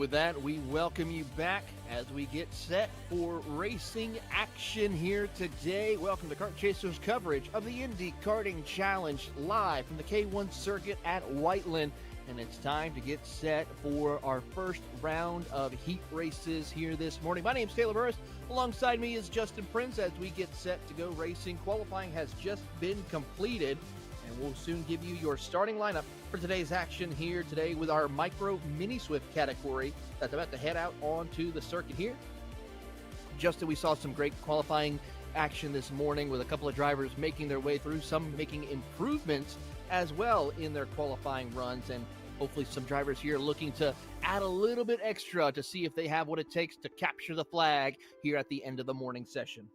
With that, we welcome you back as we get set for racing action here today. Welcome to Kart Chasers coverage of the Indy Karting Challenge live from the K1 circuit at Whiteland. And it's time to get set for our first round of heat races here this morning. My name's Taylor Burris. Alongside me is Justin Prince as we get set to go racing. Qualifying has just been completed, and we'll soon give you your starting lineup for today's action here today with our Micro Mini Swift category that's about to head out onto the circuit here. Justin, we saw some great qualifying action this morning with a couple of drivers making their way through, some making improvements as well in their qualifying runs, and hopefully some drivers here looking to add a little bit extra to see if they have what it takes to capture the flag here at the end of the morning session.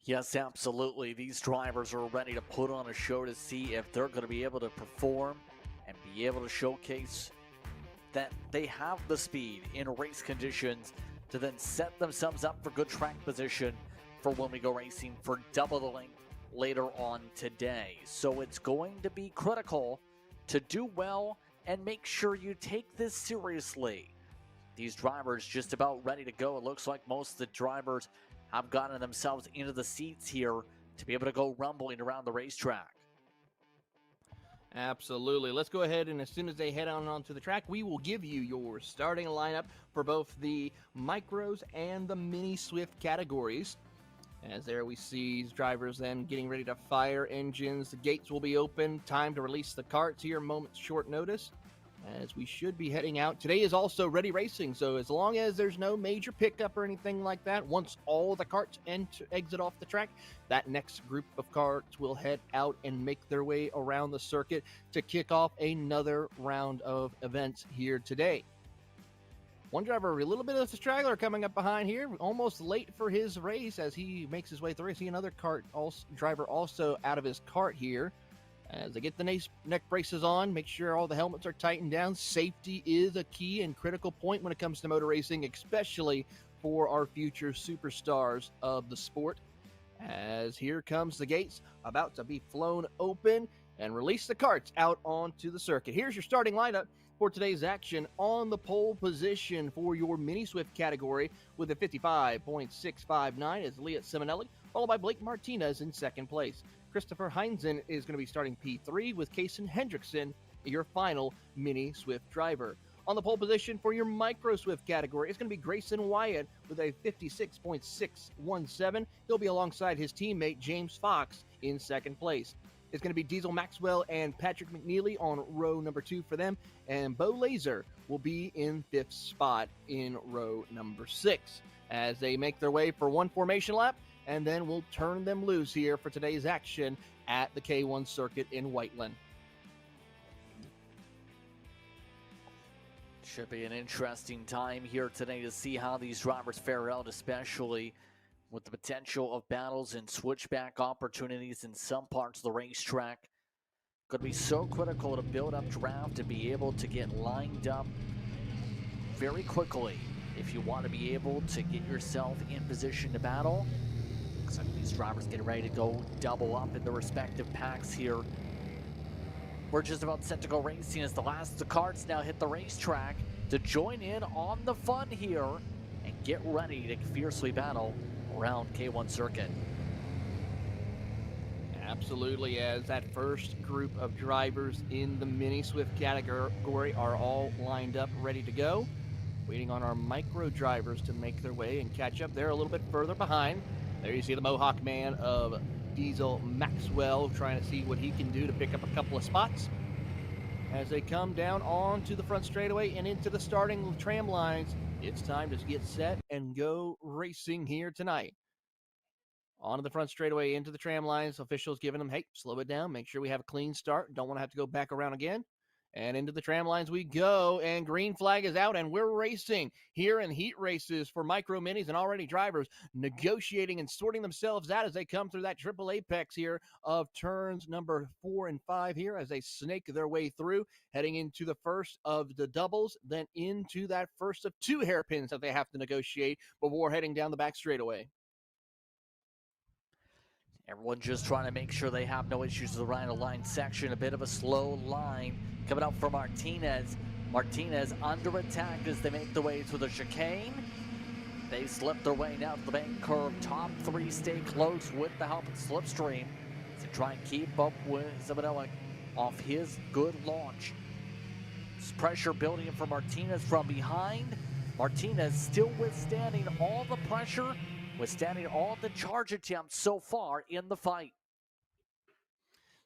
Yes, absolutely. These drivers are ready to put on a show to see if they're going to be able to perform and be able to showcase that they have the speed in race conditions to then set themselves up for good track position for when we go racing for double the length later on today. So it's going to be critical to do well and make sure you take this seriously. These drivers just about ready to go. It looks like most of the drivers have gotten themselves into the seats here to be able to go rumbling around the racetrack. Absolutely. Let's go ahead, and as soon as they head on onto the track, we will give you your starting lineup for both the Micros and the Mini Swift categories. As there we see drivers then getting ready to fire engines. The gates will be open. Time to release the carts here, moments short notice, as we should be heading out. Today is also ready racing, so as long as there's no major pickup or anything like that, once all the carts exit off the track, that next group of carts will head out and make their way around the circuit to kick off another round of events here today. One driver, a little bit of a straggler coming up behind here, almost late for his race as he makes his way through. I see another driver also out of his cart here. As they get the neck braces on, make sure all the helmets are tightened down. Safety is a key and critical point when it comes to motor racing, especially for our future superstars of the sport. As here comes the gates, about to be flown open, and release the carts out onto the circuit. Here's your starting lineup for today's action. On the pole position for your Mini Swift category with a 55.659 is Leah Simonelli, followed by Blake Martinez in second place. Christopher Heinzen is going to be starting P3 with Kaysen Hendrickson, your final Mini Swift driver. On the pole position for your Micro Swift category, it's going to be Grayson Wyatt with a 56.617. He'll be alongside his teammate James Fox in second place. It's going to be Diesel Maxwell and Patrick McNeely on row number 2 for them, and Bo Laser will be in 5th spot in row number 6 as they make their way for one formation lap, and then we'll turn them loose here for today's action at the K1 circuit in Whiteland. Should be an interesting time here today to see how these drivers fare out, especially with the potential of battles and switchback opportunities in some parts of the racetrack. Could be so critical to build up draft and be able to get lined up very quickly if you want to be able to get yourself in position to battle. Looks like these drivers getting ready to go double up in the respective packs here. We're just about set to go racing as the last of the carts now hit the racetrack to join in on the fun here and get ready to fiercely battle around K1 circuit. Absolutely, as that first group of drivers in the Mini Swift category are all lined up, ready to go. Waiting on our Micro drivers to make their way and catch up. They're a little bit further behind. There you see the Mohawk man of Diesel Maxwell trying to see what he can do to pick up a couple of spots. As they come down onto the front straightaway and into the starting tram lines, it's time to get set and go racing here tonight. Onto the front straightaway, into the tram lines. Officials giving them, hey, slow it down. Make sure we have a clean start. Don't want to have to go back around again. And into the tram lines we go, and green flag is out, and we're racing here in heat races for Micro Minis, and already drivers negotiating and sorting themselves out as they come through that triple apex here of turns number 4 and 5 here as they snake their way through, heading into the first of the doubles, then into that first of 2 hairpins that they have to negotiate before heading down the back straightaway. Everyone just trying to make sure they have no issues with the right of line section. A bit of a slow line coming out from Martinez. Martinez under attack as they make their way to the chicane. They slip their way now to the bank curve. Top three stay close with the help of Slipstream to try and keep up with Zimonelli off his good launch. There's pressure building for Martinez from behind. Martinez still withstanding all the pressure, withstanding all the charge attempts so far in the fight.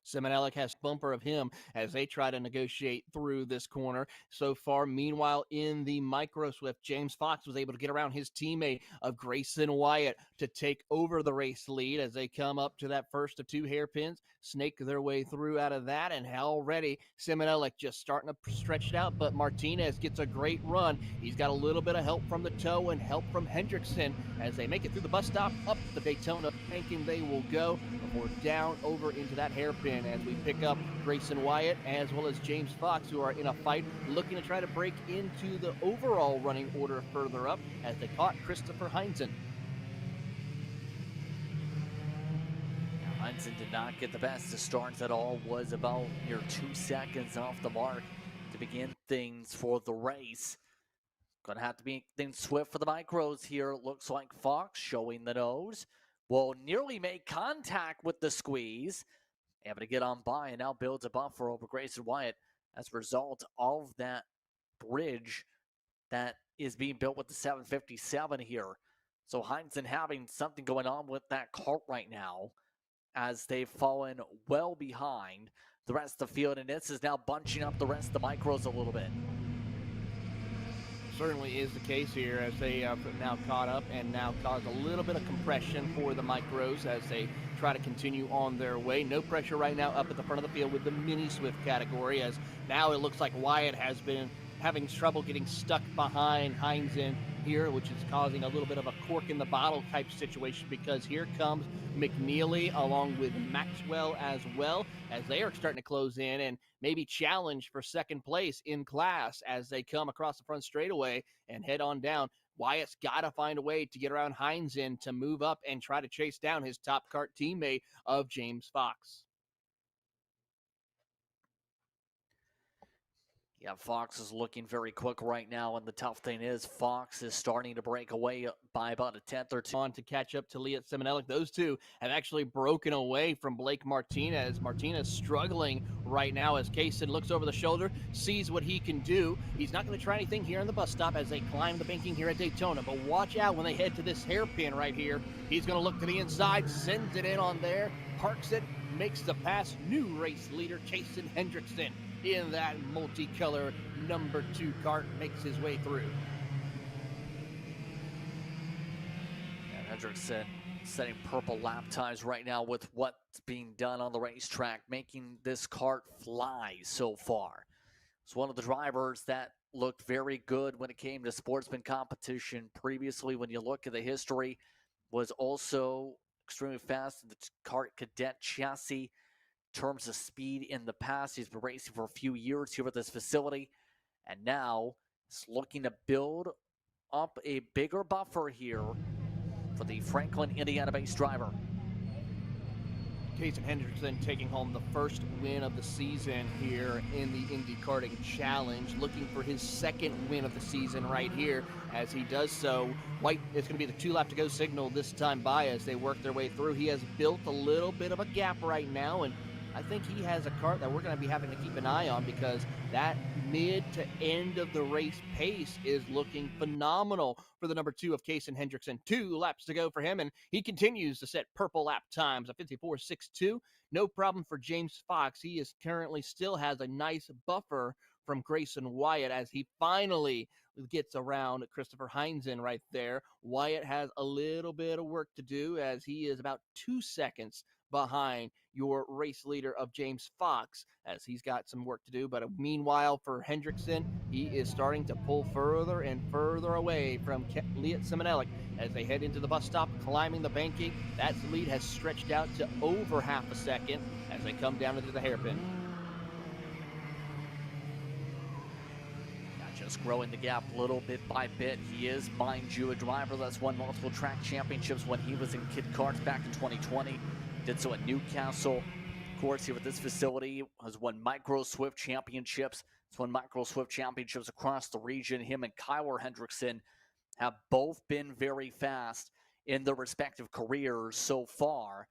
Zimonelli has bumper of him as they try to negotiate through this corner so far. Meanwhile, in the micro swift, James Fox was able to get around his teammate of Grayson Wyatt to take over the race lead as they come up to that first of two hairpins, snake their way through out of that, and already Zimonelli just starting to stretch it out, but Martinez gets a great run. He's got a little bit of help from the toe and help from Hendrickson as they make it through the bus stop, up the Daytona banking they will go before down over into that hairpin as we pick up Grayson Wyatt as well as James Fox, who are in a fight looking to try to break into the overall running order further up as they caught Christopher Heinzen. Heinzen did not get the best of starts at all, was about near 2 seconds off the mark to begin things for the race. Gonna have to be things swift for the micros here. Looks like Fox showing the nose will nearly make contact with the squeeze. Able to get on by and now builds a buffer over Grayson Wyatt as a result of that bridge that is being built with the 757 here. So Heinzen having something going on with that Kart right now as they've fallen well behind the rest of the field, and this is now bunching up the rest of the micros a little bit. Certainly is the case here as they now caught up and now cause a little bit of compression for the micros as they try to continue on their way. No pressure right now up at the front of the field with the mini swift category, as now it looks like Wyatt has been having trouble getting stuck behind Heinzen here, which is causing a little bit of a cork in the bottle type situation, because here comes McNeely along with Maxwell as well as they are starting to close in and maybe challenge for second place in class as they come across the front straightaway and head on down. Wyatt's got to find a way to get around Heinzen to move up and try to chase down his top kart teammate of James Fox. Yeah, Fox is looking very quick right now, and the tough thing is Fox is starting to break away by about a tenth or two. On to catch up to Liat Zimonelli. Those two have actually broken away from Blake Martinez. Martinez struggling right now as Kaysen looks over the shoulder, sees what he can do. He's not going to try anything here in the bus stop as they climb the banking here at Daytona, but watch out when they head to this hairpin right here. He's going to look to the inside, sends it in on there, parks it, makes the pass. New race leader Jason Hendrickson in that multicolor number 2 kart makes his way through. And Hendrickson setting purple lap times right now with what's being done on the racetrack, making this kart fly so far. It's one of the drivers that looked very good when it came to sportsman competition previously. When you look at the history, was also extremely fast in the kart cadet chassis. Terms of speed in the past, he's been racing for a few years here at this facility, and now is looking to build up a bigger buffer here for the Franklin, Indiana-based driver. Jason Hendrickson taking home the first win of the season here in the Indy Karting Challenge, looking for his second win of the season right here. As he does so, White is going to be the 2 lap to go signal this time by as they work their way through. He has built a little bit of a gap right now, and I think he has a kart that we're going to be having to keep an eye on, because that mid to end of the race pace is looking phenomenal for the number 2 of Kaysen Hendrickson. 2 laps to go for him, and he continues to set purple lap times, a 54.62. No problem for James Fox. He is currently still has a nice buffer from Grayson Wyatt as he finally gets around Christopher Heinzen right there. Wyatt has a little bit of work to do as he is about 2 seconds behind your race leader of James Fox as he's got some work to do. But meanwhile for Hendrickson, he is starting to pull further and further away from Liat Zimonelli as they head into the bus stop, climbing the banking. That lead has stretched out to over half a second as they come down into the hairpin. Just growing the gap little bit by bit. He is, mind you, a driver that's won multiple track championships when he was in Kid Karts back in 2020. Did so at Newcastle. course, here at this facility, has won Micro Swift championships. It's won Micro Swift championships across the region. Him and Kyler Hendrickson have both been very fast in their respective careers so far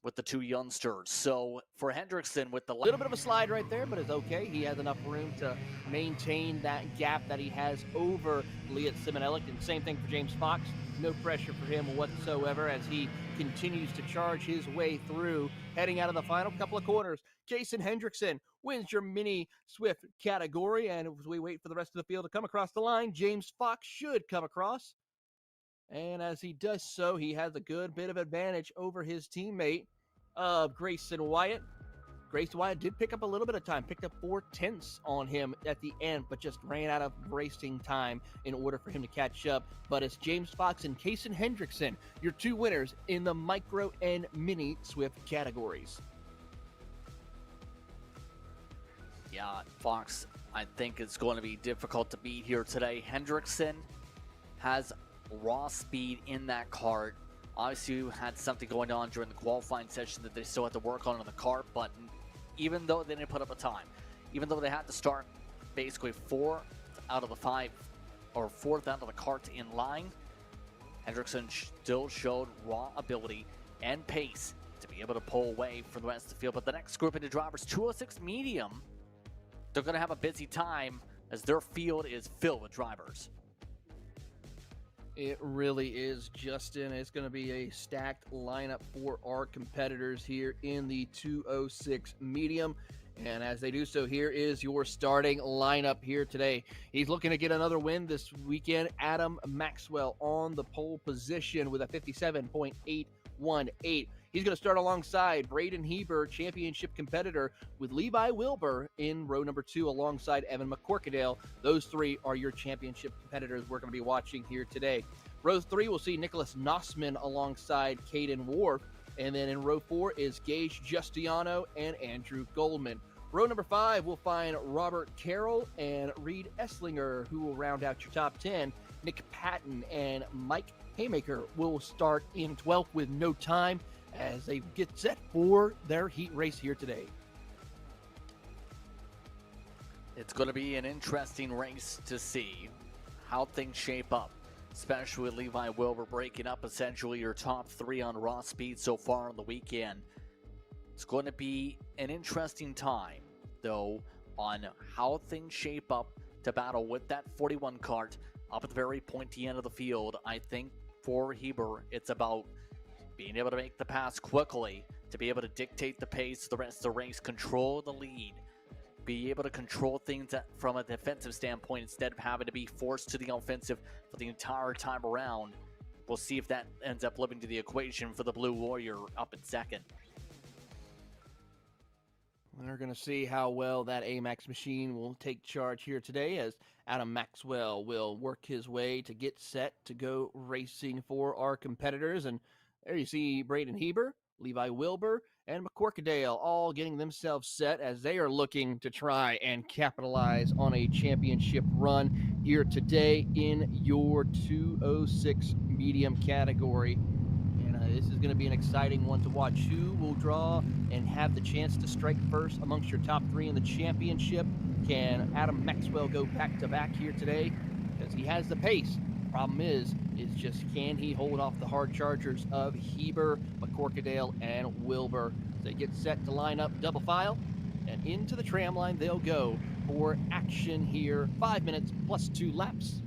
with the two youngsters. So for Hendrickson, with the little bit of a slide right there, but it's okay. He has enough room to maintain that gap that he has over Liat Simonelli. And same thing for James Fox. No pressure for him whatsoever as he continues to charge his way through, heading out of the final couple of quarters. Jason Hendrickson wins your mini Swift category, and as we wait for the rest of the field to come across the line, James Fox should come across. And as he does so, he has a good bit of advantage over his teammate of Grayson Wyatt. Grayson Wyatt did pick up a little bit of time, picked up 4/10 on him at the end, but just ran out of racing time in order for him to catch up. But it's James Fox and Jason Hendrickson, your two winners in the micro and mini Swift categories. Yeah, Fox, I think it's going to be difficult to beat here today. Hendrickson has raw speed in that kart. Obviously, you had something going on during the qualifying session that they still had to work on the kart, but even though they didn't put up a time, even though they had to start basically 4th out of the 5, or 4th out of the kart in line, Hendrickson still showed raw ability and pace to be able to pull away from the rest of the field. But the next group into drivers, 206 medium, they're going to have a busy time as their field is filled with drivers. It really is, Justin. It's going to be a stacked lineup for our competitors here in the 206 medium. And as they do so, here is your starting lineup here today. He's looking to get another win this weekend. Adam Maxwell on the pole position with a 57.818. He's going to start alongside Braden Heber, championship competitor, with Levi Wilbur in row number 2 alongside Evan McCorkadale. Those three are your championship competitors we're going to be watching here today. Row 3 will see Nicholas Nossman alongside Caden Wharf. And then in row 4 is Gage Justiano and Andrew Goldman. Row number 5 will find Robert Carroll and Reed Esslinger, who will round out your top 10. Nick Patton and Mike Haymaker will start in 12th with no time as they get set for their heat race here today. It's going to be an interesting race to see how things shape up, especially with Levi Wilbur breaking up essentially your top 3 on raw speed so far on the weekend. It's going to be an interesting time, though, on how things shape up to battle with that 41 kart up at the very pointy end of the field. I think for Heber, it's about being able to make the pass quickly, to be able to dictate the pace of the rest of the race, control the lead, be able to control things from a defensive standpoint instead of having to be forced to the offensive for the entire time around. We'll see if that ends up living to the equation for the Blue Warrior up in second. We're going to see how well that AMAX machine will take charge here today as Adam Maxwell will work his way to get set to go racing for our competitors. And there you see Braden Heber, Levi Wilbur, and McCorkadale all getting themselves set as they are looking to try and capitalize on a championship run here today in your 206 medium category. And this is going to be an exciting one to watch. Who will draw and have the chance to strike first amongst your top 3 in the championship? Can Adam Maxwell go back-to-back here today? Because he has the pace. Problem is just can he hold off the hard chargers of Heber, McCorkadale, and Wilbur? They get set to line up double file, and into the tram line they'll go for action here. 5 minutes plus 2 laps.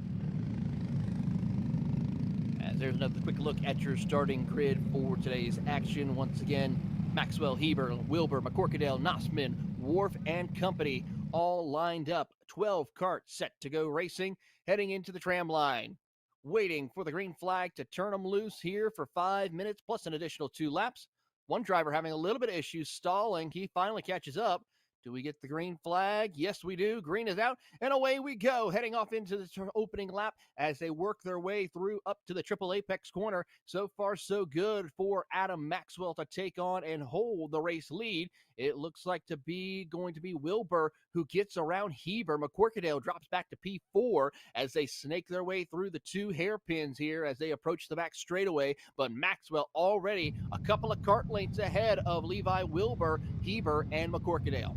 As there's another quick look at your starting grid for today's action. Once again, Maxwell, Heber, Wilbur, McCorkadale, Nossman, Wharf, and company all lined up. 12 karts set to go racing, heading into the tram line. Waiting for the green flag to turn them loose here for 5 minutes plus an additional 2 laps. One driver having a little bit of issues stalling. He finally catches up. Do we get the green flag? Yes, we do. Green is out, and away we go, heading off into the opening lap as they work their way through up to the triple apex corner. So far, so good for Adam Maxwell to take on and hold the race lead It looks like going to be Wilbur who gets around Heber. McCorkadale drops back to P4 as they snake their way through the two hairpins here as they approach the back straightaway. But Maxwell already a couple of kart lengths ahead of Levi Wilbur, Heber, and McCorkadale.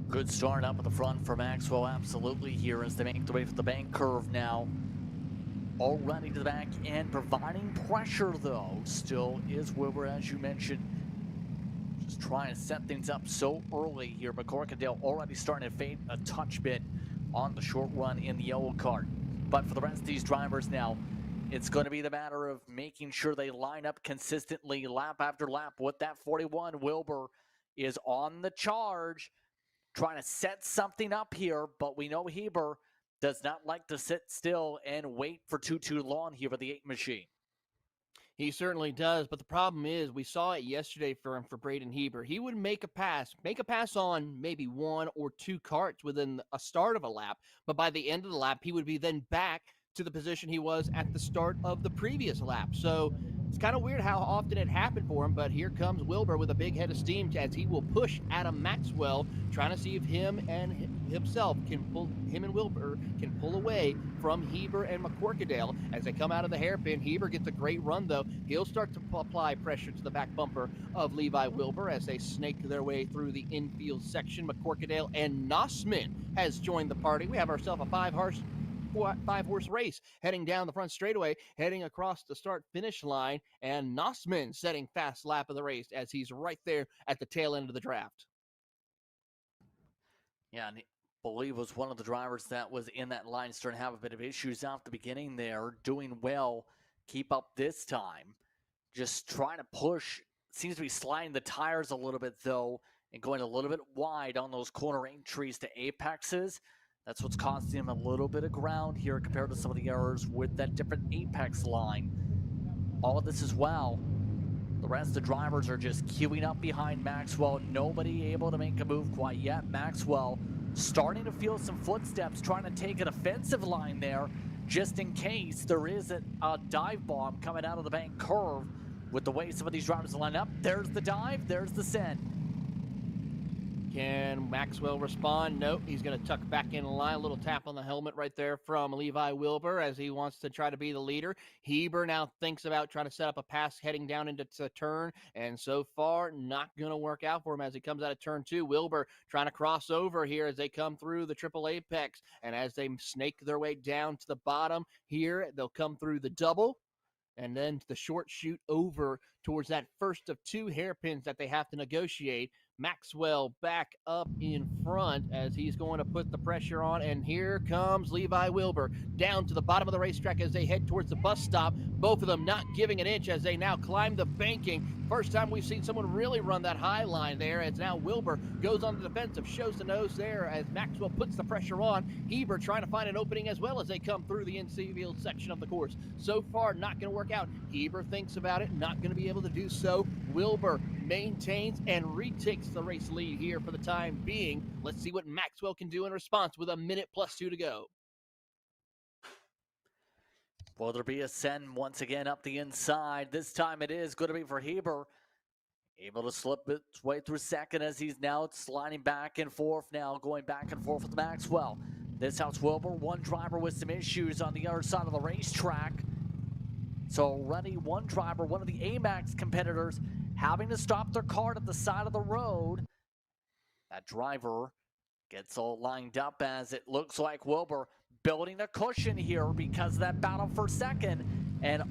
Good start up at the front for Maxwell, absolutely, here as they make the way for the bank curve now. Already to the back end, providing pressure though, still is Wilbur, as you mentioned. Just trying to set things up so early here. McCorkadale already starting to fade a touch bit on the short run in the yellow cart. But for the rest of these drivers now, it's going to be the matter of making sure they line up consistently lap after lap with that 41. Wilbur is on the charge, trying to set something up here, but we know Heber does not like to sit still and wait for too long here for the 8 machine. He certainly does, but the problem is we saw it yesterday for Braden Heber. He would make a pass on maybe one or two karts within a start of a lap, but by the end of the lap, he would be then back to the position he was at the start of the previous lap. So it's kind of weird how often it happened for him, but here comes Wilbur with a big head of steam as he will push Adam Maxwell, trying to see if him and Wilbur can pull away from Heber and McCorkadale as they come out of the hairpin. Heber gets a great run, though. He'll start to apply pressure to the back bumper of Levi Wilbur as they snake their way through the infield section. McCorkadale and Nossman has joined the party. We have ourselves a five-horse race heading down the front straightaway, heading across the start-finish line, and Nossman setting fast lap of the race as he's right there at the tail end of the draft. Yeah, and I believe was one of the drivers that was in that line starting to have a bit of issues off the beginning there. Doing well, keep up this time. Just trying to push. Seems to be sliding the tires a little bit, though, and going a little bit wide on those corner entries to apexes. That's what's costing him a little bit of ground here compared to some of the errors with that different apex line. All of this as well. The rest of the drivers are just queuing up behind Maxwell. Nobody able to make a move quite yet. Maxwell starting to feel some footsteps, trying to take an offensive line there just in case there is a dive bomb coming out of the bank curve with the way some of these drivers line up. There's the dive, there's the send. Can Maxwell respond? Nope. He's going to tuck back in line. A little tap on the helmet right there from Levi Wilbur as he wants to try to be the leader. Heber now thinks about trying to set up a pass heading down into the turn, and so far not going to work out for him as he comes out of turn 2. Wilbur trying to cross over here as they come through the triple apex, and as they snake their way down to the bottom here, they'll come through the double, and then the short shoot over towards that first of 2 hairpins that they have to negotiate. Maxwell back up in front as he's going to put the pressure on, and here comes Levi Wilbur down to the bottom of the racetrack as they head towards the bus stop. Both of them not giving an inch as they now climb the banking. First time we've seen someone really run that high line there, as now Wilbur goes on the defensive, shows the nose there as Maxwell puts the pressure on. Heber trying to find an opening as well as they come through the infield section of the course. So far, not going to work out. Heber thinks about it, not going to be able to do so. Wilbur maintains and retakes the race lead here for the time being. Let's see what Maxwell can do in response with a minute plus 2 to go. Will there be a send once again up the inside? This time it is going to be for Heber. Able to slip its way through second as he's now sliding back and forth now, going back and forth with Maxwell. This house Wilbur, one driver with some issues on the other side of the racetrack. So already one driver, one of the AMAX competitors, having to stop their cart at the side of the road. That driver gets all lined up as it looks like Wilbur building a cushion here because of that battle for second. And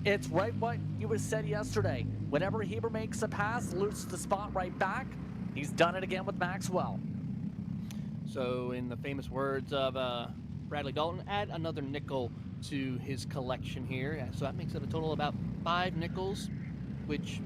it's right what you said yesterday. Whenever Heber makes a pass, loses the spot right back. He's done it again with Maxwell. So in the famous words of Bradley Dalton, add another nickel to his collection here. So that makes it a total of about 5 nickels, which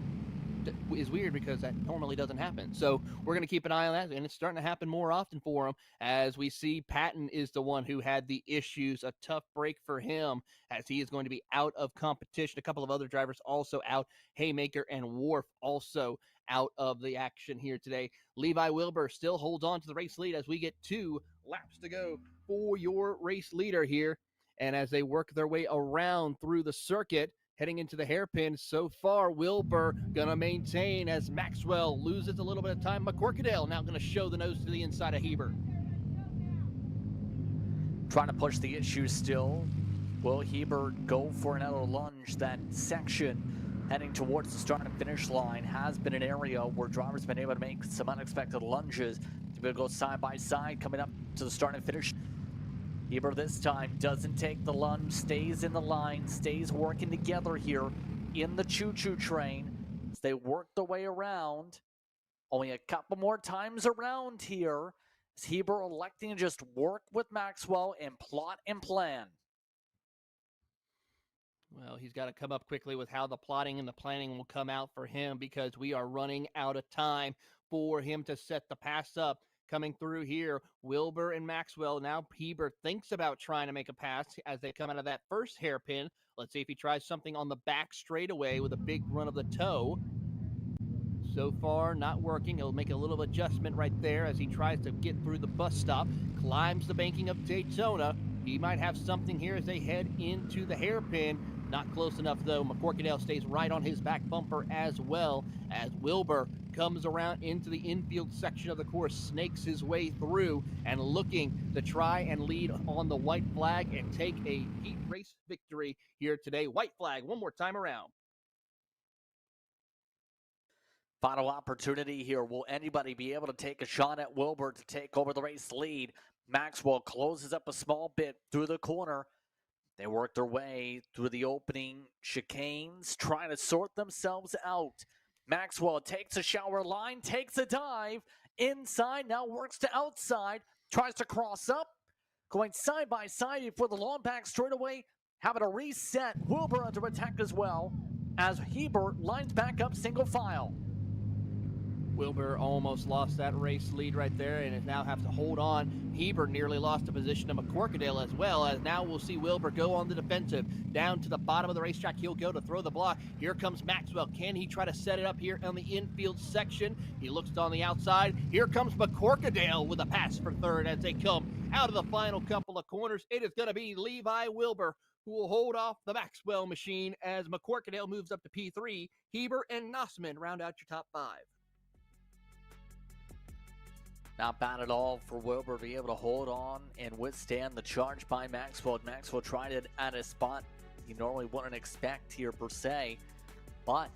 is weird because that normally doesn't happen. So we're going to keep an eye on that, and it's starting to happen more often for him as we see Patton is the one who had the issues. A tough break for him as he is going to be out of competition. A couple of other drivers also out. Haymaker and Wharf also out of the action here today. Levi Wilbur still holds on to the race lead as we get 2 laps to go for your race leader here. And as they work their way around through the circuit, heading into the hairpin. So far, Wilbur gonna maintain as Maxwell loses a little bit of time. McCorkadale now gonna show the nose to the inside of Heber. Trying to push the issue still. Will Hebert go for another lunge? That section heading towards the start and finish line has been an area where drivers have been able to make some unexpected lunges to be able to go side by side coming up to the start and finish. Hebert this time doesn't take the lunge, stays in the line, stays working together here in the choo-choo train as they work their way around. Only a couple more times around here. Is Hebert electing to just work with Maxwell and plot and plan? Well, he's got to come up quickly with how the plotting and the planning will come out for him because we are running out of time for him to set the pass up. Coming through here, Wilbur and Maxwell. Now Hebert thinks about trying to make a pass as they come out of that first hairpin. Let's see if he tries something on the back straightaway with a big run of the toe. So far, not working. He'll make a little adjustment right there as he tries to get through the bus stop, climbs the banking of Daytona. He might have something here as they head into the hairpin. Not close enough, though. McCorkadale stays right on his back bumper as well as Wilbur comes around into the infield section of the course, snakes his way through and looking to try and lead on the white flag and take a heat race victory here today. White flag one more time around. Final opportunity here. Will anybody be able to take a shot at Wilbur to take over the race lead? Maxwell closes up a small bit through the corner. They work their way through the opening chicanes, trying to sort themselves out. Maxwell takes a shower line, takes a dive, inside, now works to outside, tries to cross up, going side by side before the long back straightaway, having a reset. Wilbur under attack as well, as Hebert lines back up single file. Wilbur almost lost that race lead right there and now have to hold on. Hebert nearly lost a position to McCorkadale as well, as now we'll see Wilbur go on the defensive. Down to the bottom of the racetrack, he'll go to throw the block. Here comes Maxwell. Can he try to set it up here on the infield section? He looks on the outside. Here comes McCorkadale with a pass for third as they come out of the final couple of corners. It is going to be Levi Wilbur who will hold off the Maxwell machine as McCorkadale moves up to P3. Hebert and Nossman round out your top five. Not bad at all for Wilbur to be able to hold on and withstand the charge by Maxwell. Maxwell tried it at a spot you normally wouldn't expect here per se, but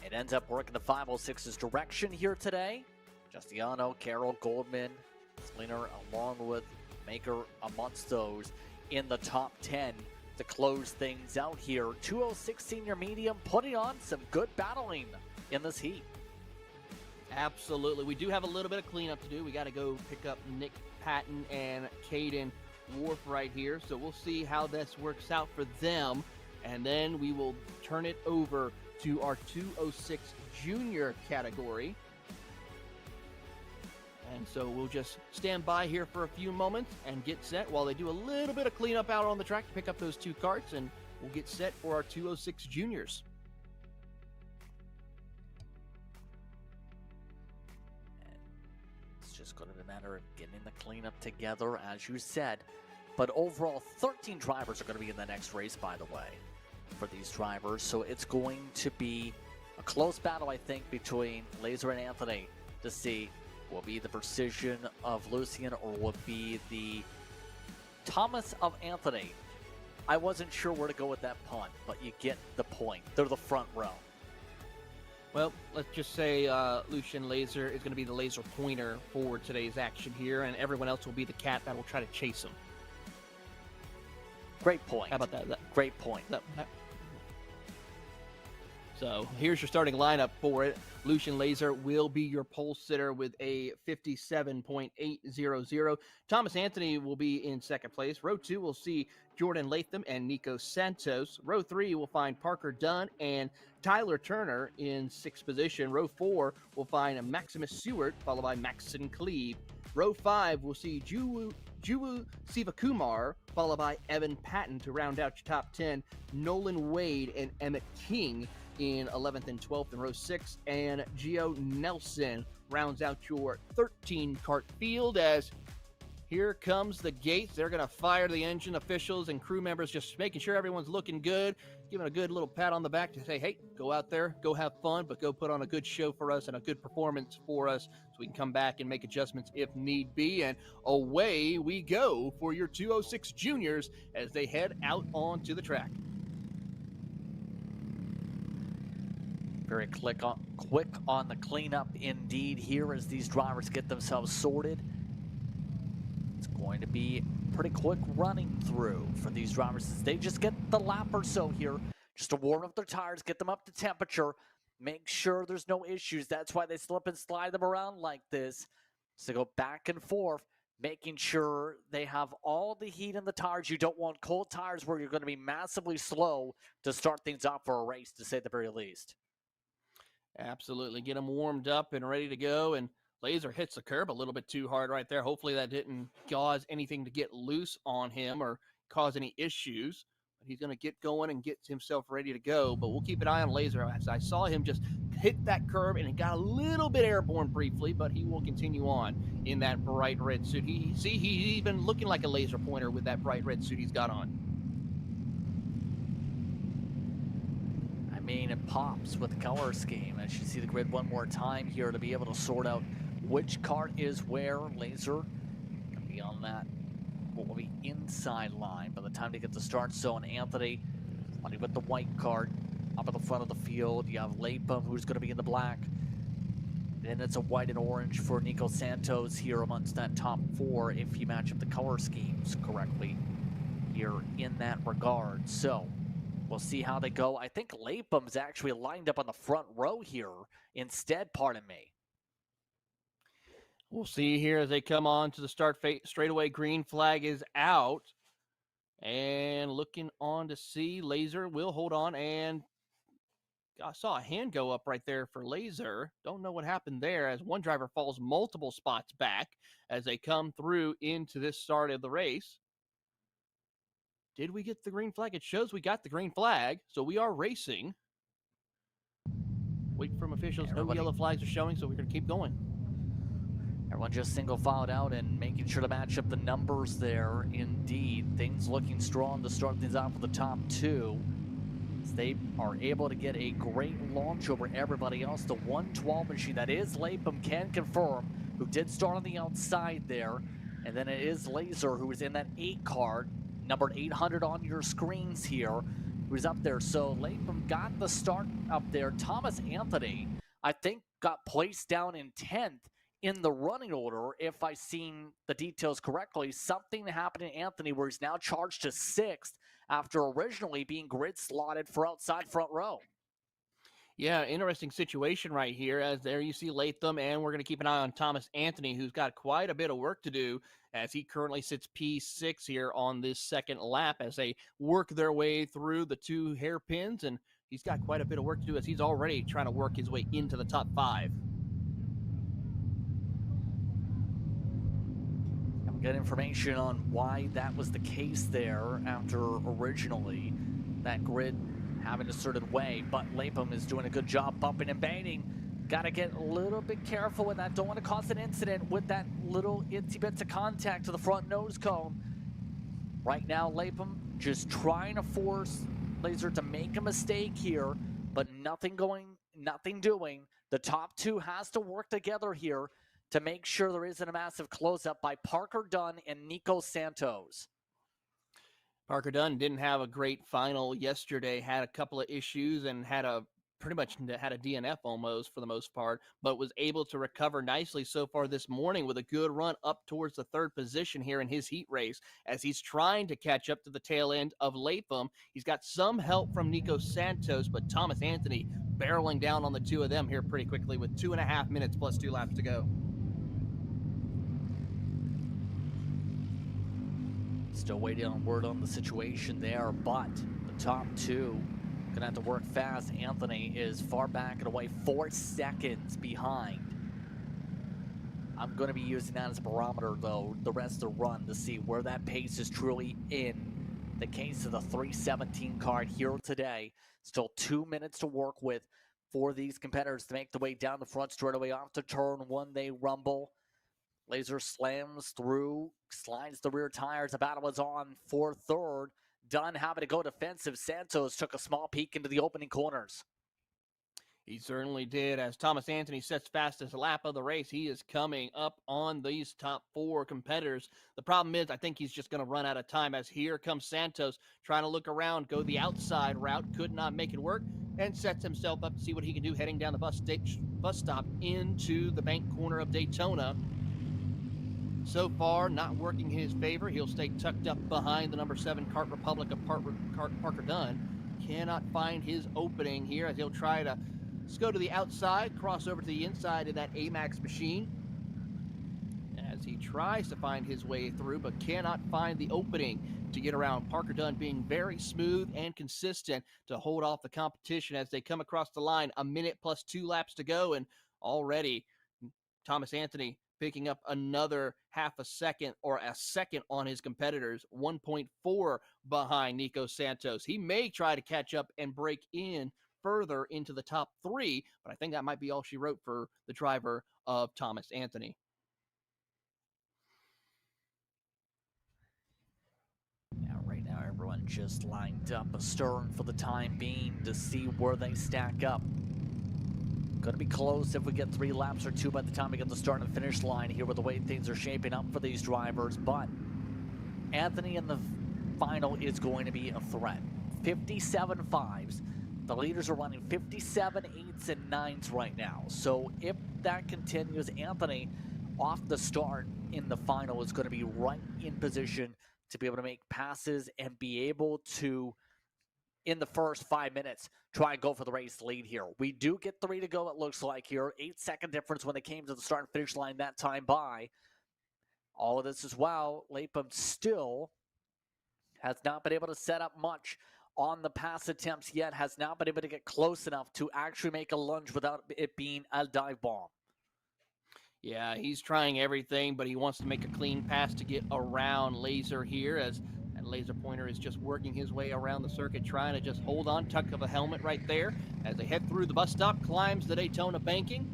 it ends up working the 506's direction here today. Justiano, Carroll, Goldman, Slinger, along with Maker amongst those in the top 10 to close things out here. 206 senior medium putting on some good battling in this heat. Absolutely. We do have a little bit of cleanup to do. We got to go pick up Nick Patton and Caden Wharf right here. So we'll see how this works out for them. And then we will turn it over to our 206 junior category. And so we'll just stand by here for a few moments and get set while they do a little bit of cleanup out on the track to pick up those two carts. And we'll get set for our 206 juniors. Just going to be a matter of getting the cleanup together, as you said. But overall, 13 drivers are going to be in the next race, by the way, for these drivers. So it's going to be a close battle, I think, between Laser and Anthony to see will be the precision of Lucian or will be the Thomas of Anthony. I wasn't sure where to go with that punt, but you get the point. They're the front row. Well, let's just say Lucian Laser is going to be the laser pointer for today's action here, and everyone else will be the cat that will try to chase him. Great point. How about that? Great point. So here's your starting lineup for it. Lucian Laser will be your pole sitter with a 57.800. Thomas Anthony will be in second place. Row 2 will see Jordan Latham and Nico Santos. Row 3 will find Parker Dunn and Tyler Turner in sixth position. Row 4 will find Maximus Seward, followed by Maxon Cleve. Row 5 will see Juwu Sivakumar, followed by Evan Patton to round out your top 10. Nolan Wade and Emmett King in 11th and 12th in row 6, and Gio Nelson rounds out your 13 cart field as Here comes the gates. They're going to fire the engine. Officials and crew members just making sure everyone's looking good, giving a good little pat on the back to say, hey, go out there, go have fun, but go put on a good show for us and a good performance for us so we can come back and make adjustments if need be. And away we go for your 206 juniors as they head out onto the track. Very quick on the cleanup indeed here as these drivers get themselves sorted. It's going to be pretty quick running through for these drivers as they just get the lap or so here just to warm up their tires, get them up to temperature, make sure there's no issues. That's why they slip and slide them around like this. So go back and forth, making sure they have all the heat in the tires. You don't want cold tires where you're going to be massively slow to start things off for a race, to say the very least. Absolutely. Get them warmed up and ready to go. And Laser hits the curb a little bit too hard right there. Hopefully that didn't cause anything to get loose on him or cause any issues. But he's going to get going and get himself ready to go. But we'll keep an eye on Laser. As I saw him just hit that curb and it got a little bit airborne briefly, but he will continue on in that bright red suit. He's even looking like a laser pointer with that bright red suit he's got on. It pops with the color scheme as you see the grid one more time here to be able to sort out which kart is where. Laser gonna be on that what will be inside line by the time to get the start zone. Anthony running with the white kart up at the front of the field. You have Lapham, who's going to be in the black, and it's a white and orange for Nico Santos here amongst that top four if you match up the color schemes correctly here in that regard. So we'll see how they go. I think Lapham's actually lined up on the front row here instead, pardon me. We'll see here as they come on to the start straightaway. Green flag is out. And looking on to see Laser will hold on. And I saw a hand go up right there for Laser. Don't know what happened there as one driver falls multiple spots back as they come through into this start of the race. Did we get the green flag? It shows we got the green flag, so we are racing. Wait from officials. No yellow flags are showing, so we're going to keep going. Everyone just single filed out and making sure to match up the numbers there. Indeed, things looking strong to start things off with the top two. As they are able to get a great launch over everybody else. The 112 machine, that is Lapham, can confirm, who did start on the outside there. And then it is Laser, who is in that 8 kart, numbered 800 on your screens here, who's up there. So Lapham got the start up there. Thomas Anthony, I think, got placed down in 10th in the running order, if I've seen the details correctly. Something happened to Anthony where he's now charged to 6th after originally being grid slotted for outside front row. Yeah, interesting situation right here as there you see Latham, and we're going to keep an eye on Thomas Anthony, who's got quite a bit of work to do as he currently sits P6 here on this second lap as they work their way through the 2 hairpins, and he's got quite a bit of work to do as he's already trying to work his way into the top 5. Good information on why that was the case there after originally that grid having a certain way, but Lapham is doing a good job bumping and banging. Got to get a little bit careful with that. Don't want to cause an incident with that little itsy bits of contact to the front nose cone. Right now, Lapham just trying to force Laser to make a mistake here, but nothing doing. The top 2 has to work together here to make sure there isn't a massive close-up by Parker Dunn and Nico Santos. Parker Dunn didn't have a great final yesterday, had a couple of issues and pretty much had a DNF almost for the most part, but was able to recover nicely so far this morning with a good run up towards the 3rd position here in his heat race as he's trying to catch up to the tail end of Lapham. He's got some help from Nico Santos, but Thomas Anthony barreling down on the 2 of them here pretty quickly with 2.5 minutes plus 2 laps to go. Still waiting on word on the situation there, but the top 2 gonna have to work fast. Anthony is far back and away, 4 seconds behind. I'm gonna be using that as a barometer though, the rest of the run, to see where that pace is truly in the case of the 317 kart here today. Still 2 minutes to work with for these competitors to make the way down the front straightaway off to turn 1. They rumble. Laser slams through, slides the rear tires. The battle is on for third. Dunn having to go defensive. Santos took a small peek into the opening corners. He certainly did. As Thomas Anthony sets fastest lap of the race, he is coming up on these top four competitors. The problem is, I think he's just going to run out of time, as here comes Santos trying to look around, go the outside route, could not make it work, and sets himself up to see what he can do heading down the bus stop into the bank corner of Daytona. So far, not working in his favor. He'll stay tucked up behind the number 7 Kart Republic of Parker Dunn. Cannot find his opening here, as he'll try to go to the outside, cross over to the inside of that AMAX machine, as he tries to find his way through, but cannot find the opening to get around. Parker Dunn being very smooth and consistent to hold off the competition as they come across the line. A minute plus 2 laps to go, and already Thomas Anthony picking up another half a second or a second on his competitors, 1.4 behind Nico Santos. He may try to catch up and break in further into the top 3, but I think that might be all she wrote for the driver of Thomas Anthony. Yeah, right now everyone just lined up astern for the time being to see where they stack up. Going to be close if we get 3 laps or 2 by the time we get the start and finish line here with the way things are shaping up for these drivers. But Anthony in the final is going to be a threat. 57 5s. The leaders are running 57 8s and 9s right now. So if that continues, Anthony off the start in the final is going to be right in position to be able to make passes and be able to, in the first 5 minutes, try and go for the race lead here. We do get 3 to go, it looks like here. 8-second difference when it came to the start and finish line that time by. All of this as well, Lapham still has not been able to set up much on the pass attempts yet, has not been able to get close enough to actually make a lunge without it being a dive bomb. Yeah, he's trying everything, but he wants to make a clean pass to get around Laser here, as that laser pointer is just working his way around the circuit, trying to just hold on, tuck of a helmet right there, as they head through the bus stop, climbs the Daytona banking.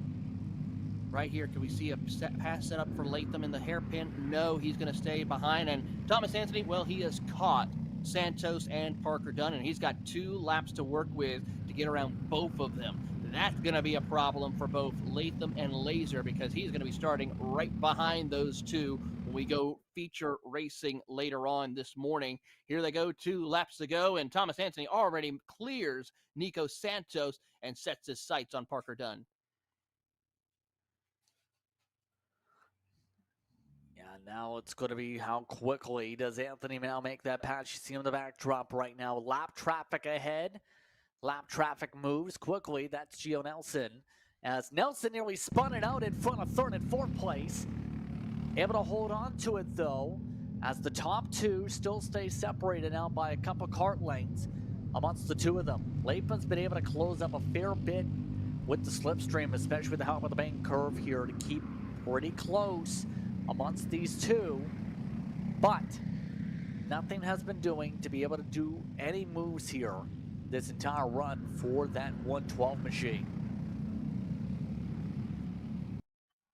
Right here, can we see a pass set up for Latham in the hairpin? No, he's going to stay behind, and Thomas Anthony, well, he has caught Santos and Parker Dunn, and he's got 2 laps to work with to get around both of them. That's going to be a problem for both Latham and Laser, because he's going to be starting right behind those 2 when we go feature racing later on this morning. Here they go, 2 laps to go, and Thomas Anthony already clears Nico Santos and sets his sights on Parker Dunn. Yeah, now it's going to be how quickly does Anthony now make that patch. You see him in the backdrop right now. Lap traffic ahead. Lap traffic moves quickly. That's Gio Nelson. As Nelson nearly spun it out in front of 3rd and 4th place. Able to hold on to it, though, as the top 2 still stay separated out by a couple kart lengths amongst the 2 of them. Latham's been able to close up a fair bit with the slipstream, especially with the help of the bank curve here, to keep pretty close amongst these 2. But nothing has been doing to be able to do any moves here this entire run for that 112 machine.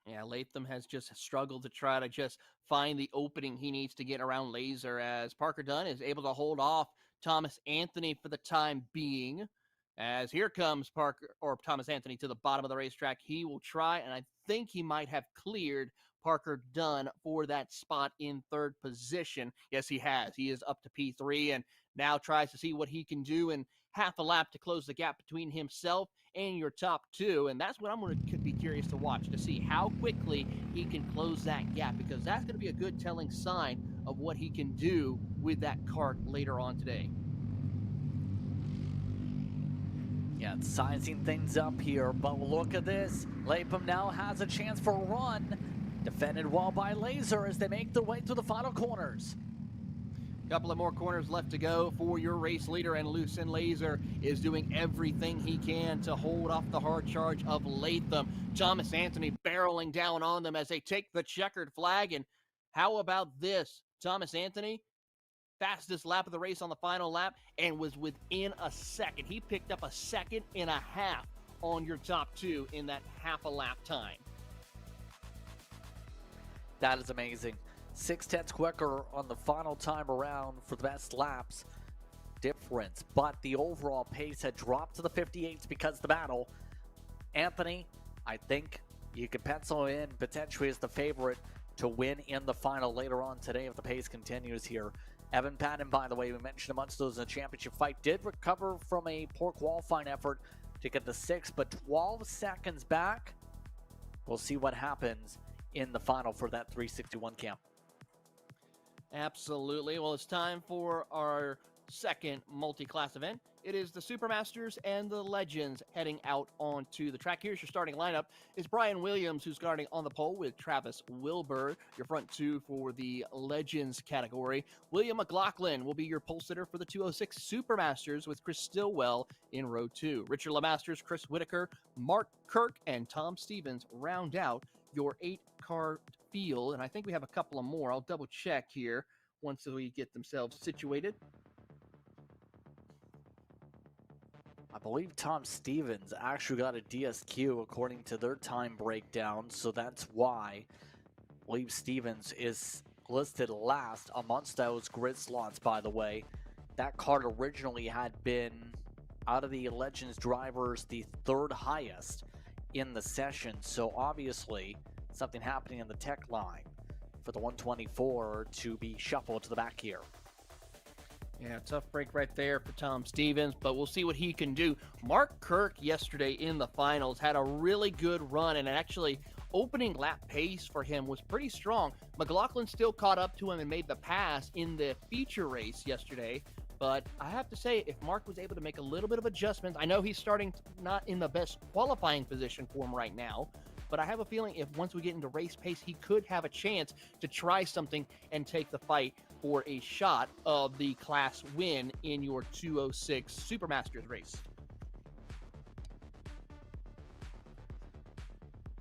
Yeah, Latham has just struggled to try to just find the opening he needs to get around Laser, as Parker Dunn is able to hold off Thomas Anthony for the time being. As here comes Thomas Anthony to the bottom of the racetrack. He will try, and I think he might have cleared Parker Dunn for that spot in 3rd position. Yes, he has. He is up to P3 and now tries to see what he can do in half a lap to close the gap between himself and your top 2. And that's what I'm going to be curious to watch, to see how quickly he can close that gap, because that's going to be a good telling sign of what he can do with that kart later on today. Yeah, it's sizing things up here, but look at this. Lapham now has a chance for a run. Defended well by Laser as they make their way through the final corners. Couple of more corners left to go for your race leader, and Lucien Laser is doing everything he can to hold off the hard charge of Latham. Thomas Anthony barreling down on them as they take the checkered flag. And how about this? Thomas Anthony, fastest lap of the race on the final lap, and was within a second. He picked up a 1.5 seconds on your top 2 in that half a lap time. That is amazing. 6/10 quicker on the final time around for the best laps difference, but the overall pace had dropped to the 58s because of the battle. Anthony, I think you could pencil in potentially as the favorite to win in the final later on today if the pace continues here. Evan Patton, by the way, we mentioned amongst those in the championship fight, did recover from a poor qualifying effort to get the 6th, but 12 seconds back. We'll see what happens in the final for that 361 camp. Absolutely. Well, it's time for our second multi-class event. It is the Supermasters and the Legends heading out onto the track. Here's your starting lineup. It's Brian Williams, who's starting on the pole with Travis Wilbur, your front two for the Legends category. William McLaughlin will be your pole sitter for the 206 Supermasters with Chris Stillwell in row 2. Richard LeMasters, Chris Whitaker, Mark Kirk, and Tom Stevens round out your 8-car field. And I think we have a couple of more. I'll double check here once we get themselves situated. I believe Tom Stevens actually got a DSQ according to their time breakdown, so that's why I believe Stevens is listed last amongst those grid slots, by the way. That card originally had been, out of the Legends drivers, the 3rd highest in the session, so obviously something happening in the tech line for the 124 to be shuffled to the back here. Yeah, tough break right there for Tom Stevens, but we'll see what he can do. Mark Kirk yesterday in the finals had a really good run, and actually opening lap pace for him was pretty strong. McLaughlin still caught up to him and made the pass in the feature race yesterday, but I have to say, if Mark was able to make a little bit of adjustments, I know he's starting not in the best qualifying position for him right now, but I have a feeling if once we get into race pace, he could have a chance to try something and take the fight for a shot of the class win in your 206 Supermasters race.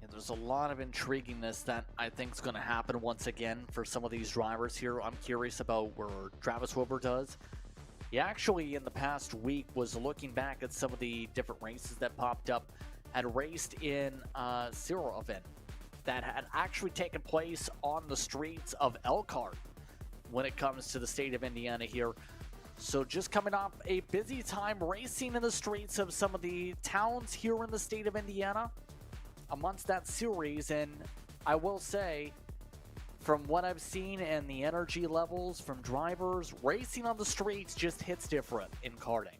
And there's a lot of intriguingness that I think is going to happen once again for some of these drivers here. I'm curious about where Travis Wilbur does. He actually, in the past week, was looking back at some of the different races that popped up, had raced in a Zero event that had actually taken place on the streets of Elkhart when it comes to the state of Indiana here. So just coming off a busy time racing in the streets of some of the towns here in the state of Indiana amongst that series. And I will say, from what I've seen and the energy levels from drivers, racing on the streets just hits different in karting.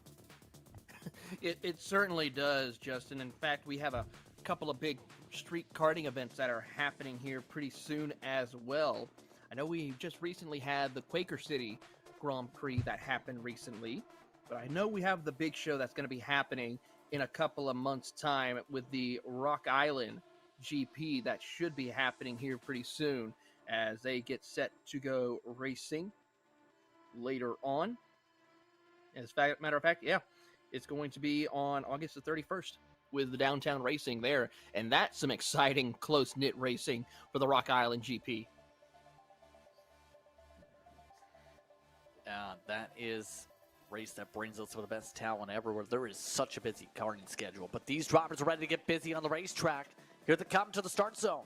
It certainly does, Justin. In fact, we have a couple of big street karting events that are happening here pretty soon as well. I know we just recently had the Quaker City Grand Prix that happened recently, but I know we have the big show that's going to be happening in a couple of months' time with the Rock Island GP that should be happening here pretty soon as they get set to go racing later on. As a matter of fact, yeah, it's going to be on August the 31st with the downtown racing there, and that's some exciting close-knit racing for the Rock Island GP. That is a race that brings us to the best talent everywhere. There is such a busy karting schedule, but these drivers are ready to get busy on the racetrack. Here they come to the start zone.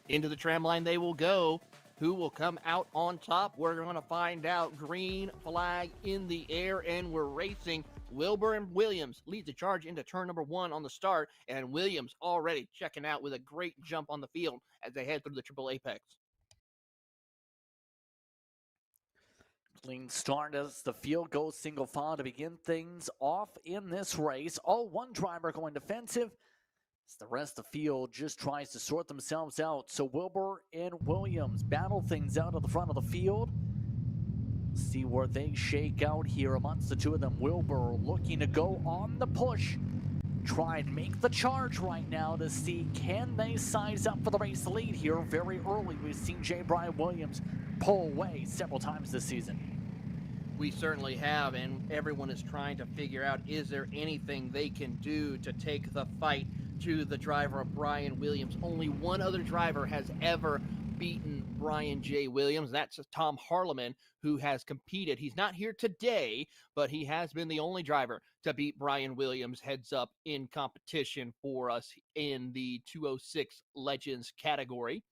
Into the tram line they will go. Who will come out on top? We're going to find out. Green flag in the air, and we're racing. Wilbur and Williams lead the charge into turn number 1 on the start, and Williams already checking out with a great jump on the field as they head through the triple apex. Clean start as the field goes single file to begin things off in this race. All one driver going defensive as the rest of the field just tries to sort themselves out. So Wilbur and Williams battle things out at the front of the field. See where they shake out here amongst the two of them. Wilbur looking to go on the push. Try and make the charge right now to see can they size up for the race lead here very early. We've seen J. Brian Williams pull away several times this season. We certainly have, and everyone is trying to figure out, is there anything they can do to take the fight to the driver of Brian Williams? Only one other driver has ever beaten Brian J. Williams. That's Tom Harleman, who has competed. He's not here today, but he has been the only driver to beat Brian Williams heads up in competition for us in the 206 Legends category.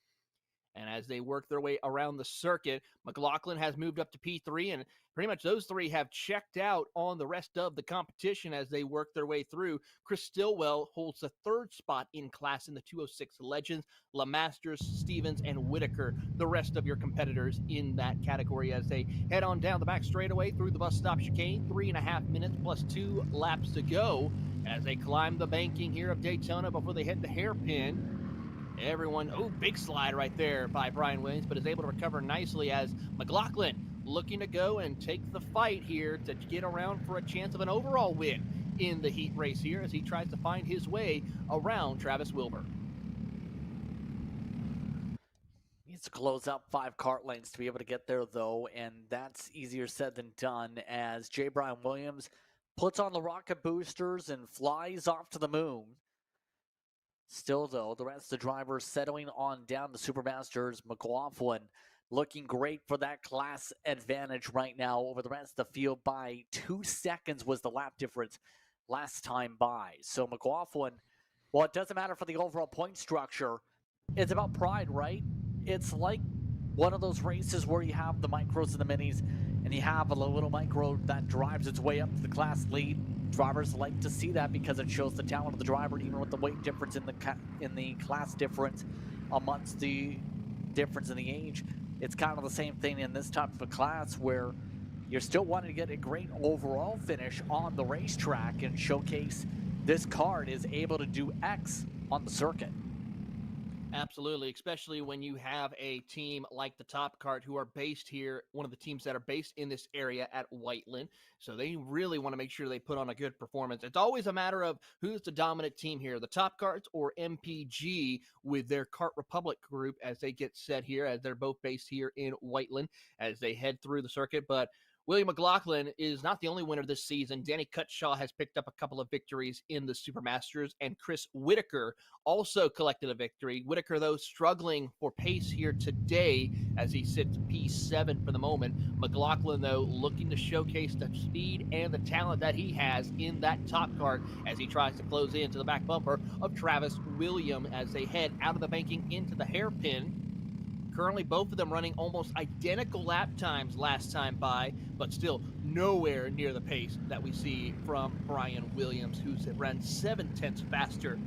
And as they work their way around the circuit, McLaughlin has moved up to P3, and pretty much those three have checked out on the rest of the competition as they work their way through. Chris Stillwell holds the third spot in class in the 206 Legends. LeMasters, Stevens, and Whitaker, the rest of your competitors in that category as they head on down the back straightaway through the bus stop chicane. 3.5 minutes plus 2 laps to go as they climb the banking here of Daytona before they hit the hairpin. Everyone, big slide right there by Brian Williams, but is able to recover nicely as McLaughlin looking to go and take the fight here to get around for a chance of an overall win in the heat race here as he tries to find his way around Travis Wilbur. Needs to close out 5 kart lanes to be able to get there, though, and that's easier said than done as J. Brian Williams puts on the rocket boosters and flies off to the moon. Still, though, the rest of the drivers settling on down the Supermasters. McLaughlin looking great for that class advantage right now over the rest of the field by 2 seconds was the lap difference last time by. So McLaughlin, well, it doesn't matter for the overall point structure. It's about pride, right? It's like one of those races where you have the micros and the minis, and you have a little micro that drives its way up to the class lead. Drivers like to see that because it shows the talent of the driver, even with the weight difference in the class difference amongst the difference in the age. It's kind of the same thing in this type of a class where you're still wanting to get a great overall finish on the racetrack and showcase this kart is able to do X on the circuit. Absolutely, especially when you have a team like the Top Kart who are based here, one of the teams that are based in this area at Whiteland. So they really want to make sure they put on a good performance. It's always a matter of who's the dominant team here, the Top Karts or MPG with their Kart Republic group as they get set here, as they're both based here in Whiteland as they head through the circuit. But William McLaughlin is not the only winner this season. Danny Cutshaw has picked up a couple of victories in the Supermasters, and Chris Whitaker also collected a victory. Whitaker, though, struggling for pace here today as he sits P7 for the moment. McLaughlin, though, looking to showcase the speed and the talent that he has in that top kart as he tries to close into the back bumper of Travis Williams as they head out of the banking into the hairpin. Currently, both of them running almost identical lap times last time by, but still nowhere near the pace that we see from Brian Williams, who's run 7/10 faster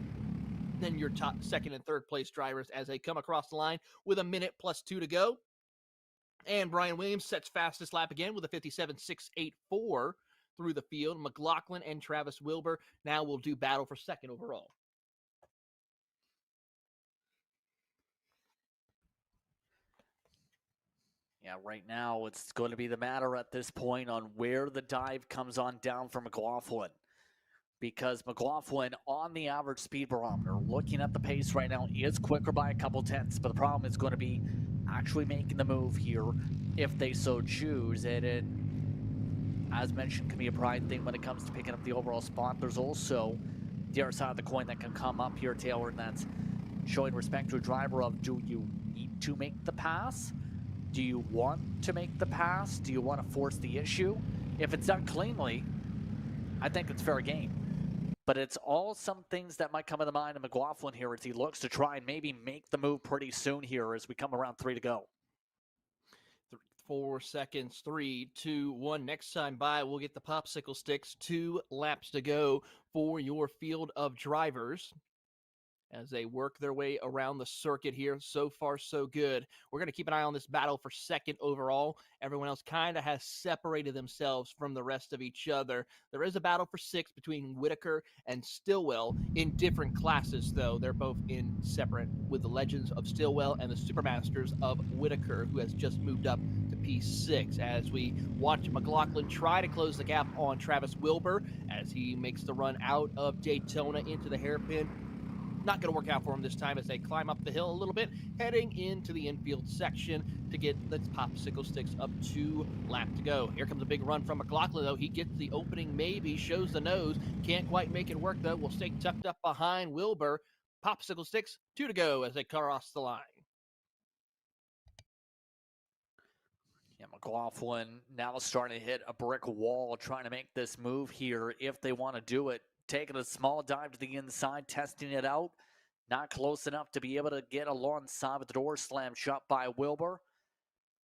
than your top second and third place drivers as they come across the line with 1 minute plus 2 to go. And Brian Williams sets fastest lap again with a 57.684 through the field. McLaughlin and Travis Wilbur now will do battle for second overall. Yeah, right now it's going to be the matter at this point on where the dive comes on down for McLaughlin. Because McLaughlin, on the average speed barometer, looking at the pace right now, is quicker by a couple tenths. But the problem is going to be actually making the move here if they so choose. And it, as mentioned, can be a pride thing when it comes to picking up the overall spot. There's also the other side of the coin that can come up here, Taylor, and that's showing respect to a driver of, do you need to make the pass? Do you want to make the pass? Do you want to force the issue? If it's done cleanly, I think it's fair game. But it's all some things that might come to the mind of McLaughlin here as he looks to try and maybe make the move pretty soon here as we come around 3 to go. 4 seconds, 3, 2, 1. Next time by, we'll get the popsicle sticks. 2 laps to go for your field of drivers as they work their way around the circuit here. So far, so good. We're going to keep an eye on this battle for second overall. Everyone else kind of has separated themselves from the rest of each other. There is a battle for 6 between Whitaker and Stillwell in different classes, though. They're both in separate with the Legends of Stillwell and the Supermasters of Whitaker, who has just moved up to P6 as we watch McLaughlin try to close the gap on Travis Wilbur as he makes the run out of Daytona into the hairpin. Not going to work out for him this time as they climb up the hill a little bit, heading into the infield section to get the popsicle sticks up 2 laps to go. Here comes a big run from McLaughlin, though. He gets the opening, maybe, shows the nose. Can't quite make it work, though. Will stay tucked up behind Wilbur. Popsicle sticks, 2 to go as they cross the line. Yeah, McLaughlin now starting to hit a brick wall, trying to make this move here if they want to do it. Taking a small dive to the inside, testing it out. Not close enough to be able to get alongside with the door slammed shut by Wilbur.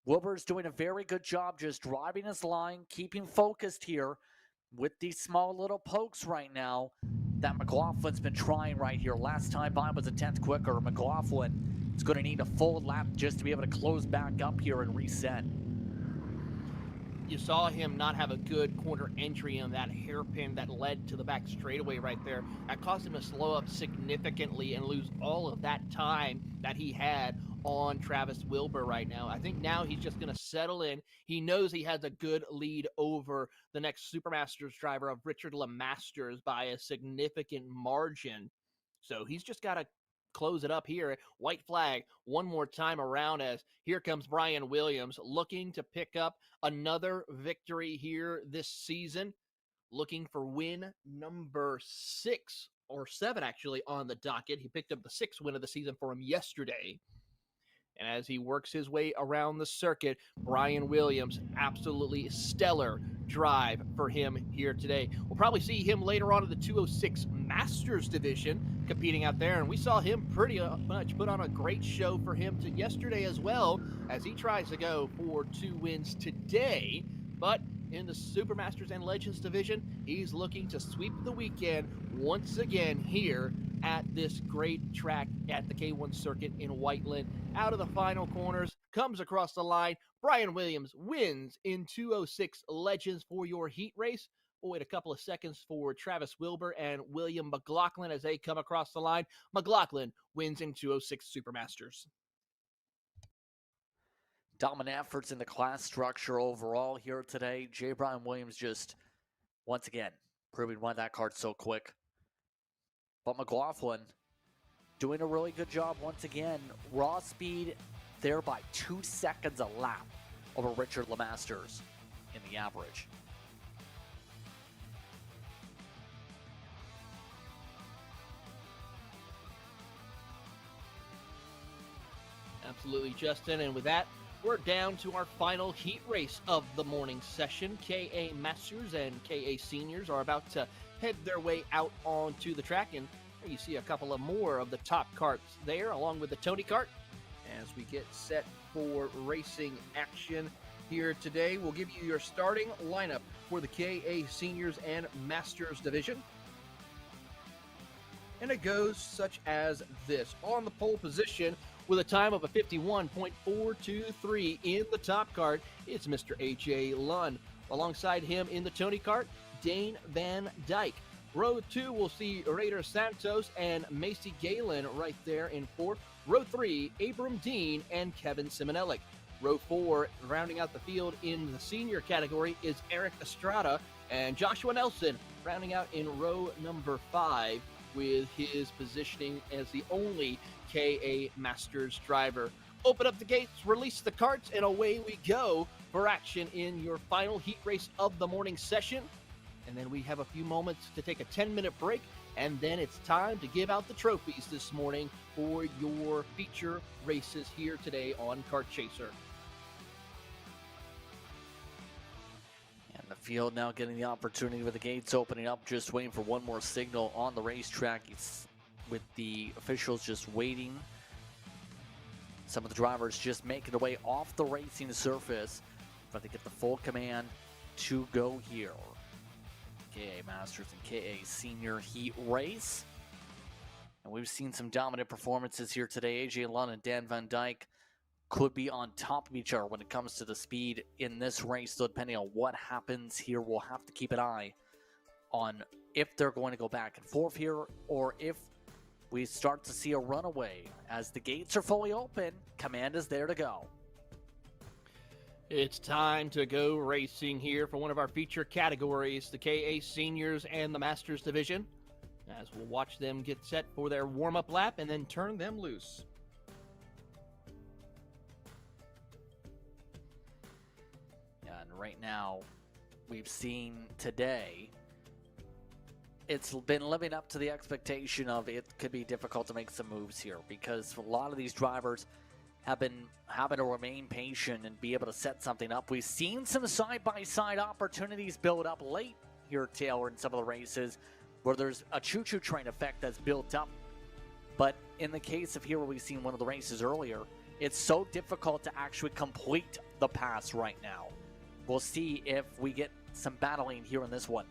Wilbur's doing a very good job just driving his line, keeping focused here with these small little pokes right now that McLaughlin's been trying right here. Last time by was a tenth quicker. McLaughlin is going to need a full lap just to be able to close back up here and reset. You saw him not have a good corner entry on that hairpin that led to the back straightaway right there. That caused him to slow up significantly and lose all of that time that he had on Travis Wilbur right now. I think now he's just going to settle in. He knows he has a good lead over the next Supermasters driver of Richard LeMasters by a significant margin. So he's just got to close it up here. White flag one more time around as here comes Brian Williams looking to pick up another victory here this season, looking for win number 6 or 7 actually on the docket. He picked up the 6th win of the season for him yesterday. And as he works his way around the circuit, Brian Williams, absolutely stellar drive for him here today. We'll probably see him later on in the 206 Masters division competing out there. And we saw him pretty much put on a great show for him yesterday as well, as he tries to go for 2 wins today. But in the Supermasters and Legends division, he's looking to sweep the weekend once again here at this great track at the K1 circuit in Whiteland. Out of the final corners, comes across the line. Brian Williams wins in 206 Legends for your heat race. We'll wait a couple of seconds for Travis Wilbur and William McLaughlin as they come across the line. McLaughlin wins in 206 Supermasters. Dominant efforts in the class structure overall here today. J. Brian Williams just, once again, proving why that kart's so quick. But McLaughlin doing a really good job once again. Raw speed there by 2 seconds a lap over Richard LeMasters in the average. Absolutely, Justin. And with that, we're down to our final heat race of the morning session. KA Masters and KA Seniors are about to head their way out onto the track, and you see a couple of more of the top karts there, along with the Tony Kart. As we get set for racing action here today, we'll give you your starting lineup for the KA Seniors and Masters division. And it goes such as this. On the pole position, with a time of a 51.423 in the top kart, it's Mr. A.J. Lunn. Alongside him in the Tony Kart, Dane Van Dyke. Row 2 will see Raider Santos and Macy Galen right there in 4th. Row 3, Abram Dean and Kevin Simonelik. Row 4, rounding out the field in the senior category, is Eric Estrada and Joshua Nelson, rounding out in row number 5 with his positioning as the only KA Masters driver. Open up the gates, release the karts, and away we go for action in your final heat race of the morning session. And then we have a few moments to take a 10-minute break, and then it's time to give out the trophies this morning for your feature races here today on Kart Chaser. And the field now getting the opportunity with the gates opening up, just waiting for one more signal on the racetrack. It's with the officials just waiting. Some of the drivers just making their way off the racing surface, but they get the full command to go here. KA Masters and KA Senior Heat Race. And we've seen some dominant performances here today. AJ Lunn and Dan Van Dyke could be on top of each other when it comes to the speed in this race. So depending on what happens here, we'll have to keep an eye on if they're going to go back and forth here, or if we start to see a runaway. As the gates are fully open, command is there to go. It's time to go racing here for one of our feature categories, the KA Seniors and the Masters division, as we'll watch them get set for their warm-up lap and then turn them loose. And right now, we've seen today, it's been living up to the expectation of it could be difficult to make some moves here, because a lot of these drivers have been having to remain patient and be able to set something up. We've seen some side-by-side opportunities build up late here, Taylor, in some of the races where there's a choo-choo train effect that's built up. But in the case of here where we've seen one of the races earlier, it's so difficult to actually complete the pass right now. We'll see if we get some battling here in this one.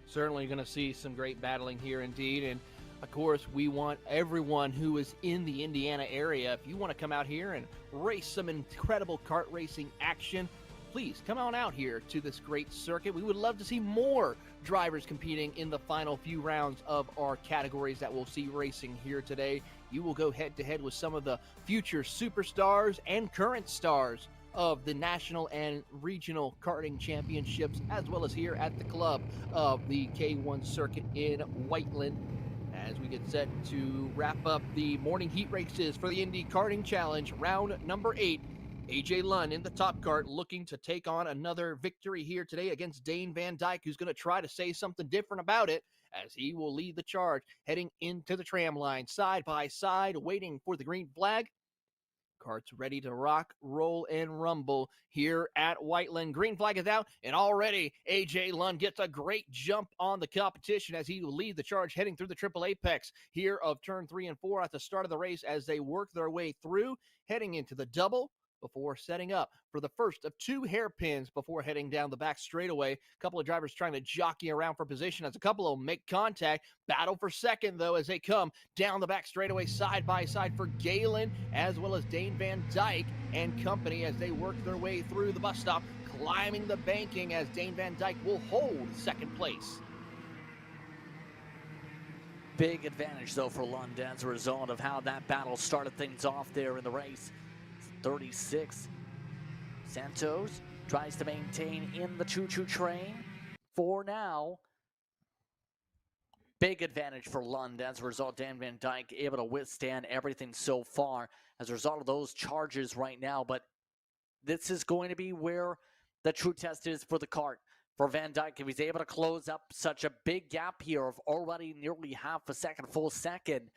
Certainly going to see some great battling here indeed. And of course, we want everyone who is in the Indiana area, if you want to come out here and race some incredible kart racing action, please come on out here to this great circuit. We would love to see more drivers competing in the final few rounds of our categories that we'll see racing here today. You will go head-to-head with some of the future superstars and current stars of the national and regional karting championships, as well as here at the club of the K1 circuit in Whiteland, as we get set to wrap up the morning heat races for the Indy Karting Challenge, round number 8. AJ Lund in the top kart looking to take on another victory here today against Dane Van Dyke, who's going to try to say something different about it, as he will lead the charge heading into the tram line, side by side, waiting for the green flag. Karts ready to rock, roll, and rumble here at Whiteland. Green flag is out, and already AJ Lund gets a great jump on the competition as he will lead the charge heading through the triple apex here of turn 3 and 4 at the start of the race as they work their way through, heading into the double before setting up for the first of 2 hairpins before heading down the back straightaway. A couple of drivers trying to jockey around for position as a couple of them make contact. Battle for second, though, as they come down the back straightaway side by side for Galen, as well as Dane Van Dyke and company as they work their way through the bus stop, climbing the banking as Dane Van Dyke will hold second place. Big advantage, though, for Lund as a result of how that battle started things off there in the race. 36. Santos tries to maintain in the choo-choo train for now. Big advantage for Lund as a result. Dan Van Dyke able to withstand everything so far as a result of those charges right now. But this is going to be where the true test is for the kart. For Van Dyke, if he's able to close up such a big gap here of already nearly half a second, full second,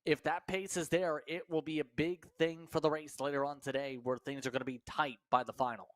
if that pace is there, it will be a big thing for the race later on today where things are going to be tight by the final.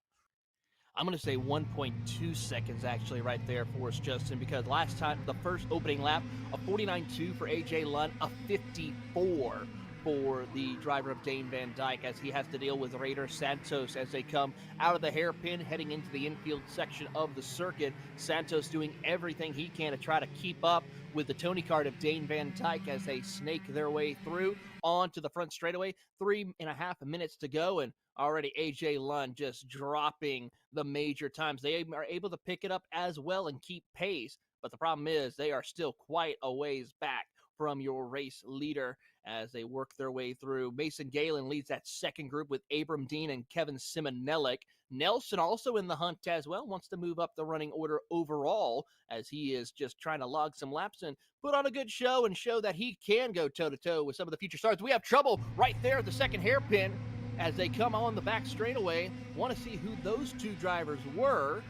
I'm going to say 1.2 seconds actually right there for us, Justin, because last time, the first opening lap, a 49.2 for AJ Lund, a 54 for the driver of Dane Van Dyke as he has to deal with Raider Santos as they come out of the hairpin heading into the infield section of the circuit. Santos doing everything he can to try to keep up with the Tony kart of Dane Van Dyke as they snake their way through onto the front straightaway. 3.5 minutes to go, and already AJ Lund just dropping the major times. They are able to pick it up as well and keep pace, but the problem is they are still quite a ways back from your race leader as they work their way through. Mason Galen leads that second group with Abram Dean and Kevin Simonelik. Nelson also in the hunt as well, wants to move up the running order overall as he is just trying to log some laps and put on a good show and show that he can go toe-to-toe with some of the future stars. We have trouble right there at the second hairpin as they come on the back straightaway. Want to see who those two drivers were,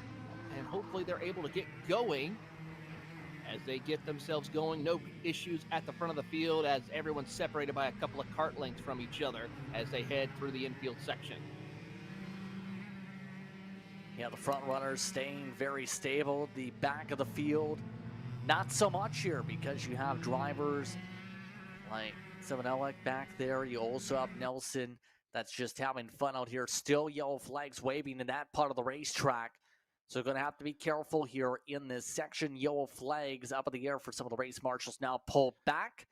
and hopefully they're able to get going as they get themselves going. No issues at the front of the field as everyone's separated by a couple of kart lengths from each other as they head through the infield section. Yeah, the front runners staying very stable. The back of the field, not so much here because you have drivers like Simonelik back there. You also have Nelson that's just having fun out here. Still yellow flags waving in that part of the racetrack. So going to have to be careful here in this section. Yellow flags up in the air for some of the race marshals now pull back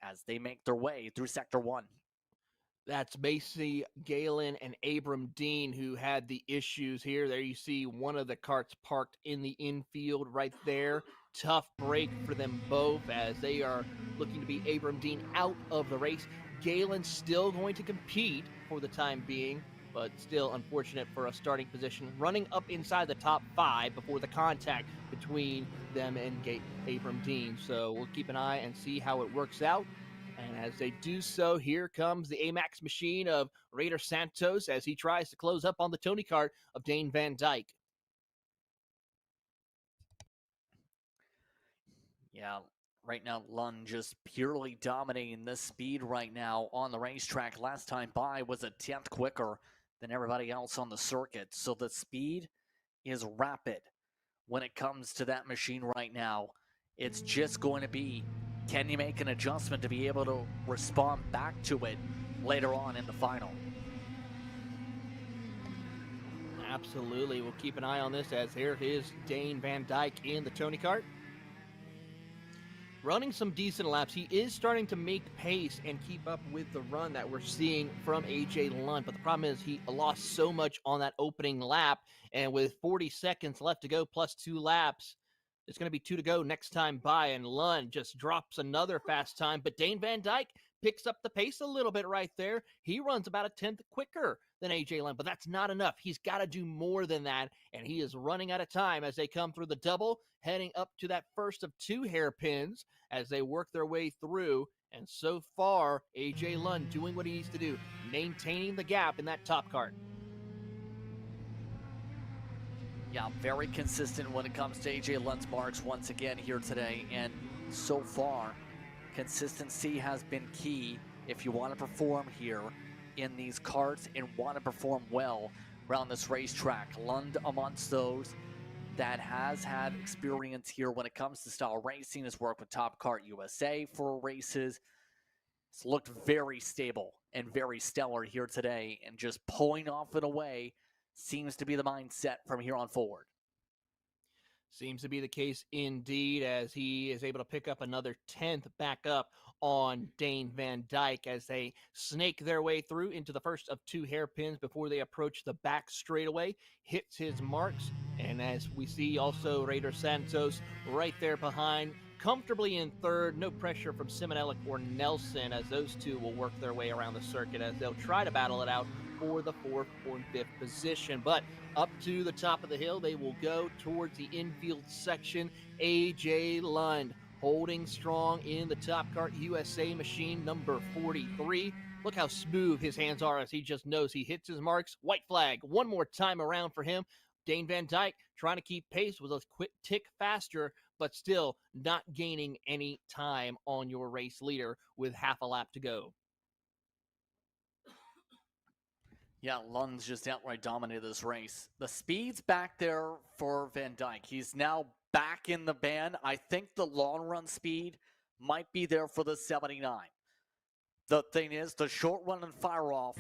as they make their way through Sector 1. That's Macy Galen and Abram Dean who had the issues here. There you see one of the karts parked in the infield right there. Tough break for them both as they are looking to be Abram Dean out of the race. Galen still going to compete for the time being, but still unfortunate for a starting position, running up inside the top 5 before the contact between them and Abram Dean. So we'll keep an eye and see how it works out. And as they do so, here comes the AMAX machine of Raider Santos as he tries to close up on the Tony kart of Dane Van Dyke. Yeah, Right now, Lund just purely dominating this speed right now on the racetrack. Last time by was a 10th quicker than everybody else on the circuit. So the speed is rapid when it comes to that machine right now. It's just going to be, can you make an adjustment to be able to respond back to it later on in the final? Absolutely. We'll keep an eye on this as here is Dane Van Dyke in the Tony Kart. Running some decent laps. He is starting to make pace and keep up with the run that we're seeing from AJ Lund. But the problem is he lost so much on that opening lap. And with 40 seconds left to go plus 2 laps, it's going to be 2 to go next time by. And Lund just drops another fast time. But Dane Van Dyke picks up the pace a little bit right there. He runs about a 10th quicker than AJ Lund, but that's not enough. He's got to do more than that, and he is running out of time as they come through the double, heading up to that first of 2 hairpins as they work their way through. And so far, AJ Lund doing what he needs to do, maintaining the gap in that top cart. Yeah, very consistent when it comes to AJ Lund's marks once again here today, and so far, consistency has been key if you want to perform here in these karts and want to perform well around this racetrack. Lund amongst those that has had experience here when it comes to style racing, has worked with Top Kart USA for races. It's looked very stable and very stellar here today, and just pulling off and away seems to be the mindset from here on forward. Seems to be the case indeed, as he is able to pick up another 10th back up on Dane Van Dyke as they snake their way through into the first of 2 hairpins before they approach the back straightaway, hits his marks, and as we see also Raider Santos right there behind, comfortably in third. No pressure from Simonelli or Nelson as those two will work their way around the circuit as they'll try to battle it out for the 4th and 5th position. But up to the top of the hill, they will go towards the infield section. AJ Lund holding strong in the Top Kart USA machine number 43. Look how smooth his hands are as he just knows he hits his marks. White flag one more time around for him. Dane Van Dyke trying to keep pace with a quick tick faster, but still not gaining any time on your race leader with half a lap to go. Yeah, Lund's just outright dominated this race. The speed's back there for Van Dyke. He's now back in the band. I think the long run speed might be there for the 79. The thing is, the short run and fire off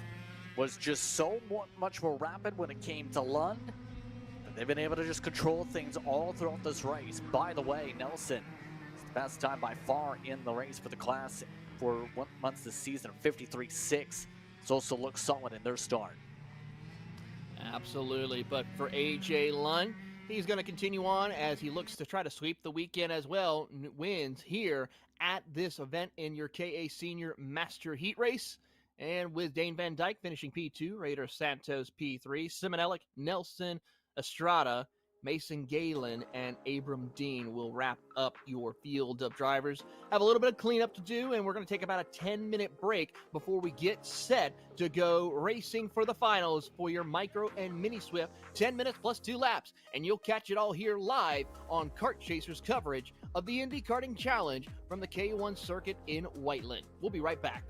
was just so much more rapid when it came to Lund that they've been able to just control things all throughout this race. By the way, Nelson is the best time by far in the race for the class for 1 month this season, 53.6. It's also looked solid in their start. Absolutely, but for AJ Lund, he's going to continue on as he looks to try to sweep the weekend as well. Wins here at this event in your KA Senior Master Heat Race. And with Dane Van Dyke finishing P2, Raider Santos P3, Simonelli, Nelson, Estrada, Mason Galen, and Abram Dean will wrap up your field of drivers. Have a little bit of cleanup to do, and we're going to take about a 10-minute break before we get set to go racing for the finals for your Micro and Mini Swift. 10 minutes plus 2 laps, and you'll catch it all here live on Kart Chasers coverage of the Indy Karting Challenge from the K1 circuit in Whiteland. We'll be right back.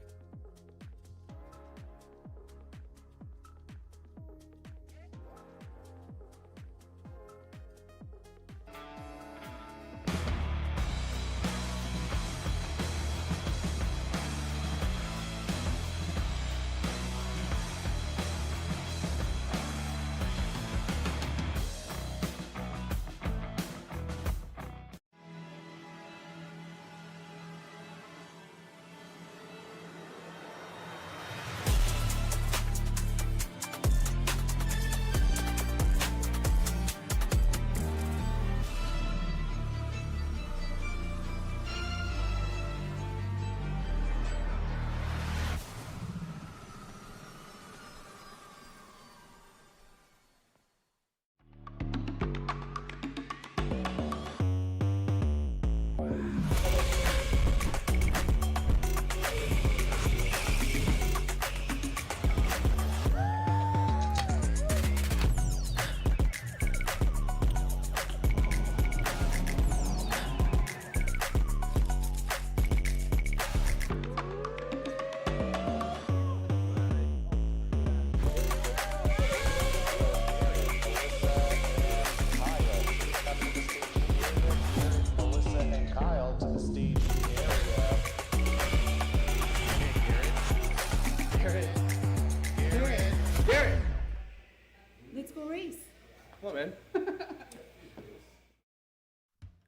Come on, man.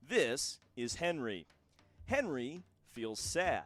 This is Henry. Henry feels sad.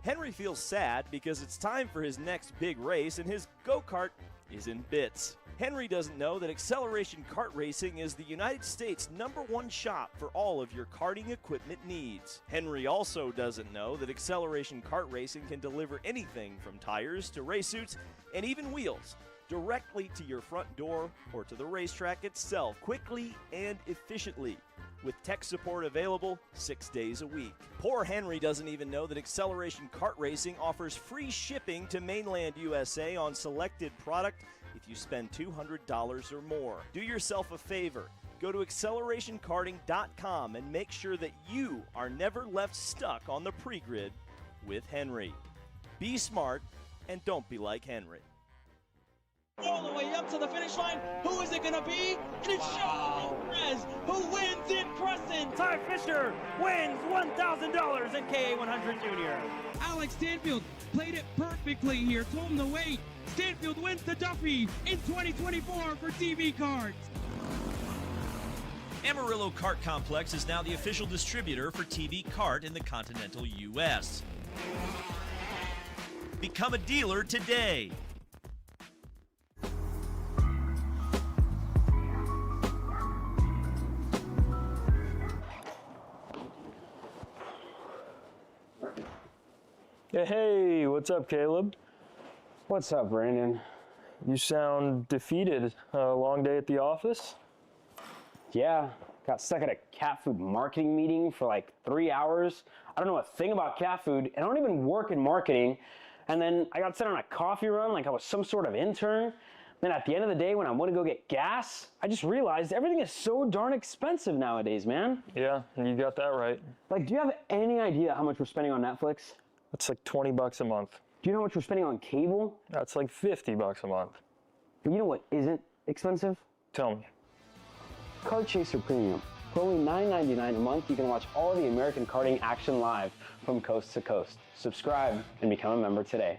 Henry feels sad because it's time for his next big race and his go-kart is in bits. Henry doesn't know that Acceleration Kart Racing is the United States' #1 shop for all of your karting equipment needs. Henry also doesn't know that Acceleration Kart Racing can deliver anything from tires to race suits and even wheels directly to your front door or to the racetrack itself, quickly and efficiently, with tech support available 6 days a week. Poor Henry doesn't even know that Acceleration Kart Racing offers free shipping to mainland USA on selected product if you spend $200 or more. Do yourself a favor. Go to accelerationkarting.com and make sure that you are never left stuck on the pre-grid with Henry. Be smart and don't be like Henry. All the way up to the finish line. Who is it going to be? It's Sean Perez, who wins in Crescent. Ty Fisher wins $1,000 in KA100 Junior. Alex Stanfield played it perfectly here, told him to wait. Stanfield wins the Duffy in 2024 for TV Karts. Amarillo Kart Complex is now the official distributor for TV Kart in the continental U.S. Become a dealer today. Hey, what's up, Caleb? What's up, Brandon? You sound defeated. A long day at the office? Yeah, got stuck at a cat food marketing meeting for like 3 hours. I don't know a thing about cat food, and I don't even work in marketing. And then I got sent on a coffee run like I was some sort of intern. Then at the end of the day, when I want to go get gas, I just realized everything is so darn expensive nowadays, man. Yeah, you got that right. Like, do you have any idea how much we're spending on Netflix? That's like $20 a month. Do you know how much we're spending on cable? That's like $50 a month. But you know what isn't expensive? Tell me. Kart Chaser Premium. For only $9.99 a month, you can watch all of the American karting action live from coast to coast. Subscribe and become a member today.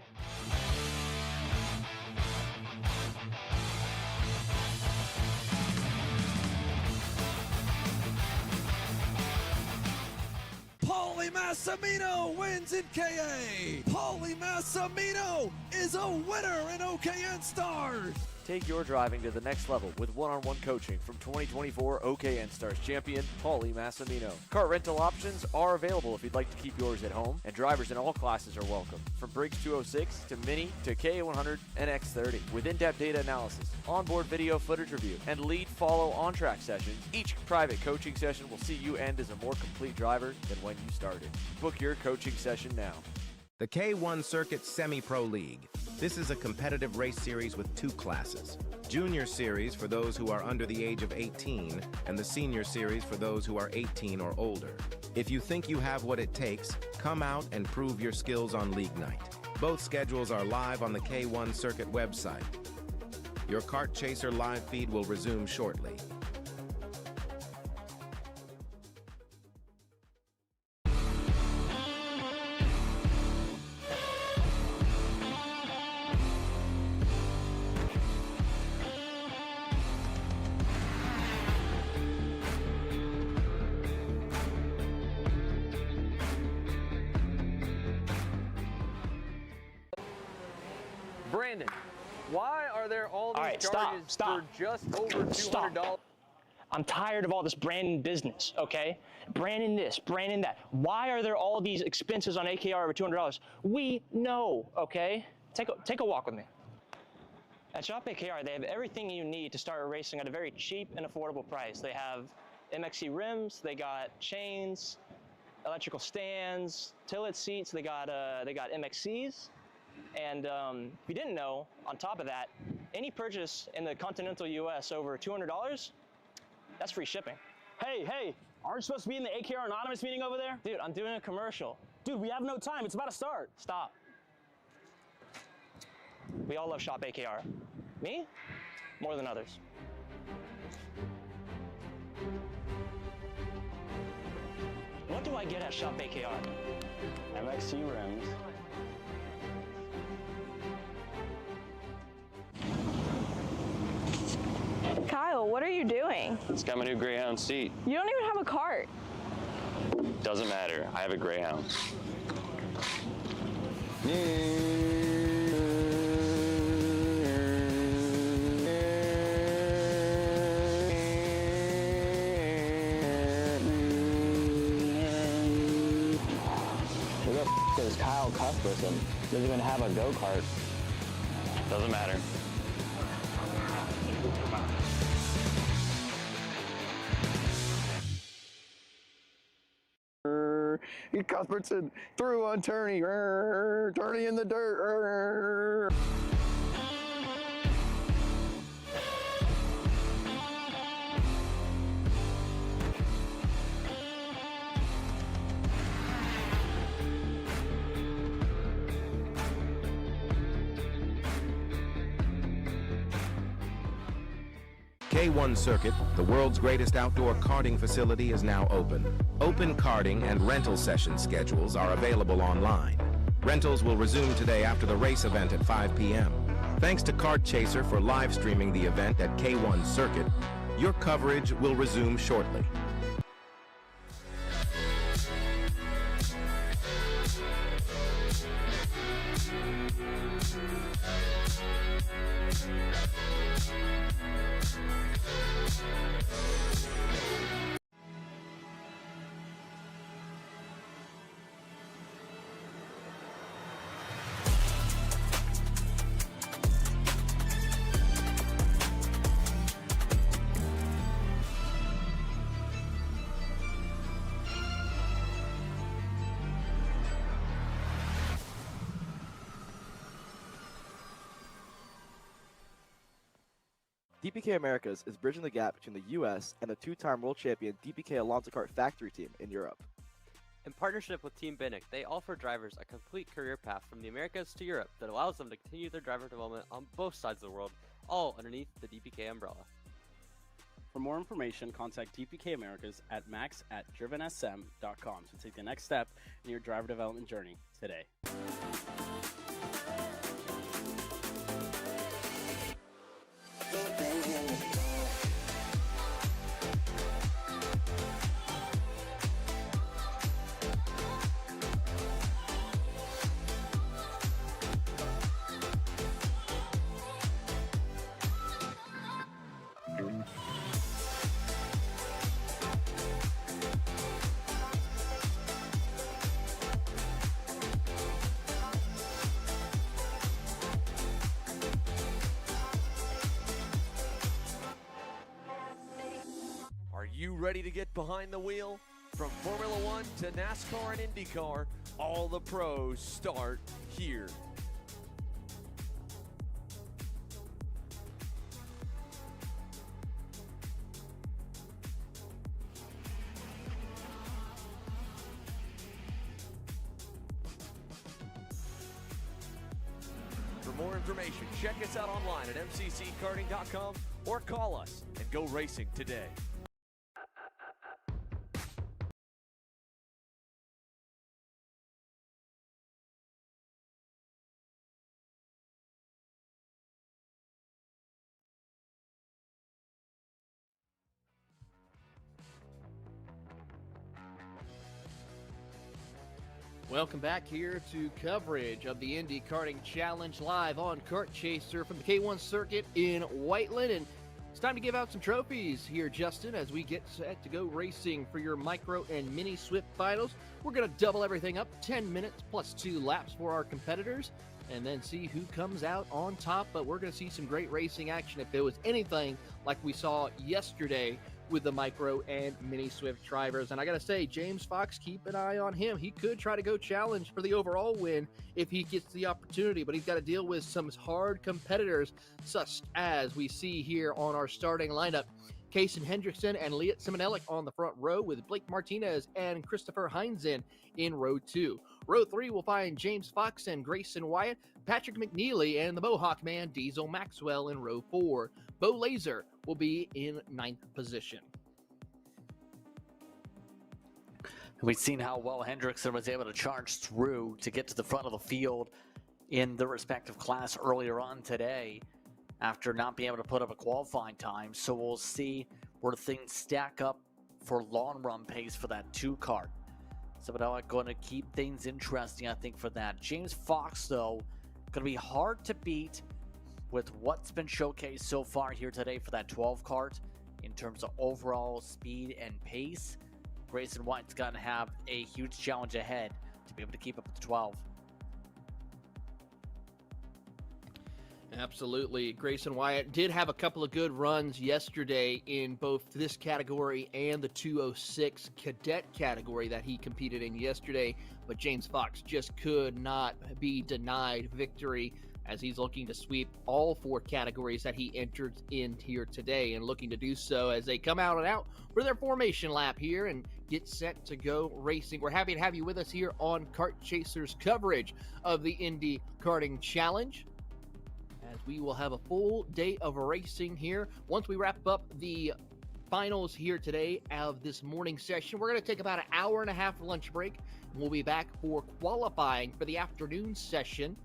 Paulie Massimino wins in KA. Paulie Massimino is a winner in OKN Stars. Take your driving to the next level with one-on-one coaching from 2024 OKN Stars champion Paulie Massimino. Kart rental options are available if you'd like to keep yours at home, and drivers in all classes are welcome, from Briggs 206 to Mini to KA100 and X30. With in-depth data analysis, onboard video footage review, and lead follow on-track sessions, each private coaching session will see you end as a more complete driver than when you started. Book your coaching session now. The K1 Circuit Semi-Pro League. This is a competitive race series with 2 classes. Junior Series for those who are under the age of 18, and the Senior Series for those who are 18 or older. If you think you have what it takes, come out and prove your skills on League Night. Both schedules are live on the K1 Circuit website. Your Kart Chaser live feed will resume shortly. Brandon, why are there all these charges for just over $200? I'm tired of all this Brandon business, okay? Brandon this, Brandon that. Why are there all these expenses on AKR over $200? We know, okay? Take a walk with me. At Shop AKR, they have everything you need to start racing at a very cheap and affordable price. They have MXC rims, they got chains, electrical stands, tilt seats, they got MXCs. And if you didn't know, on top of that, any purchase in the continental US over $200, that's free shipping. Hey, aren't you supposed to be in the AKR Anonymous meeting over there? Dude, I'm doing a commercial. Dude, we have no time. It's about to start. Stop. We all love Shop AKR. Me? More than others. What do I get at Shop AKR? MXC rims. Kyle, Whoa, what are you doing? It's got my new Greyhound seat. You don't even have a cart. Doesn't matter. I have a Greyhound. Who the is Kyle Cuthbertson? Doesn't even have a go-kart. Doesn't matter. Cuthbertson through on Turney. Turney in the dirt. K1 Circuit, the world's greatest outdoor karting facility, is now open. Open karting and rental session schedules are available online. Rentals will resume today after the race event at 5 p.m. Thanks to Kart Chaser for live streaming the event at K1 Circuit, your coverage will resume shortly. DPK Americas is bridging the gap between the U.S. and the two-time world champion DPK Alonso Kart factory team in Europe. In partnership with Team Binnick, they offer drivers a complete career path from the Americas to Europe that allows them to continue their driver development on both sides of the world, all underneath the DPK umbrella. For more information, contact DPK Americas at max@drivensm.com to take the next step in your driver development journey today. Are you ready to get behind the wheel? From Formula One to NASCAR and IndyCar, all the pros start here. For more information, check us out online at mcckarting.com or call us and go racing today. Welcome back here to coverage of the Indy Karting Challenge live on Kart Chaser from the K1 Circuit in Whiteland. And it's time to give out some trophies here, Justin, as we get set to go racing for your micro and mini Swift finals. We're going to double everything up, 10 minutes plus 2 laps for our competitors, and then see who comes out on top. But we're going to see some great racing action if there was anything like we saw yesterday with the micro and mini Swift drivers. And I gotta say, James Fox, keep an eye on him. He could try to go challenge for the overall win if he gets the opportunity, but he's got to deal with some hard competitors, such as we see here on our starting lineup. Kason Hendrickson and Leah Simonellik on the front row, with Blake Martinez and Christopher Heinzen in row 2. Row 3 will find James Fox and Grayson Wyatt, Patrick McNeely and the Mohawk Man Diesel Maxwell in row 4. Bo Laser will be in 9th position. We've seen how well Hendrickson was able to charge through to get to the front of the field in the respective class earlier on today. after not being able to put up a qualifying time. So we'll see where things stack up for long run pace for that 2 kart. So I'm going to keep things interesting, I think, for that. James Fox, though, going to be hard to beat with what's been showcased so far here today for that 12 kart in terms of overall speed and pace. Grayson White's going to have a huge challenge ahead to be able to keep up with the 12. Absolutely. Grayson Wyatt did have a couple of good runs yesterday in both this category and the 206 cadet category that he competed in yesterday, but James Fox just could not be denied victory as he's looking to sweep all 4 categories that he entered in here today, and looking to do so as they come out and out for their formation lap here and get set to go racing. We're happy to have you with us here on Kart Chasers coverage of the Indy Karting Challenge, as we will have a full day of racing here. Once we wrap up the finals here today of this morning session, we're going to take about an hour and a half lunch break, and we'll be back for qualifying for the afternoon session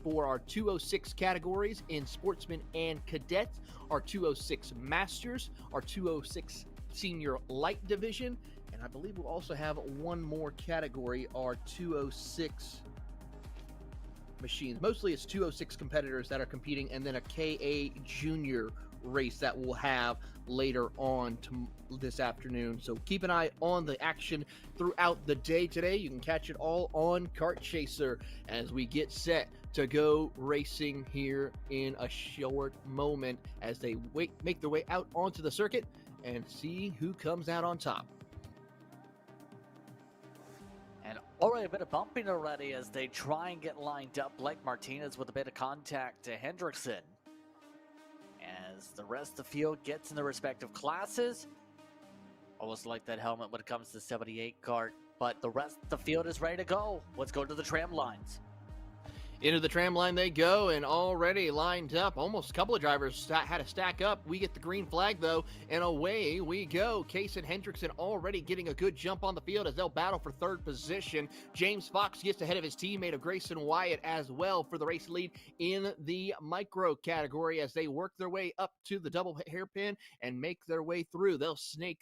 for our 206 categories in Sportsman and Cadet, our 206 Masters, our 206 Senior Light Division, and I believe we'll also have one more category, our 206 machines. Mostly it's 206 competitors that are competing, and then a KA Junior race that we'll have later on this afternoon. So keep an eye on the action throughout the day today. You can catch it all on Kart Chaser as we get set to go racing here in a short moment as they make their way out onto the circuit and see who comes out on top. And already a bit of bumping already as they try and get lined up. Blake Martinez with a bit of contact to Hendrickson. As the rest of the field gets in their respective classes. Almost like that helmet when it comes to 78 kart. But the rest of the field is ready to go. Let's go to the tram lines. Into the tram line they go, and already lined up. Almost a couple of drivers had to stack up. We get the green flag, though, and away we go. Case and Hendrickson already getting a good jump on the field as they'll battle for third position. James Fox gets ahead of his teammate of Grayson Wyatt as well for the race lead in the micro category as they work their way up to the double hairpin and make their way through. They'll snake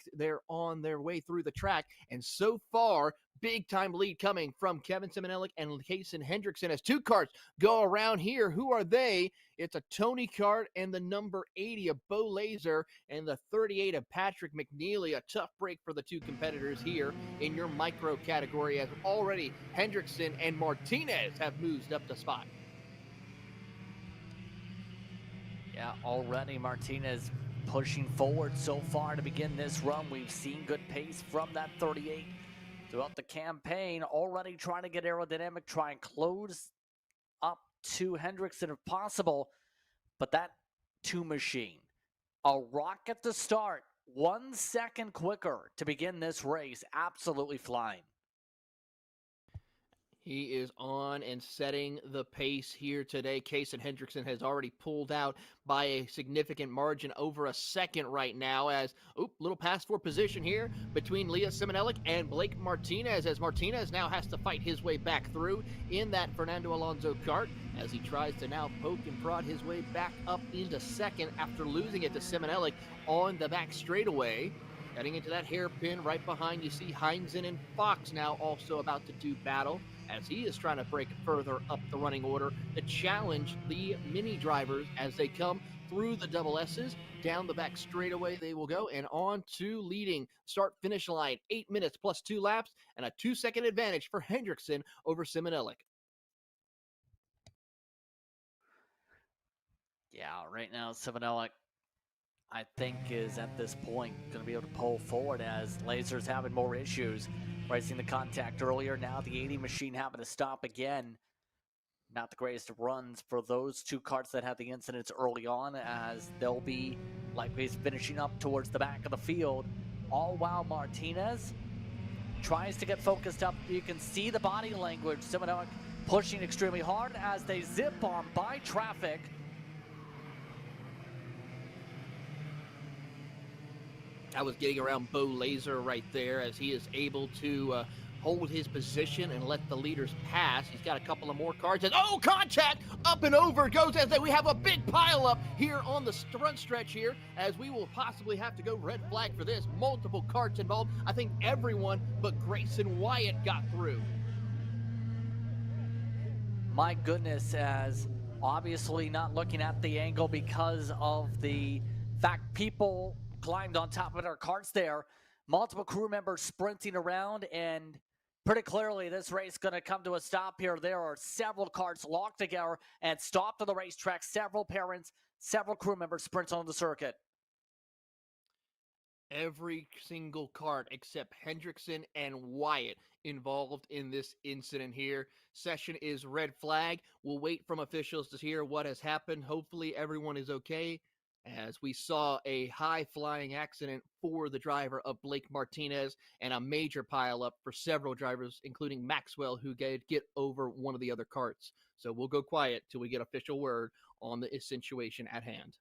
on their way through the track, and so far, big time lead coming from Kevin Simonelik and Kason Hendrickson as 2 karts go around here. Who are they? It's a Tony Kart and the number 80 of Bo Laser and the 38 of Patrick McNeely. A tough break for the 2 competitors here in your micro category as already Hendrickson and Martinez have moved up the spot. Yeah, already Martinez pushing forward so far to begin this run. We've seen good pace from that 38 throughout the campaign, already trying to get aerodynamic, try and close up to Hendrickson if possible. But that 2 machine, a rocket to start, 1 second quicker to begin this race, absolutely flying. He is on and setting the pace here today. Kason Hendrickson has already pulled out by a significant margin, over a second right now, as, little pass for position here between Leah Simonelik and Blake Martinez, as Martinez now has to fight his way back through in that Fernando Alonso kart, as he tries to now poke and prod his way back up into second after losing it to Simonelik on the back straightaway. Heading into that hairpin right behind, you see Heinzen and Fox now also about to do battle, as he is trying to break further up the running order to challenge the mini drivers as they come through the double S's. Down the back straightaway they will go, and on to leading start-finish line. 8 minutes plus 2 laps, and a 2-second advantage for Hendrickson over Simonelik. Yeah, right now Simonelik, I think, is at this point going to be able to pull forward as Laser's having more issues. Racing the contact earlier, now the 80 machine having to stop again. Not the greatest of runs for those 2 karts that had the incidents early on, as they'll be likely finishing up towards the back of the field. All while Martinez tries to get focused up. You can see the body language. Simonelik pushing extremely hard as they zip on by traffic. I was getting around Bo Laser right there as he is able to hold his position and let the leaders pass. He's got a couple of more cars. And, oh, contact! Up and over goes as we have a big pileup here on the front stretch here, as we will possibly have to go red flag for this. Multiple karts involved. I think everyone but Grayson Wyatt got through. My goodness, as obviously not looking at the angle because of the fact people climbed on top of their carts there. Multiple crew members sprinting around, and pretty clearly this race is going to come to a stop here. There are several carts locked together and stopped on the racetrack. Several parents, several crew members sprint on the circuit. Every single kart except Hendrickson and Wyatt involved in this incident here. Session is red flag. We'll wait from officials to hear what has happened. Hopefully everyone is okay, as we saw a high-flying accident for the driver of Blake Martinez and a major pileup for several drivers, including Maxwell, who get over one of the other karts. So we'll go quiet till we get official word on the situation at hand.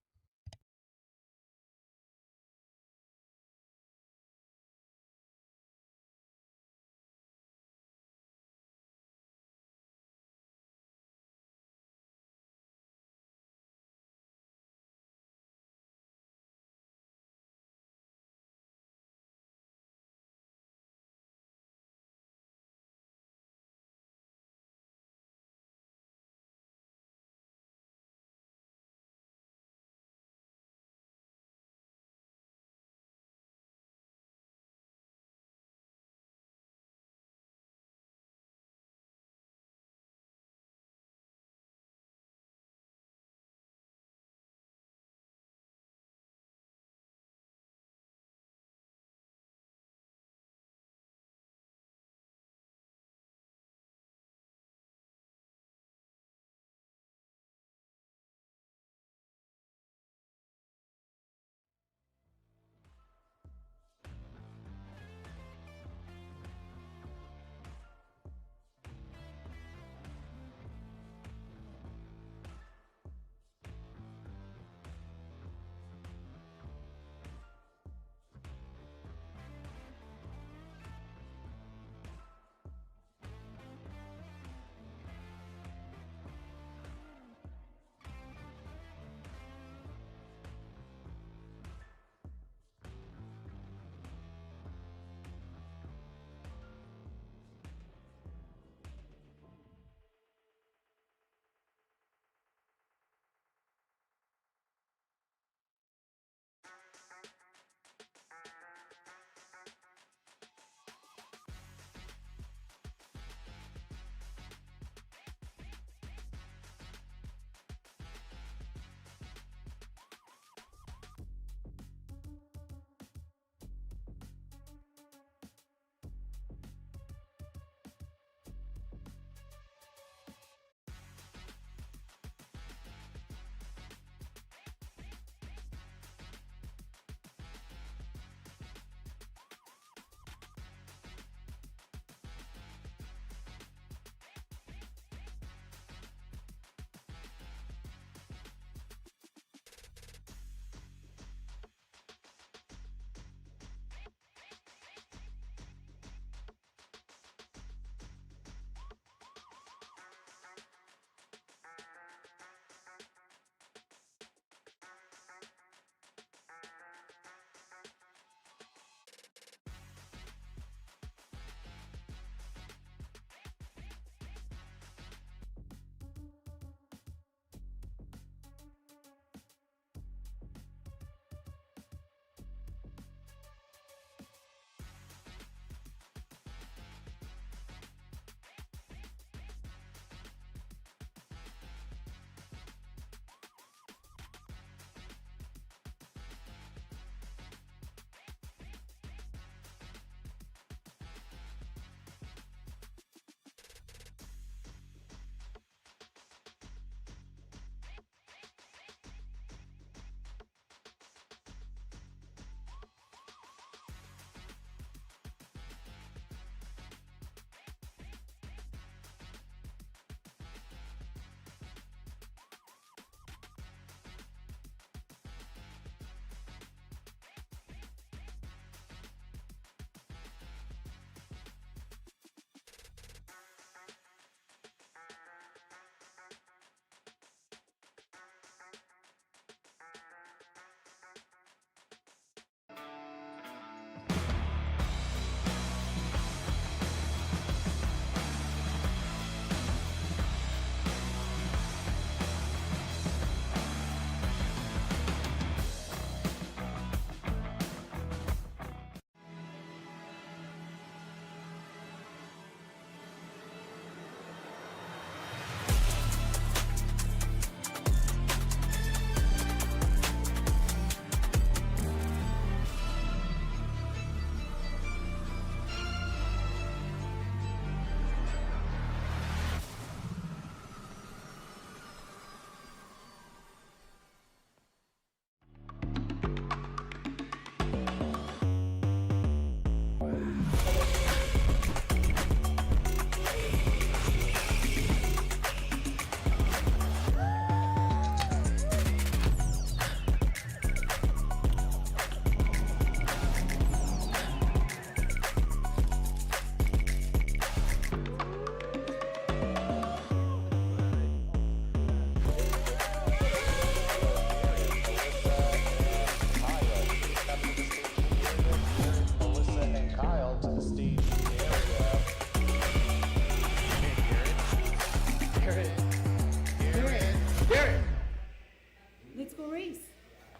Nice.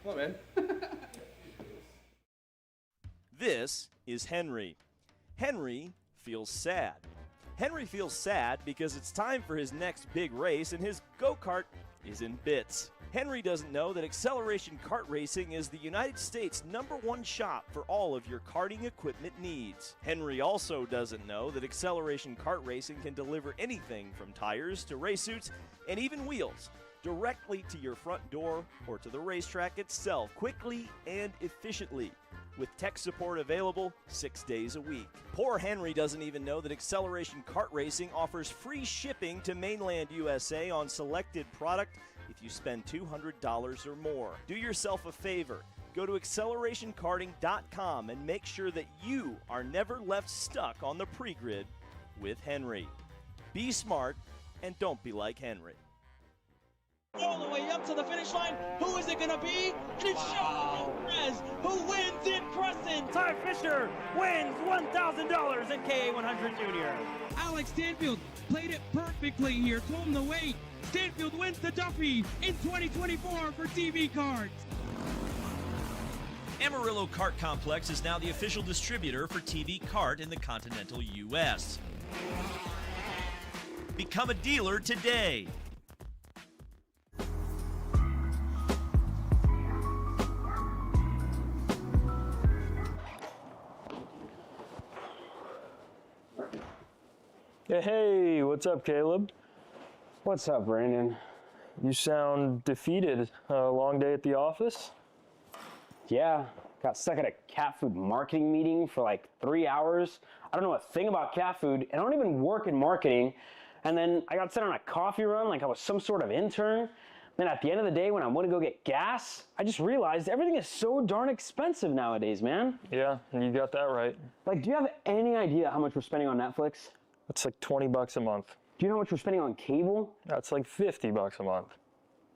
Come on, man. This is Henry. Henry feels sad. Henry feels sad because it's time for his next big race and his go-kart is in bits. Henry doesn't know that Acceleration Kart Racing is the United States' #1 shop for all of your karting equipment needs. Henry also doesn't know that Acceleration Kart Racing can deliver anything from tires to race suits and even wheels directly to your front door or to the racetrack itself quickly and efficiently, with tech support available 6 days a week. Poor Henry doesn't even know that Acceleration Kart Racing offers free shipping to mainland USA on selected product if you spend $200 or more. Do yourself a favor. Go to accelerationkarting.com and make sure that you are never left stuck on the pre-grid with Henry. Be smart and don't be like Henry. All the way up to the finish line. Who is it going to be? And it's Charles Perez who wins in Crescent. Ty Fisher wins $1,000 in KA100 Junior. Alex Stanfield played it perfectly here. Told him to wait. Stanfield wins the Duffy in 2024 for TV Kart. Amarillo Kart Complex is now the official distributor for TV Kart in the continental U.S. Become a dealer today. Hey, what's up, Caleb? What's up, Brandon? You sound defeated. A long day at the office? Yeah, got stuck at a cat food marketing meeting for like 3 hours. I don't know a thing about cat food, and I don't even work in marketing. And then I got sent on a coffee run like I was some sort of intern. Then at the end of the day, when I went to go get gas, I just realized everything is so darn expensive nowadays, man. Yeah, you got that right. Like, do you have any idea how much we're spending on Netflix? That's like $20 a month. Do you know how much we're spending on cable? That's like $50 a month.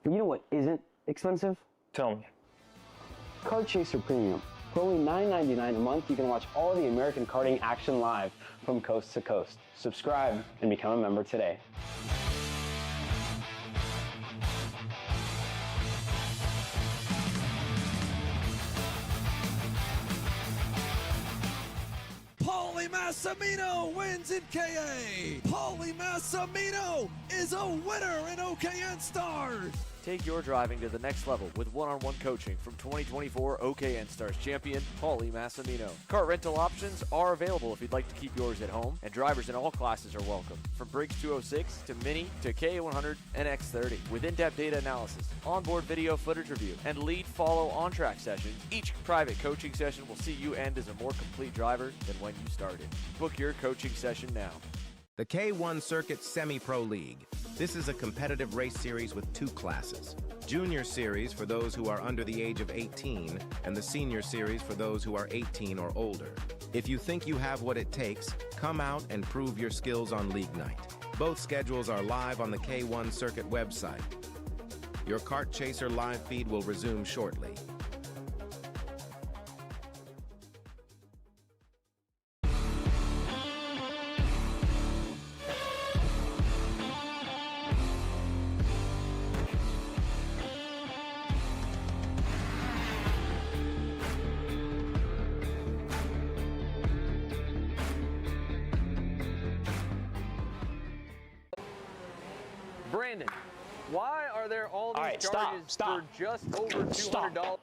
But you know what isn't expensive? Tell me. Kart Chaser Premium. For only $9.99 a month, you can watch all the American karting action live from coast to coast. Subscribe and become a member today. Massimino wins in KA. Paulie Massimino is a winner in OKN Stars. Take your driving to the next level with one-on-one coaching from 2024 OKN Stars champion Paulie Massimino. Kart rental options are available if you'd like to keep yours at home, and drivers in all classes are welcome, from Briggs 206 to Mini to KA100 and X30. With in-depth data analysis, onboard video footage review, and lead follow on-track sessions, each private coaching session will see you end as a more complete driver than when you started. Book your coaching session now. The K1 Circuit Semi-Pro League. This is a competitive race series with 2 classes. Junior Series for those who are under the age of 18, and the Senior Series for those who are 18 or older. If you think you have what it takes, come out and prove your skills on League Night. Both schedules are live on the K1 Circuit website. Your Kart Chaser live feed will resume shortly. Brandon, why are there all these charges for just over $200?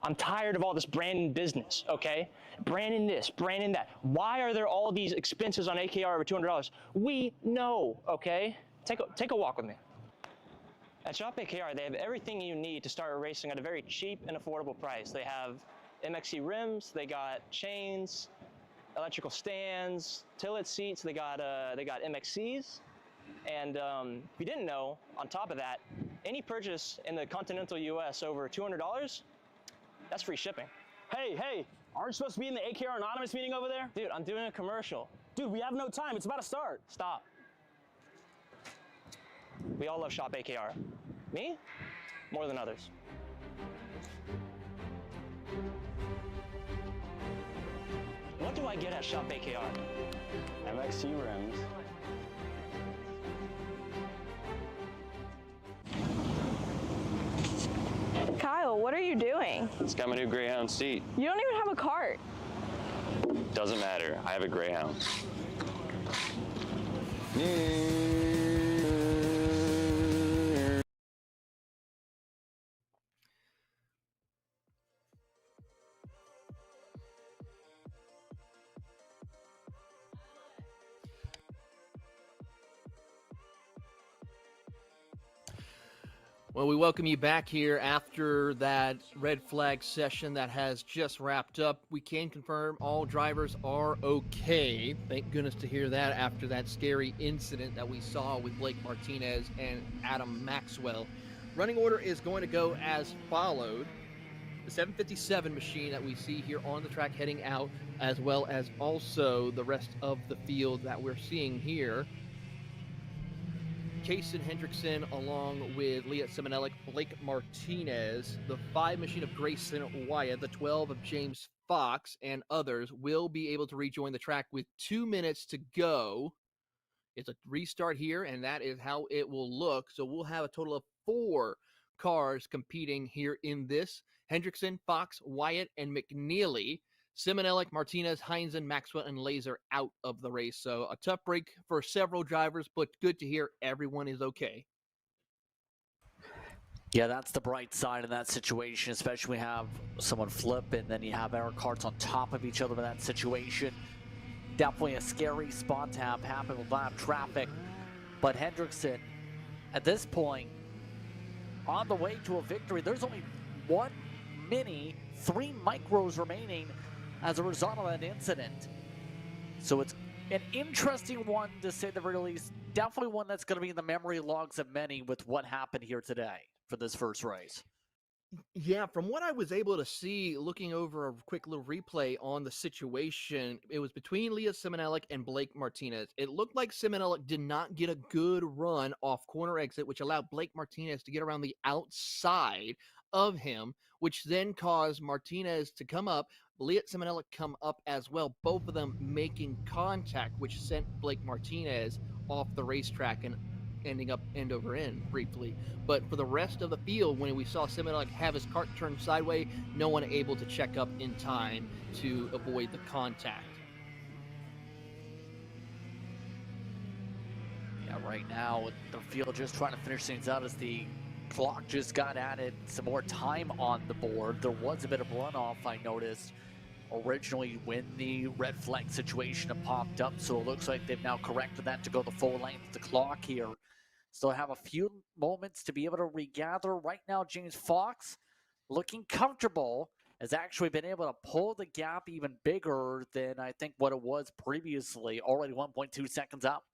I'm tired of all this branding business, okay? Branding this, branding that. Why are there all these expenses on AKR over $200? We know, okay? Take a walk with me. At Shop AKR, they have everything you need to start racing at a very cheap and affordable price. They have MXC rims, they got chains, electrical stands, tilt seats, they got MXCs. And if you didn't know, on top of that, any purchase in the continental US over $200, that's free shipping. Hey, aren't you supposed to be in the AKR Anonymous meeting over there? Dude, I'm doing a commercial. Dude, we have no time. It's about to start. Stop. We all love Shop AKR. Me? More than others. What do I get at Shop AKR? MXC rims. Kyle, Whoa, what are you doing? It's got my new Greyhound seat. You don't even have a cart. Doesn't matter. I have a Greyhound. Well, we welcome you back here after that red flag session that has just wrapped up. We can confirm all drivers are okay. Thank goodness to hear that after that scary incident that we saw with Blake Martinez and Adam Maxwell. Running order is going to go as followed. The 757 machine that we see here on the track heading out, as well as also the rest of the field that we're seeing here. Kason Hendrickson along with Leah Simonelli, Blake Martinez, the 5 machine of Grayson Wyatt, the 12 of James Fox, and others will be able to rejoin the track with 2 minutes to go. It's a restart here, and that is how it will look. So we'll have a total of 4 cars competing here in this. Hendrickson, Fox, Wyatt, and McNeely. Simonelli, Martinez, Heinzen, Maxwell, and Laser out of the race. So a tough break for several drivers, but good to hear everyone is okay. Yeah, that's the bright side in that situation, especially when you have someone flip and then you have air carts on top of each other in that situation. Definitely a scary spot to have happen with live traffic. But Hendrickson, at this point, on the way to a victory, there's only 1 mini, 3 micros remaining as a result of that incident. So it's an interesting one, to say the very least. Definitely one that's going to be in the memory logs of many with what happened here today for this first race. Yeah, from what I was able to see, looking over a quick little replay on the situation, it was between Leah Simonelli and Blake Martinez. It looked like Simonelli did not get a good run off corner exit, which allowed Blake Martinez to get around the outside of him, which then caused Martinez to come up, Leah Simonelli come up as well, both of them making contact, which sent Blake Martinez off the racetrack and ending up end over end briefly. But for the rest of the field, when we saw Simonelli have his cart turned sideways, no one able to check up in time to avoid the contact. Yeah, right now the field just trying to finish things out as the clock just got added some more time on the board. There was a bit of runoff, I noticed, originally when the red flag situation had popped up, so it looks like they've now corrected that to go the full length of the clock here. Still have a few moments to be able to regather. Right now, James Fox, looking comfortable, has actually been able to pull the gap even bigger than I think what it was previously, already 1.2 seconds up.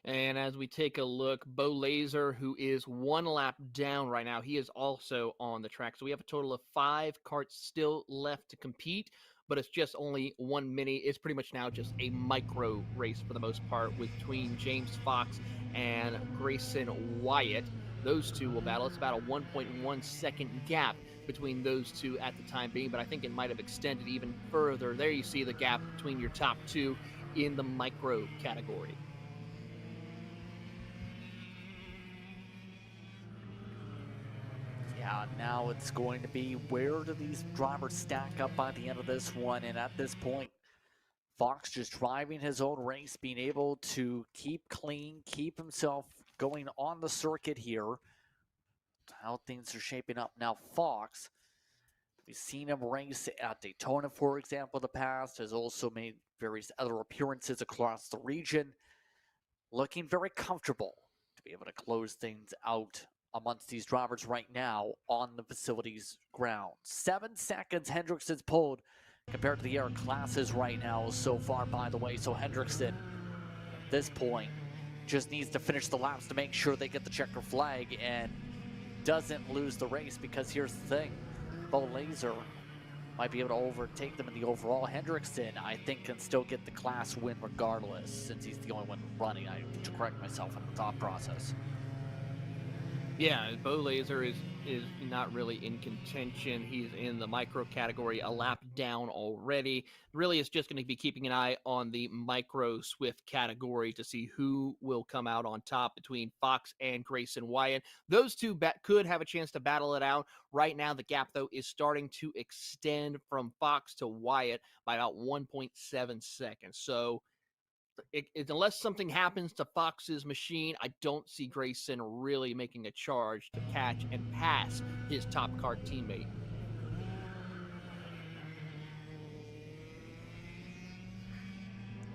And as we take a look, Bo Laser, who is 1 lap down right now, he is also on the track. So we have a total of 5 karts still left to compete, but it's just only 1 mini. It's pretty much now just a micro race for the most part between James Fox and Grayson Wyatt. Those two will battle. It's about a 1.1 second gap between those two at the time being, but I think it might have extended even further. There you see the gap between your top 2 in the micro category. Yeah, now it's going to be where do these drivers stack up by the end of this one, and at this point, Fox just driving his own race, being able to keep clean, keep himself going on the circuit here. How things are shaping up now. Fox, we've seen him race at Daytona, for example, in the past, has also made various other appearances across the region. Looking very comfortable to be able to close things out amongst these drivers right now on the facility's ground. 7 seconds Hendrickson's pulled compared to the air classes right now so far, by the way. So Hendrickson, at this point, just needs to finish the laps to make sure they get the checker flag and doesn't lose the race, because here's the thing. Bo Laser might be able to overtake them in the overall. Hendrickson, I think, can still get the class win regardless, since he's the only one running. I have to correct myself in the thought process. Yeah, Bo Laser is not really in contention. He's in the micro category, a lap down already. Really, it's just going to be keeping an eye on the micro Swift category to see who will come out on top between Fox and Grayson Wyatt. Those two could have a chance to battle it out. Right now, the gap, though, is starting to extend from Fox to Wyatt by about 1.7 seconds. So, unless something happens to Fox's machine, I don't see Grayson really making a charge to catch and pass his top kart teammate.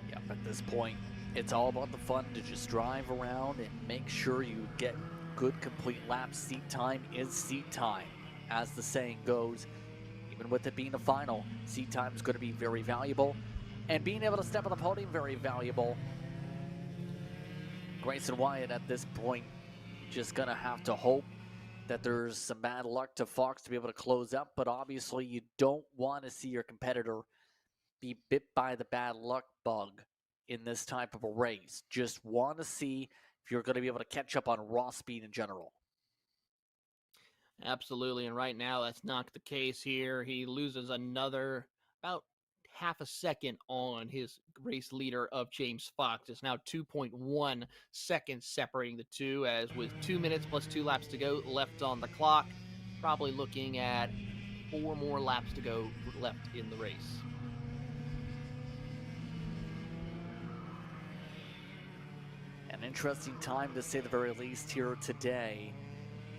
Yep, at this point, it's all about the fun to just drive around and make sure you get good complete laps. Seat time is seat time, as the saying goes. Even with it being a final, seat time is going to be very valuable. And being able to step on the podium, very valuable. Grayson Wyatt at this point just going to have to hope that there's some bad luck to Fox to be able to close up. But obviously, you don't want to see your competitor be bit by the bad luck bug in this type of a race. Just want to see if you're going to be able to catch up on raw speed in general. Absolutely, and right now that's not the case here. He loses another about half a second on his race leader of James Fox. It's now 2.1 seconds separating the two, as with 2 minutes plus 2 laps to go left on the clock, probably looking at 4 more laps to go left in the race. An interesting time to say the very least here today.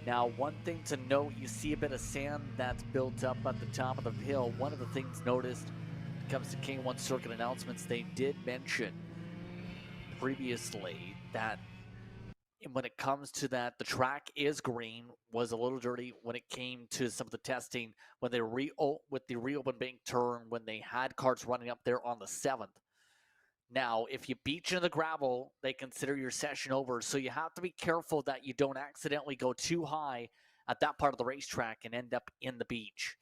Now, one thing to note, you see a bit of sand that's built up at the top of the hill. One of the things noticed when it comes to K1 circuit announcements, they did mention previously that when it comes to that, the track is green, was a little dirty when it came to some of the testing when they with the reopen bank turn, when they had karts running up there on the 7th. Now, if you beach into the gravel, they consider your session over. So you have to be careful that you don't accidentally go too high at that part of the racetrack and end up in the beach.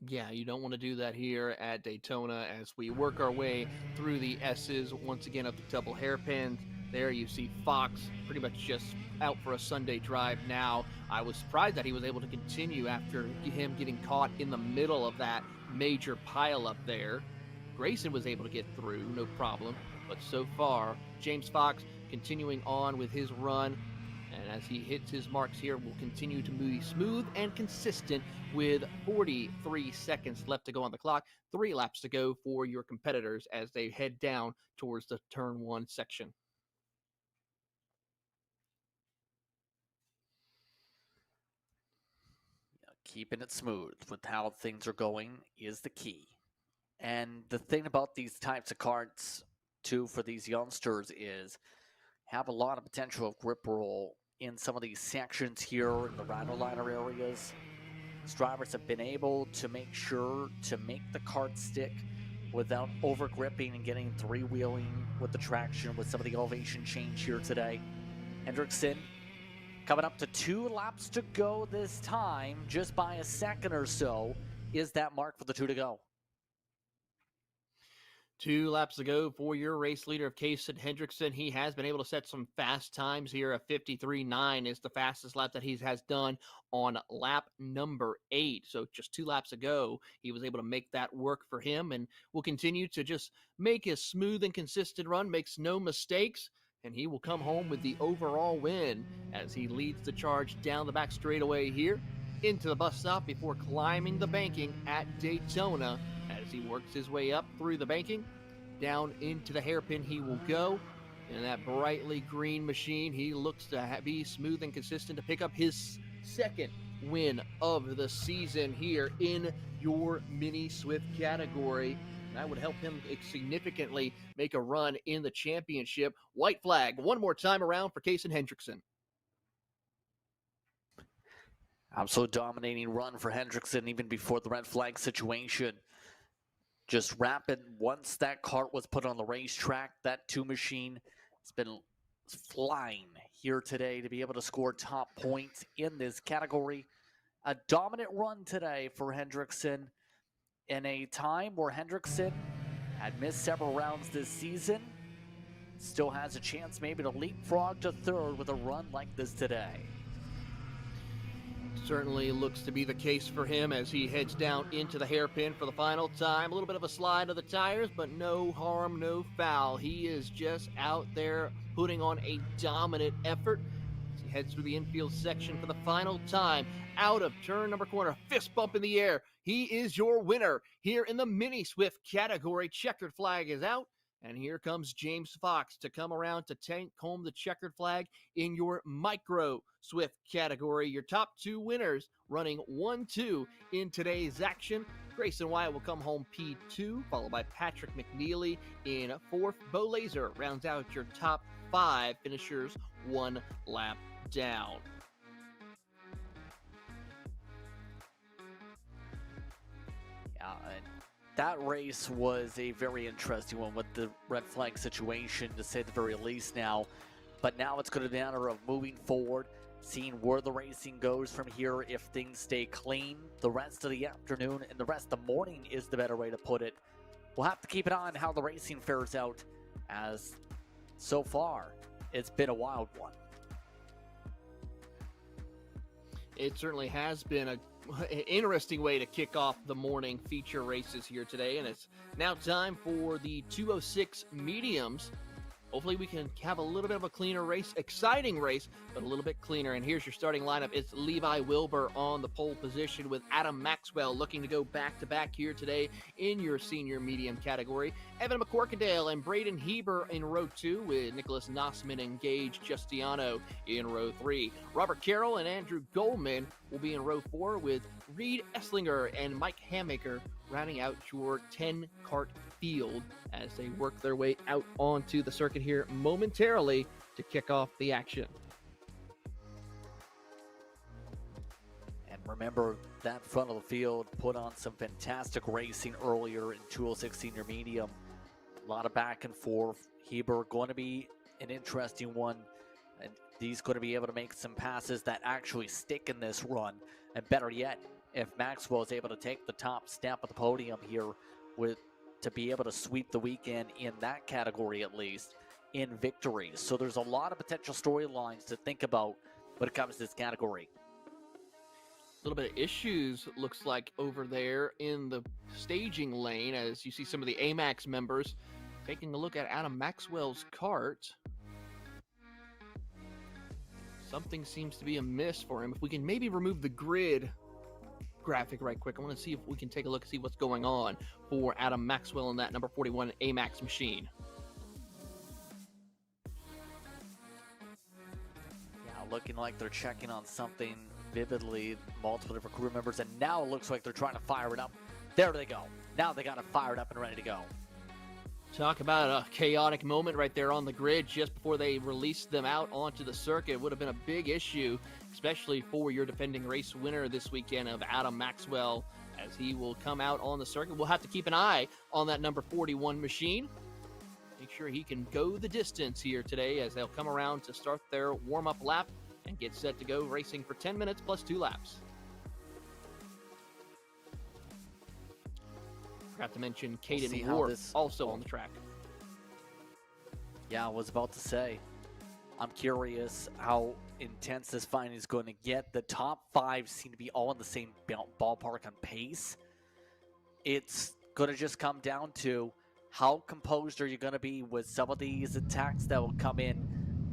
Yeah, you don't want to do that here at Daytona as we work our way through the S's. Once again, up the double hairpins. There you see Fox pretty much just out for a Sunday drive now. I was surprised that he was able to continue after him getting caught in the middle of that major pileup there. Grayson was able to get through, no problem. But so far, James Fox continuing on with his run. And as he hits his marks here, will continue to be smooth and consistent with 43 seconds left to go on the clock. 3 laps to go for your competitors as they head down towards the turn 1 section. Keeping it smooth with how things are going is the key. And the thing about these types of karts, too, for these youngsters is have a lot of potential of grip roll in some of these sections here in the rhino liner areas. These drivers have been able to make sure to make the kart stick without over gripping and getting three-wheeling with the traction with some of the elevation change here today. Hendrickson coming up to 2 laps to go this time, just by a second or so, is that mark for the 2 to go. 2 laps to go for your race leader of Kaysen Hendrickson. He has been able to set some fast times here. A 53.9 is the fastest lap that he has done on lap number 8. So just 2 laps ago, he was able to make that work for him and will continue to just make a smooth and consistent run, makes no mistakes, and he will come home with the overall win as he leads the charge down the back straightaway here into the bus stop before climbing the banking at Daytona. As he works his way up through the banking, down into the hairpin he will go. In that brightly green machine, he looks to be smooth and consistent to pick up his 2nd win of the season here in your Mini Swift category. That would help him significantly make a run in the championship. White flag one more time around for Kaysen Hendrickson. Absolute dominating run for Hendrickson even before the red flag situation. Just rapid. Once that kart was put on the racetrack, that 2 machine has been flying here today to be able to score top points in this category. A dominant run today for Hendrickson in a time where Hendrickson had missed several rounds this season. Still has a chance maybe to leapfrog to 3rd with a run like this today. Certainly looks to be the case for him as he heads down into the hairpin for the final time. A little bit of a slide of the tires, but no harm, no foul. He is just out there putting on a dominant effort as he heads through the infield section for the final time. Out of turn number corner, fist bump in the air. He is your winner here in the Mini Swift category. Checkered flag is out. And here comes James Fox to come around to take home the checkered flag in your Micro Swift category. Your top two winners running 1-2 in today's action. Grayson Wyatt will come home P2, followed by Patrick McNeely in fourth. Bo Laser rounds out your top 5 finishers, 1 lap down. Yeah, and that race was a very interesting one with the red flag situation, to say the very least now. But now it's going to be a matter of moving forward, seeing where the racing goes from here. If things stay clean the rest of the afternoon and the rest of the morning is the better way to put it. We'll have to keep an eye on how the racing fares out, as so far it's been a wild one. It certainly has been an interesting way to kick off the morning feature races here today, and it's now time for the 206 mediums. Hopefully we can have a little bit of a cleaner race, exciting race, but a little bit cleaner. And here's your starting lineup. It's Levi Wilbur on the pole position with Adam Maxwell looking to go back-to-back here today in your senior medium category. Evan McCorkadale and Braden Heber in row 2 with Nicholas Nossman and Gage Justiano in row 3. Robert Carroll and Andrew Goldman will be in row 4 with Reed Esslinger and Mike Hammaker rounding out your 10-kart field as they work their way out onto the circuit here momentarily to kick off the action. And remember, that front of the field put on some fantastic racing earlier in 206 senior medium. A lot of back and forth. Heber going to be an interesting one, and he's going to be able to make some passes that actually stick in this run. And better yet, if Maxwell is able to take the top step of the podium here to be able to sweep the weekend in that category, at least in victories. So there's a lot of potential storylines to think about when it comes to this category. A little bit of issues, looks like, over there in the staging lane as you see some of the AMAX members taking a look at Adam Maxwell's kart. Something seems to be amiss for him. If we can maybe remove the grid graphic right quick, I want to see if we can take a look and see what's going on for Adam Maxwell in that number 41 AMAX machine. Yeah, looking like they're checking on something vividly, multiple different crew members, and now it looks like they're trying to fire it up. There they go. Now they got it fired up and ready to go. Talk about a chaotic moment right there on the grid just before they released them out onto the circuit. It would have been a big issue, especially for your defending race winner this weekend of Adam Maxwell, as he will come out on the circuit. We'll have to keep an eye on that number 41 machine. Make sure he can go the distance here today as they'll come around to start their warm-up lap and get set to go racing for 10 minutes plus 2 laps. Forgot to mention Caden Ward also on the track. Yeah, I was about to say, I'm curious how intense this fight is going to get. The top 5 seem to be all in the same ballpark on pace. It's going to just come down to how composed are you going to be with some of these attacks that will come in,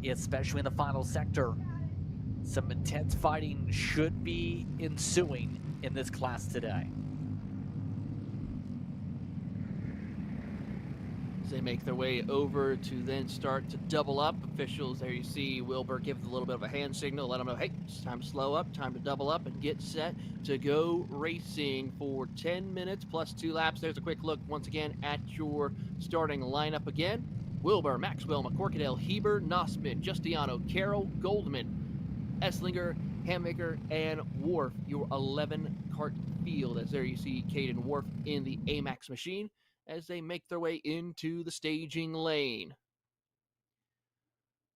especially in the final sector. Some intense fighting should be ensuing in this class today. They make their way over to then start to double up. Officials, there you see Wilbur give a little bit of a hand signal, let them know, hey, it's time to slow up, time to double up and get set to go racing for 10 minutes plus 2 laps. There's a quick look once again at your starting lineup again. Wilbur, Maxwell, McCorkadale, Heber, Nossman, Justiano, Carroll, Goldman, Esslinger, Hammaker, and Worf, your 11-kart field. As there you see Caden Worf in the AMAX machine as they make their way into the staging lane.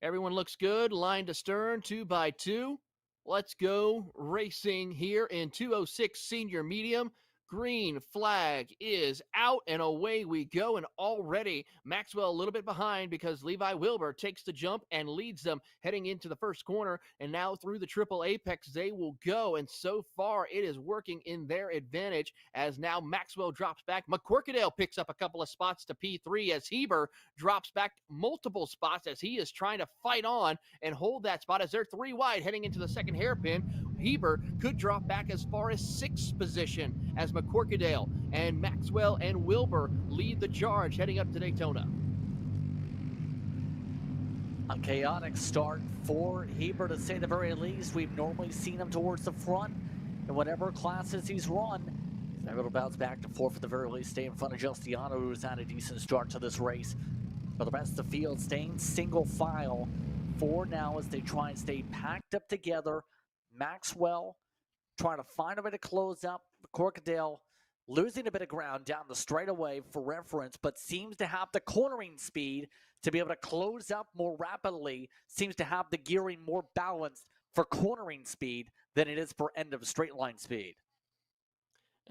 Everyone looks good, line to stern, 2 by 2. Let's go racing here in 206 senior medium. green flag is out, and away we go. And already Maxwell a little bit behind because Levi Wilbur takes the jump and leads them heading into the first corner. And now through the triple apex they will go. And so far it is working in their advantage as now Maxwell drops back. McQuirkadale picks up a couple of spots to P3 as Heber drops back multiple spots as he is trying to fight on and hold that spot as they're 3 wide heading into the second hairpin. Heber could drop back as far as 6th position as McQuirkadale and Maxwell and Wilbur lead the charge heading up to Daytona. A chaotic start for Heber, to say the very least. We've normally seen him towards the front in whatever classes he's run. He's able to bounce back to 4th at the very least, stay in front of Justiano, who's had a decent start to this race. But the rest of the field staying single file for now as they try and stay packed up together. Maxwell trying to find a way to close up. Corkadale losing a bit of ground down the straightaway for reference, but seems to have the cornering speed to be able to close up more rapidly, seems to have the gearing more balanced for cornering speed than it is for end of straight line speed.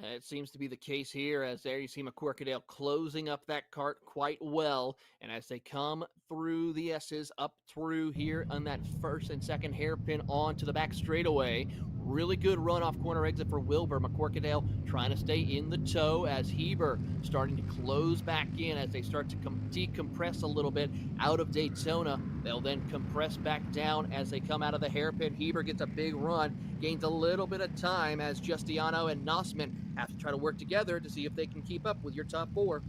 It seems to be the case here as there you see McQuirkadale closing up that kart quite well. And as they come through the S's up through here on that first and second hairpin onto the back straightaway. Really good run off corner exit for Wilbur. McQuirkadale trying to stay in the tow as Heber starting to close back in as they start to decompress a little bit out of Daytona. They'll then compress back down as they come out of the hairpin. Heber gets a big run, gains a little bit of time as Justiano and Nossman have to try to work together to see if they can keep up with your top 4.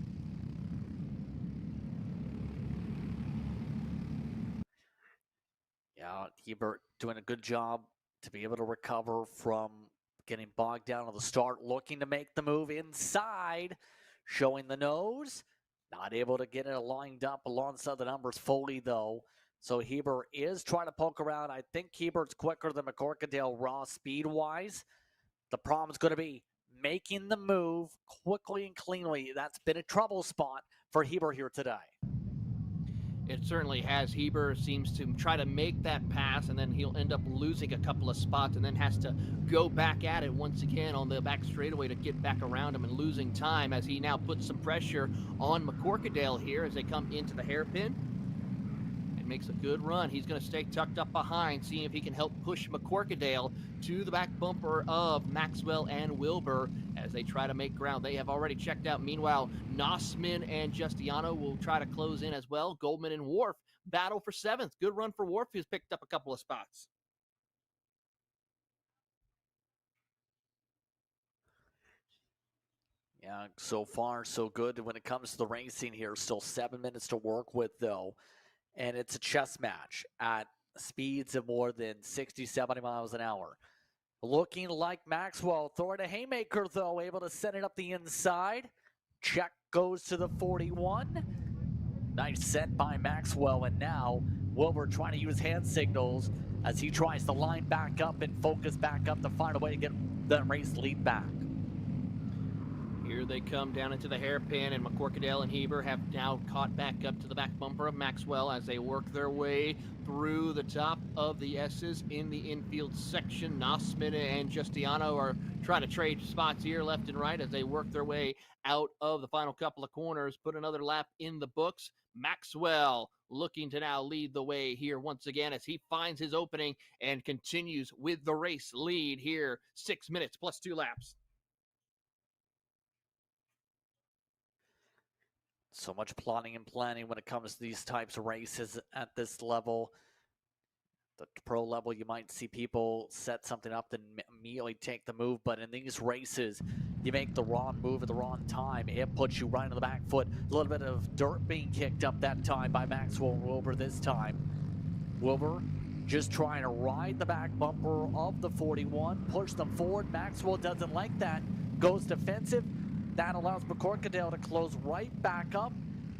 Yeah, Heber doing a good job to be able to recover from getting bogged down on the start, looking to make the move inside, showing the nose, not able to get it lined up alongside the numbers fully though. So Heber is trying to poke around. I think Heber's quicker than McCorkadale raw speed-wise. The problem's going to be making the move quickly and cleanly. That's been a trouble spot for Heber here today. It certainly has. Heber seems to try to make that pass, and then he'll end up losing a couple of spots and then has to go back at it once again on the back straightaway to get back around him and losing time as he now puts some pressure on McCorkadale here as they come into the hairpin. And makes a good run. He's going to stay tucked up behind, seeing if he can help push McCorkadale to the back bumper of Maxwell and Wilbur as they try to make ground. They have already checked out. Meanwhile, Nossman and Justiano will try to close in as well. Goldman and Wharf battle for 7th. Good run for Wharf, who's picked up a couple of spots. Yeah, so far so good when it comes to the racing here. Still 7 minutes to work with though. And it's a chess match at speeds of more than 60, 70 miles an hour. Looking like Maxwell throwing a haymaker, though, able to send it up the inside. Check goes to the 41. Nice set by Maxwell, and now Wilbur trying to use hand signals as he tries to line back up and focus back up to find a way to get the race lead back. Here they come down into the hairpin, and McCorkadale and Heber have now caught back up to the back bumper of Maxwell as they work their way through the top of the S's in the infield section. Nossman and Justiano are trying to trade spots here left and right as they work their way out of the final couple of corners, put another lap in the books. Maxwell looking to now lead the way here once again as he finds his opening and continues with the race lead here. 6 minutes plus 2 laps. So much plotting and planning when it comes to these types of races at this level. The pro level, you might see people set something up and immediately take the move, but in these races, you make the wrong move at the wrong time. It puts you right on the back foot. A little bit of dirt being kicked up that time by Maxwell and Wilbur this time. Wilbur just trying to ride the back bumper of the 41, push them forward. Maxwell doesn't like that, goes defensive. That allows McCorkadale to close right back up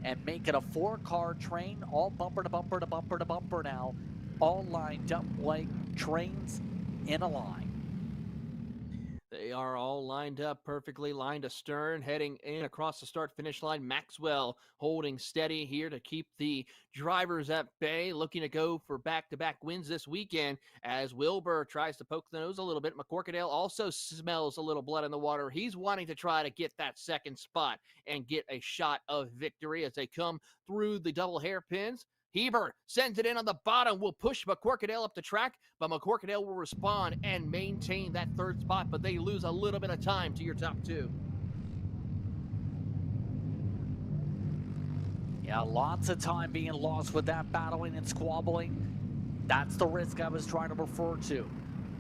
and make it a 4-car train, all bumper to bumper to bumper to bumper now, all lined up like trains in a line. They are all lined up, perfectly lined astern, heading in across the start-finish line. Maxwell holding steady here to keep the drivers at bay, looking to go for back-to-back wins this weekend as Wilbur tries to poke the nose a little bit. McCorkadale also smells a little blood in the water. He's wanting to try to get that second spot and get a shot of victory as they come through the double hairpins. Heber sends it in on the bottom, will push McCorkadale up the track, but McCorkadale will respond and maintain that third spot, but they lose a little bit of time to your top two. Yeah, lots of time being lost with that battling and squabbling. That's the risk I was trying to refer to.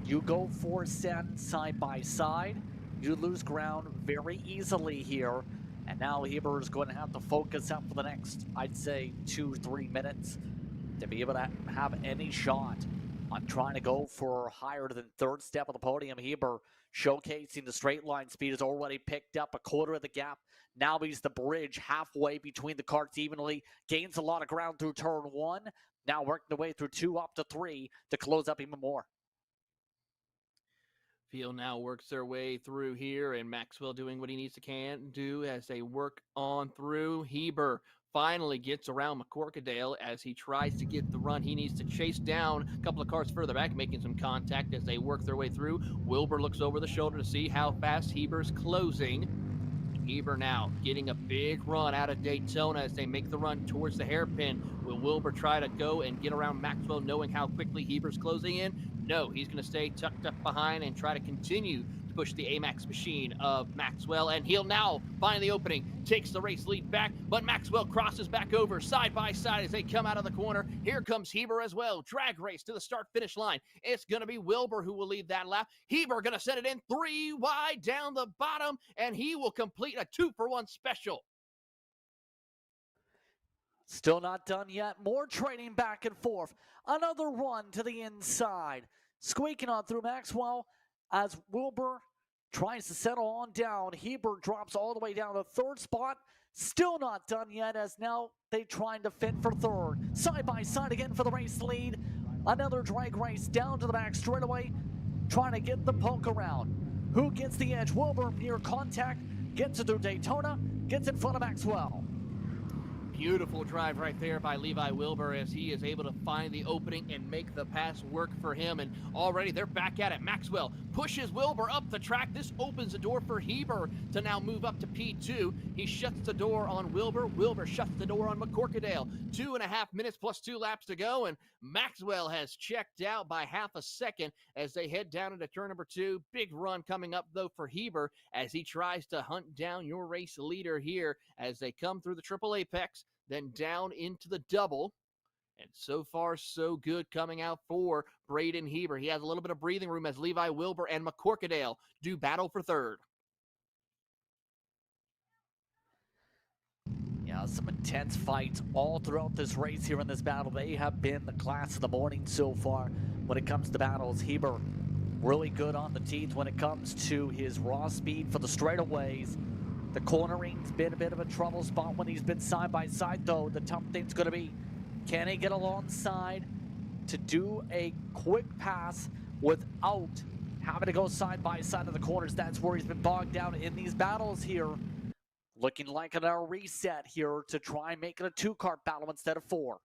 You go for stand side by side, you lose ground very easily here. And now Heber is going to have to focus up for the next, I'd say, 2-3 minutes to be able to have any shot on trying to go for higher than third step of the podium. Heber showcasing the straight line speed has already picked up a quarter of the gap. Now he's the bridge halfway between the karts evenly. Gains a lot of ground through turn 1. Now working the way through 2 up to 3 to close up even more. Field now works their way through here, and Maxwell doing what he needs to can do as they work on through. Heber finally gets around McCorkadale as he tries to get the run. He needs to chase down a couple of cars further back, making some contact as they work their way through. Wilbur looks over the shoulder to see how fast Heber's closing. Heber now getting a big run out of Daytona as they make the run towards the hairpin. Will Wilbur try to go and get around Maxwell knowing how quickly Heber's closing in? No, he's going to stay tucked up behind and try to continue to push the AMAX machine of Maxwell, and he'll now find the opening, takes the race lead back, but Maxwell crosses back over side by side as they come out of the corner. Here comes Heber as well. Drag race to the start-finish line. It's going to be Wilbur who will lead that lap. Heber going to set it in 3 wide down the bottom, and he will complete a 2-for-1 special. Still not done yet. More trading back and forth. Another run to the inside. Squeaking on through Maxwell as Wilbur tries to settle on down. Heber drops all the way down to third spot. Still not done yet as now they trying to fit for third. Side by side again for the race lead. Another drag race down to the back straightaway. Trying to get the poke around. Who gets the edge? Wilbur near contact. Gets it through Daytona. Gets in front of Maxwell. Beautiful drive right there by Levi Wilbur as he is able to find the opening and make the pass work for him. And already they're back at it. Maxwell pushes Wilbur up the track. This opens the door for Heber to now move up to P2. He shuts the door on Wilbur. Wilbur shuts the door on McCorkadale. 2.5 minutes plus 2 laps to go. And Maxwell has checked out by half a second as they head down into turn number 2. Big run coming up though for Heber as he tries to hunt down your race leader here as they come through the triple apex, then down into the double. And so far, so good coming out for Braden Heber. He has a little bit of breathing room as Levi Wilbur and McCorkadale do battle for third. Yeah, some intense fights all throughout this race here in this battle. They have been the class of the morning so far when it comes to battles. Heber really good on the teeth when it comes to his raw speed for the straightaways. The cornering's been a bit of a trouble spot when he's been side by side, though. The tough thing's going to be, can he get alongside to do a quick pass without having to go side by side of the corners? That's where he's been bogged down in these battles here. Looking like another reset here to try and make it a 2-kart battle instead of 4.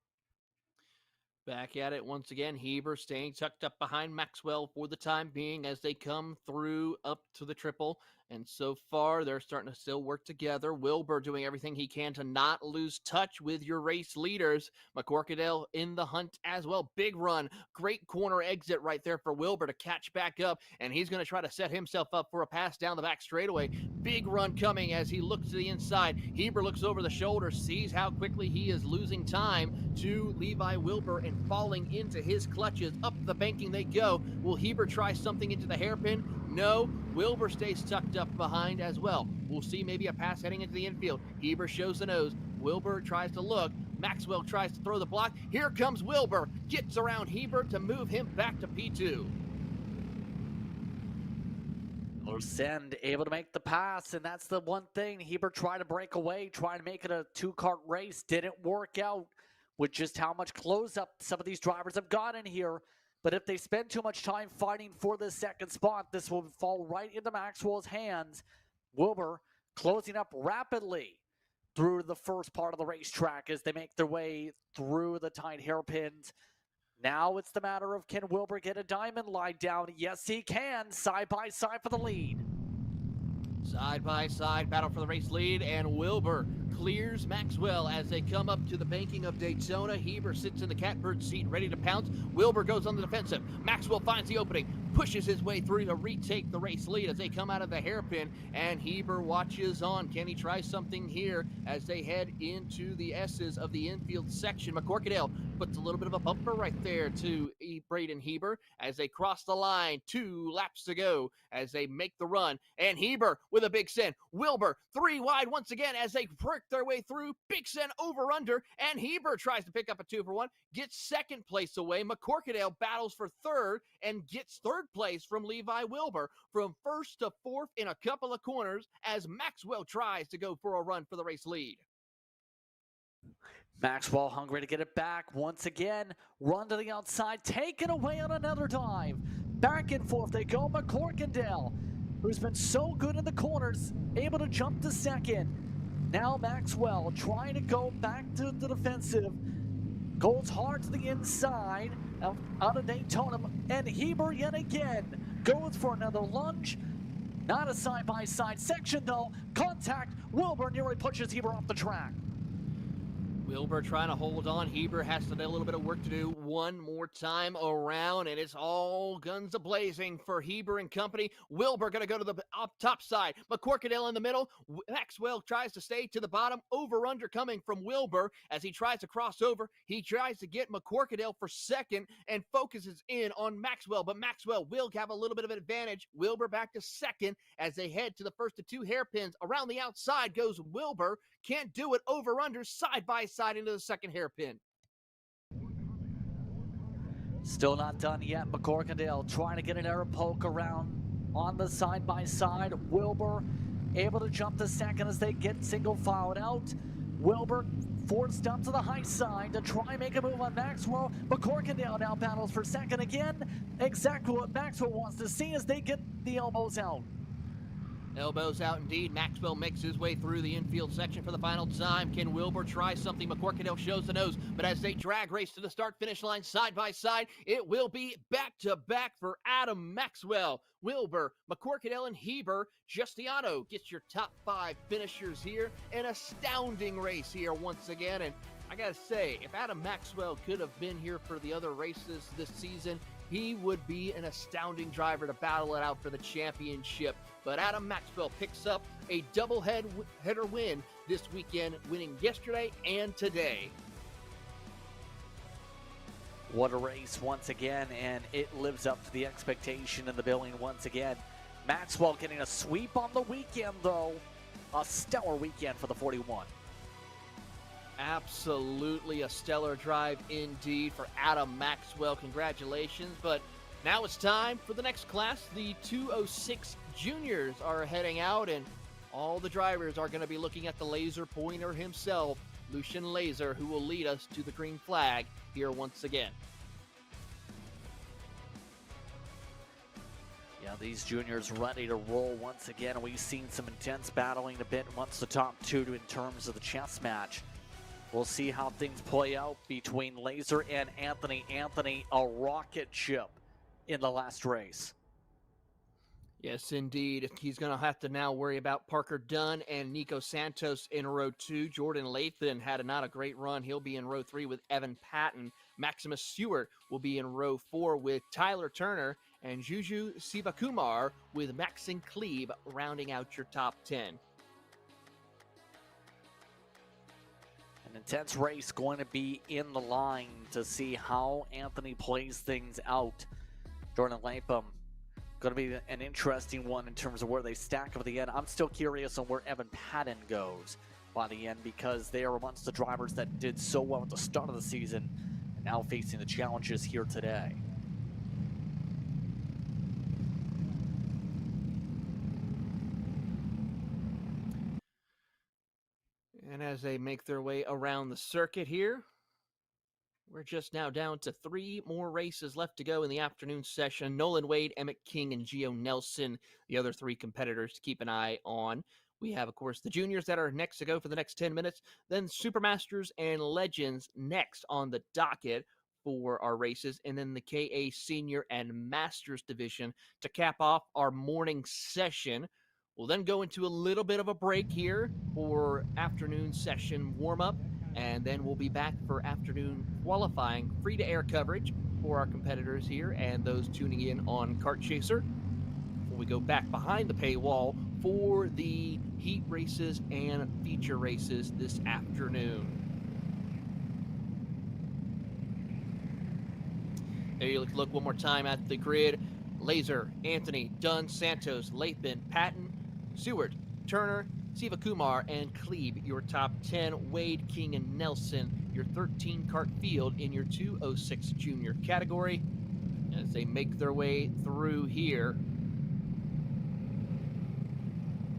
Back at it once again. Heber staying tucked up behind Maxwell for the time being as they come through up to the triple. And so far, they're starting to still work together. Wilbur doing everything he can to not lose touch with your race leaders. McCorkadale in the hunt as well. Big run. Great corner exit right there for Wilbur to catch back up. And he's going to try to set himself up for a pass down the back straightaway. Big run coming as he looks to the inside. Heber looks over the shoulder, sees how quickly he is losing time to Levi Wilbur and falling into his clutches. Up the banking they go. Will Heber try something into the hairpin? No. Wilbur stays tucked up behind as well. We'll see maybe a pass heading into the infield. Heber shows the nose. Wilbur tries to look. Maxwell tries to throw the block. Here comes Wilbur. Gets around Heber to move him back to P2. Lursend able to make the pass, and that's the one thing. Heber tried to break away, trying to make it a 2-kart race. Didn't work out with just how much close-up some of these drivers have gotten here. But if they spend too much time fighting for this second spot, this will fall right into Maxwell's hands. Wilbur closing up rapidly through the first part of the racetrack as they make their way through the tight hairpins. Now it's the matter of, can Wilbur get a diamond line down? Yes, he can. Side by side for the lead. Side by side battle for the race lead, and Wilbur clears Maxwell as they come up to the banking of Daytona. Heber sits in the catbird seat ready to pounce. Wilbur goes on the defensive. Maxwell finds the opening, pushes his way through to retake the race lead as they come out of the hairpin, and Heber watches on. Can he try something here as they head into the S's of the infield section? McCorkadale puts a little bit of a bumper right there to Braden Heber as they cross the line. 2 laps to go as they make the run, and Heber with a big send. Wilbur 3 wide once again as they work their way through. Big send over under, and Heber tries to pick up a 2 for 1, gets second place away. McCorkadale battles for third and gets third place from Levi Wilbur from first to fourth in a couple of corners as Maxwell tries to go for a run for the race lead. Maxwell hungry to get it back once again. Run to the outside, taken away on another dive. Back and forth they go. McCorkadale, who's been so good in the corners, able to jump to second. Now Maxwell trying to go back to the defensive. Goes hard to the inside out of Daytona. And Heber yet again goes for another lunge. Not a side-by-side section though. Contact. Wilbur nearly pushes Heber off the track. Wilbur trying to hold on. Heber has to do a little bit of work to do one more time around, and it's all guns a-blazing for Heber and company. Wilbur going to go to the top side. McCorkadale in the middle. Maxwell tries to stay to the bottom. Over-under coming from Wilbur as he tries to cross over. He tries to get McCorkadale for second and focuses in on Maxwell, but Maxwell will have a little bit of an advantage. Wilbur back to second as they head to the first of 2 hairpins. Around the outside goes Wilbur. Can't do it. Over-under side by side into the second hairpin. Still not done yet. McCorkadale trying to get an air poke around on the side-by-side. Wilbur able to jump to second as they get single filed out. Wilbur forced up to the high side to try and make a move on Maxwell. McCorkadale now battles for second again. Exactly what Maxwell wants to see as they get the elbows out. Elbows out indeed. Maxwell makes his way through the infield section for the final time. Can Wilbur try something? McCorkadale shows the nose, but as they drag race to the start-finish line side by side, it will be back-to-back for Adam Maxwell. Wilbur, McCorkadale, and Heber. Giustiano gets your top 5 finishers here. An astounding race here once again, and I gotta say, if Adam Maxwell could have been here for the other races this season, he would be an astounding driver to battle it out for the championship. But Adam Maxwell picks up a double-header win this weekend, winning yesterday and today. What a race once again, and it lives up to the expectation in the billing once again. Maxwell getting a sweep on the weekend, though. A stellar weekend for the 41. Absolutely a stellar drive indeed for Adam Maxwell. Congratulations. But now it's time for the next class. The 206 juniors are heading out, and all the drivers are going to be looking at the laser pointer himself, Lucian Laser, who will lead us to the green flag here once again. Yeah, these juniors ready to roll once again. We've seen some intense battling a bit once the top 2 in terms of the chess match. We'll see how things play out between Laser and Anthony. Anthony, a rocket ship in the last race. Yes, indeed. He's going to have to now worry about Parker Dunn and Nico Santos in row 2. Jordan Lathan had not a great run. He'll be in row 3 with Evan Patton. Maximus Stewart will be in row 4 with Tyler Turner. And Juju Sivakumar with Maxon Klebe rounding out your top 10. An intense race going to be in the line to see how Anthony plays things out. Jordan Latham going to be an interesting one in terms of where they stack up at the end. I'm still curious on where Evan Patton goes by the end, because they are amongst the drivers that did so well at the start of the season and now facing the challenges here today. And as they make their way around the circuit here, We're just now down to 3 more races left to go in the afternoon session. Nolan Wade, Emmett King, and Gio Nelson, the other 3 competitors to keep an eye on. We have, of course, the juniors that are next to go for the next 10 minutes. Then Supermasters and Legends next on the docket for our races. And then the KA Senior and Masters division to cap off our morning session. We'll then go into a little bit of a break here for afternoon session warm-up. And then we'll be back for afternoon qualifying, free-to-air coverage for our competitors here and those tuning in on Kart Chaser. Before we go back behind the paywall for the heat races and feature races this afternoon. There you look one more time at the grid. Laser, Anthony, Dunn, Santos, Lathan, Patton, Seward, Turner, Siva Kumar, and Klebe, your top 10. Wade, King, and Nelson, your 13 kart field in your 206 junior category. As they make their way through here.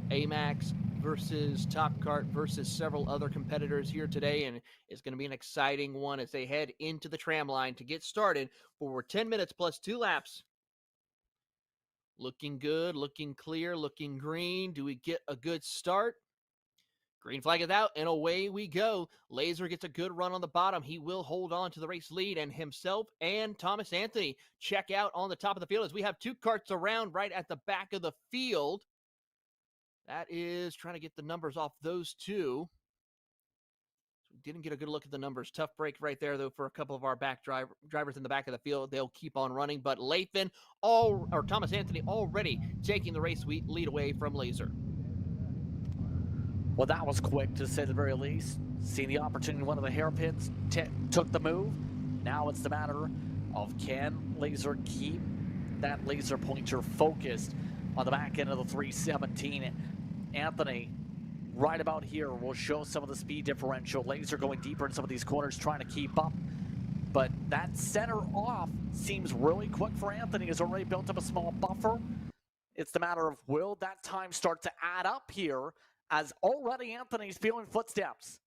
AMAX versus Top Kart versus several other competitors here today, and it's going to be an exciting one as they head into the tram line to get started for 10 minutes plus 2 laps. Looking good, looking clear, looking green. Do we get a good start? Green flag is out, and away we go. Laser gets a good run on the bottom. He will hold on to the race lead, and himself and Thomas Anthony check out on the top of the field as we have 2 karts around right at the back of the field. That is trying to get the numbers off those 2. Didn't get a good look at the numbers. Tough break right there, though, for a couple of our back drivers in the back of the field. They'll keep on running, but Lathan or Thomas Anthony already taking the race lead away from Laser. Well, that was quick, to say the very least. Seeing the opportunity, one of the hairpins took the move. Now it's the matter of can Laser keep that laser pointer focused on the back end of the 317. Anthony, right about here, will show some of the speed differential. Laser going deeper in some of these corners, trying to keep up. But that center off seems really quick for Anthony. Has already built up a small buffer. It's the matter of will that time start to add up here, as already Anthony's feeling footsteps.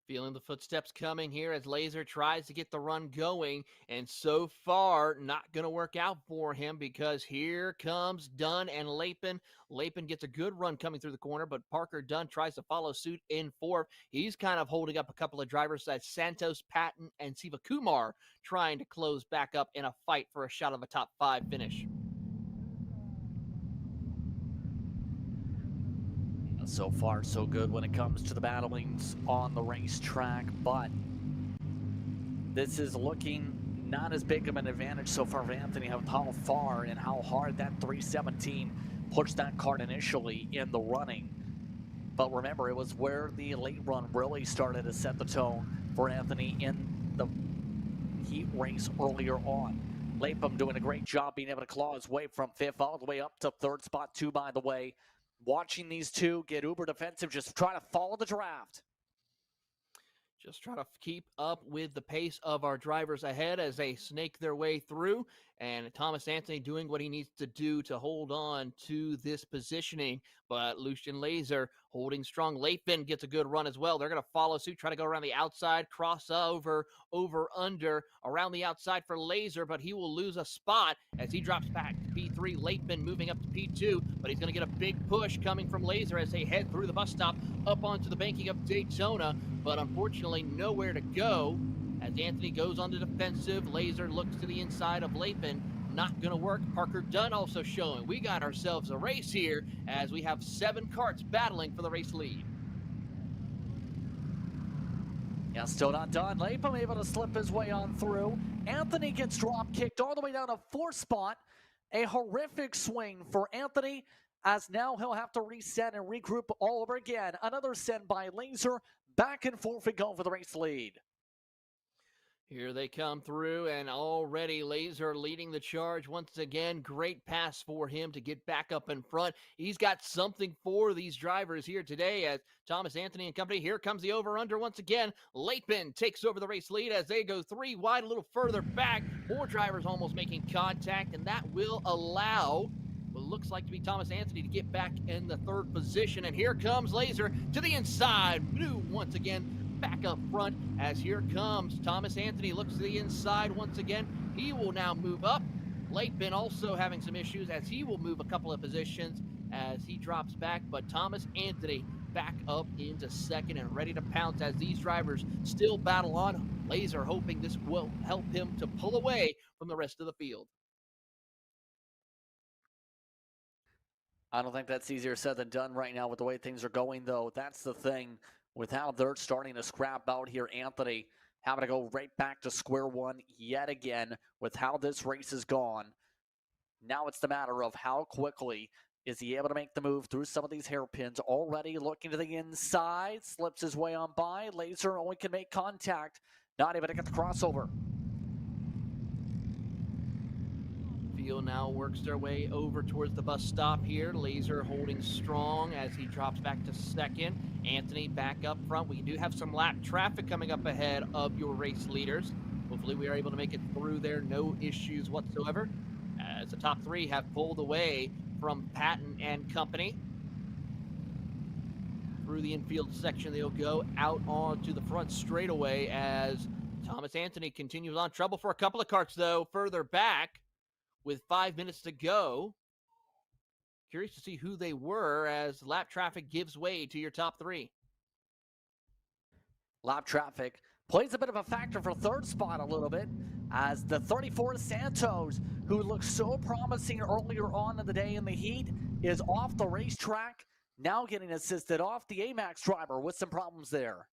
Feeling the footsteps coming here as Laser tries to get the run going, and so far not going to work out for him because here comes Dunn and Lapin. Lapin gets a good run coming through the corner, but Parker Dunn tries to follow suit in 4th. He's kind of holding up a couple of drivers. That's Santos, Patton, and Siva Kumar trying to close back up in a fight for a shot of a top 5 finish. So far, so good when it comes to the battlings on the racetrack, but this is looking not as big of an advantage so far for Anthony, how far and how hard that 317 pushed that kart initially in the running. But remember, it was where the late run really started to set the tone for Anthony in the heat race earlier on. Lapham doing a great job being able to claw his way from 5th all the way up to 3rd spot, 2 by the way. Watching these 2 get uber defensive, just trying to follow the draft. Just try to keep up with the pace of our drivers ahead as they snake their way through. And Thomas Anthony doing what he needs to do to hold on to this positioning. But Lucian Laser holding strong. Lathan gets a good run as well. They're going to follow suit, try to go around the outside, cross over, under, around the outside for Laser, but he will lose a spot as he drops back to P3. Lathan moving up to P2, but he's going to get a big push coming from Laser as they head through the bus stop up onto the banking of Daytona, but unfortunately nowhere to go. As Anthony goes on the defensive, Laser looks to the inside of Lathan. Not going to work. Parker Dunn also showing we got ourselves a race here as we have 7 karts battling for the race lead. Yeah, still not done. Lapham able to slip his way on through. Anthony gets drop kicked all the way down to 4th spot. A horrific swing for Anthony, as now he'll have to reset and regroup all over again. Another send by Laser. Back and forth we go for the race lead. Here they come through, and already Laser leading the charge once again. Great pass for him to get back up in front. He's got something for these drivers here today as Thomas Anthony and company. Here comes the over-under once again. Lapin takes over the race lead as they go 3 wide, a little further back. 4 drivers almost making contact, and that will allow what looks like to be Thomas Anthony to get back in the 3rd position. And here comes Laser to the inside. Once again, back up front as here comes Thomas Anthony. Looks to the inside once again. He will now move up. Lapen also having some issues as he will move a couple of positions as he drops back, but Thomas Anthony back up into second and ready to pounce as these drivers still battle on. Laser hoping this will help him to pull away from the rest of the field. I don't think that's easier said than done right now with the way things are going, though. That's the thing with how they're starting to scrap out here. Anthony having to go right back to square one yet again with how this race has gone. Now it's the matter of how quickly is he able to make the move through some of these hairpins. Already looking to the inside, slips his way on by. Laser only can make contact, not able to get the crossover. Field now works their way over towards the bus stop here. Laser holding strong as he drops back to second. Anthony back up front. We do have some lap traffic coming up ahead of your race leaders. Hopefully we are able to make it through there. No issues whatsoever, as the top three have pulled away from Patton and company. Through the infield section, they'll go out onto the front straightaway as Thomas Anthony continues on. Trouble for a couple of karts, though, further back with 5 minutes to go. Curious to see who they were as lap traffic gives way to your top three. Lap traffic plays a bit of a factor for third spot a little bit, as the 34 Santos, who looked so promising earlier on in the day in the heat, is off the racetrack, now getting assisted off the AMAX driver with some problems there.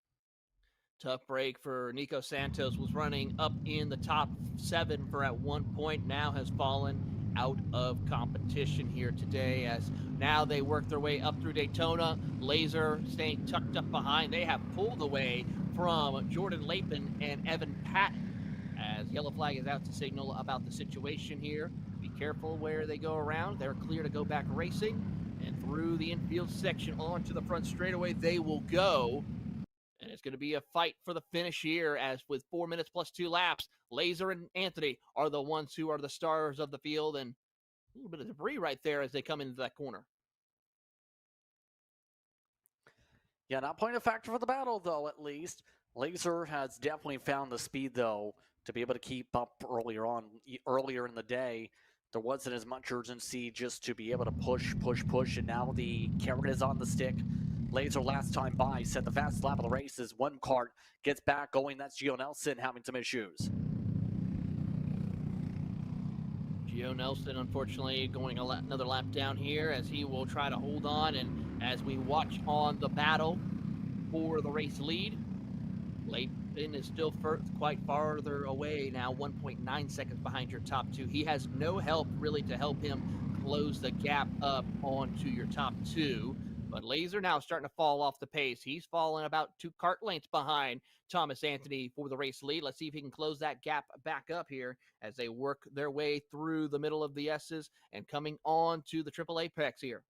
Tough break for Nico Santos. Was running up in the top 7 for at one point, now has fallen out of competition here today as now they work their way up through Daytona. Laser staying tucked up behind. They have pulled away from Jordan Lapen and Evan Patton as yellow flag is out to signal about the situation here. Be careful where they go around. They're clear to go back racing, and through the infield section onto the front straightaway they will go. And it's going to be a fight for the finish here, as with 4 minutes plus 2 laps, Laser and Anthony are the ones who are the stars of the field, and a little bit of debris right there as they come into that corner. Yeah, not playing a factor for the battle, though, at least. Laser has definitely found the speed, though, to be able to keep up earlier in the day. There wasn't as much urgency just to be able to push, and now the carrot is on the stick. Laser last time by set the fastest lap of the race as one kart gets back going. That's Gio Nelson having some issues. Gio Nelson, unfortunately, going another lap down here as he will try to hold on. And as we watch on the battle for the race lead, Lapen is still quite farther away now, 1.9 seconds behind your top two. He has no help really to help him close the gap up onto your top two. But Laser now starting to fall off the pace. He's fallen about 2 kart lengths behind Thomas Anthony for the race lead. Let's see if he can close that gap back up here as they work their way through the middle of the S's and coming on to the triple apex here.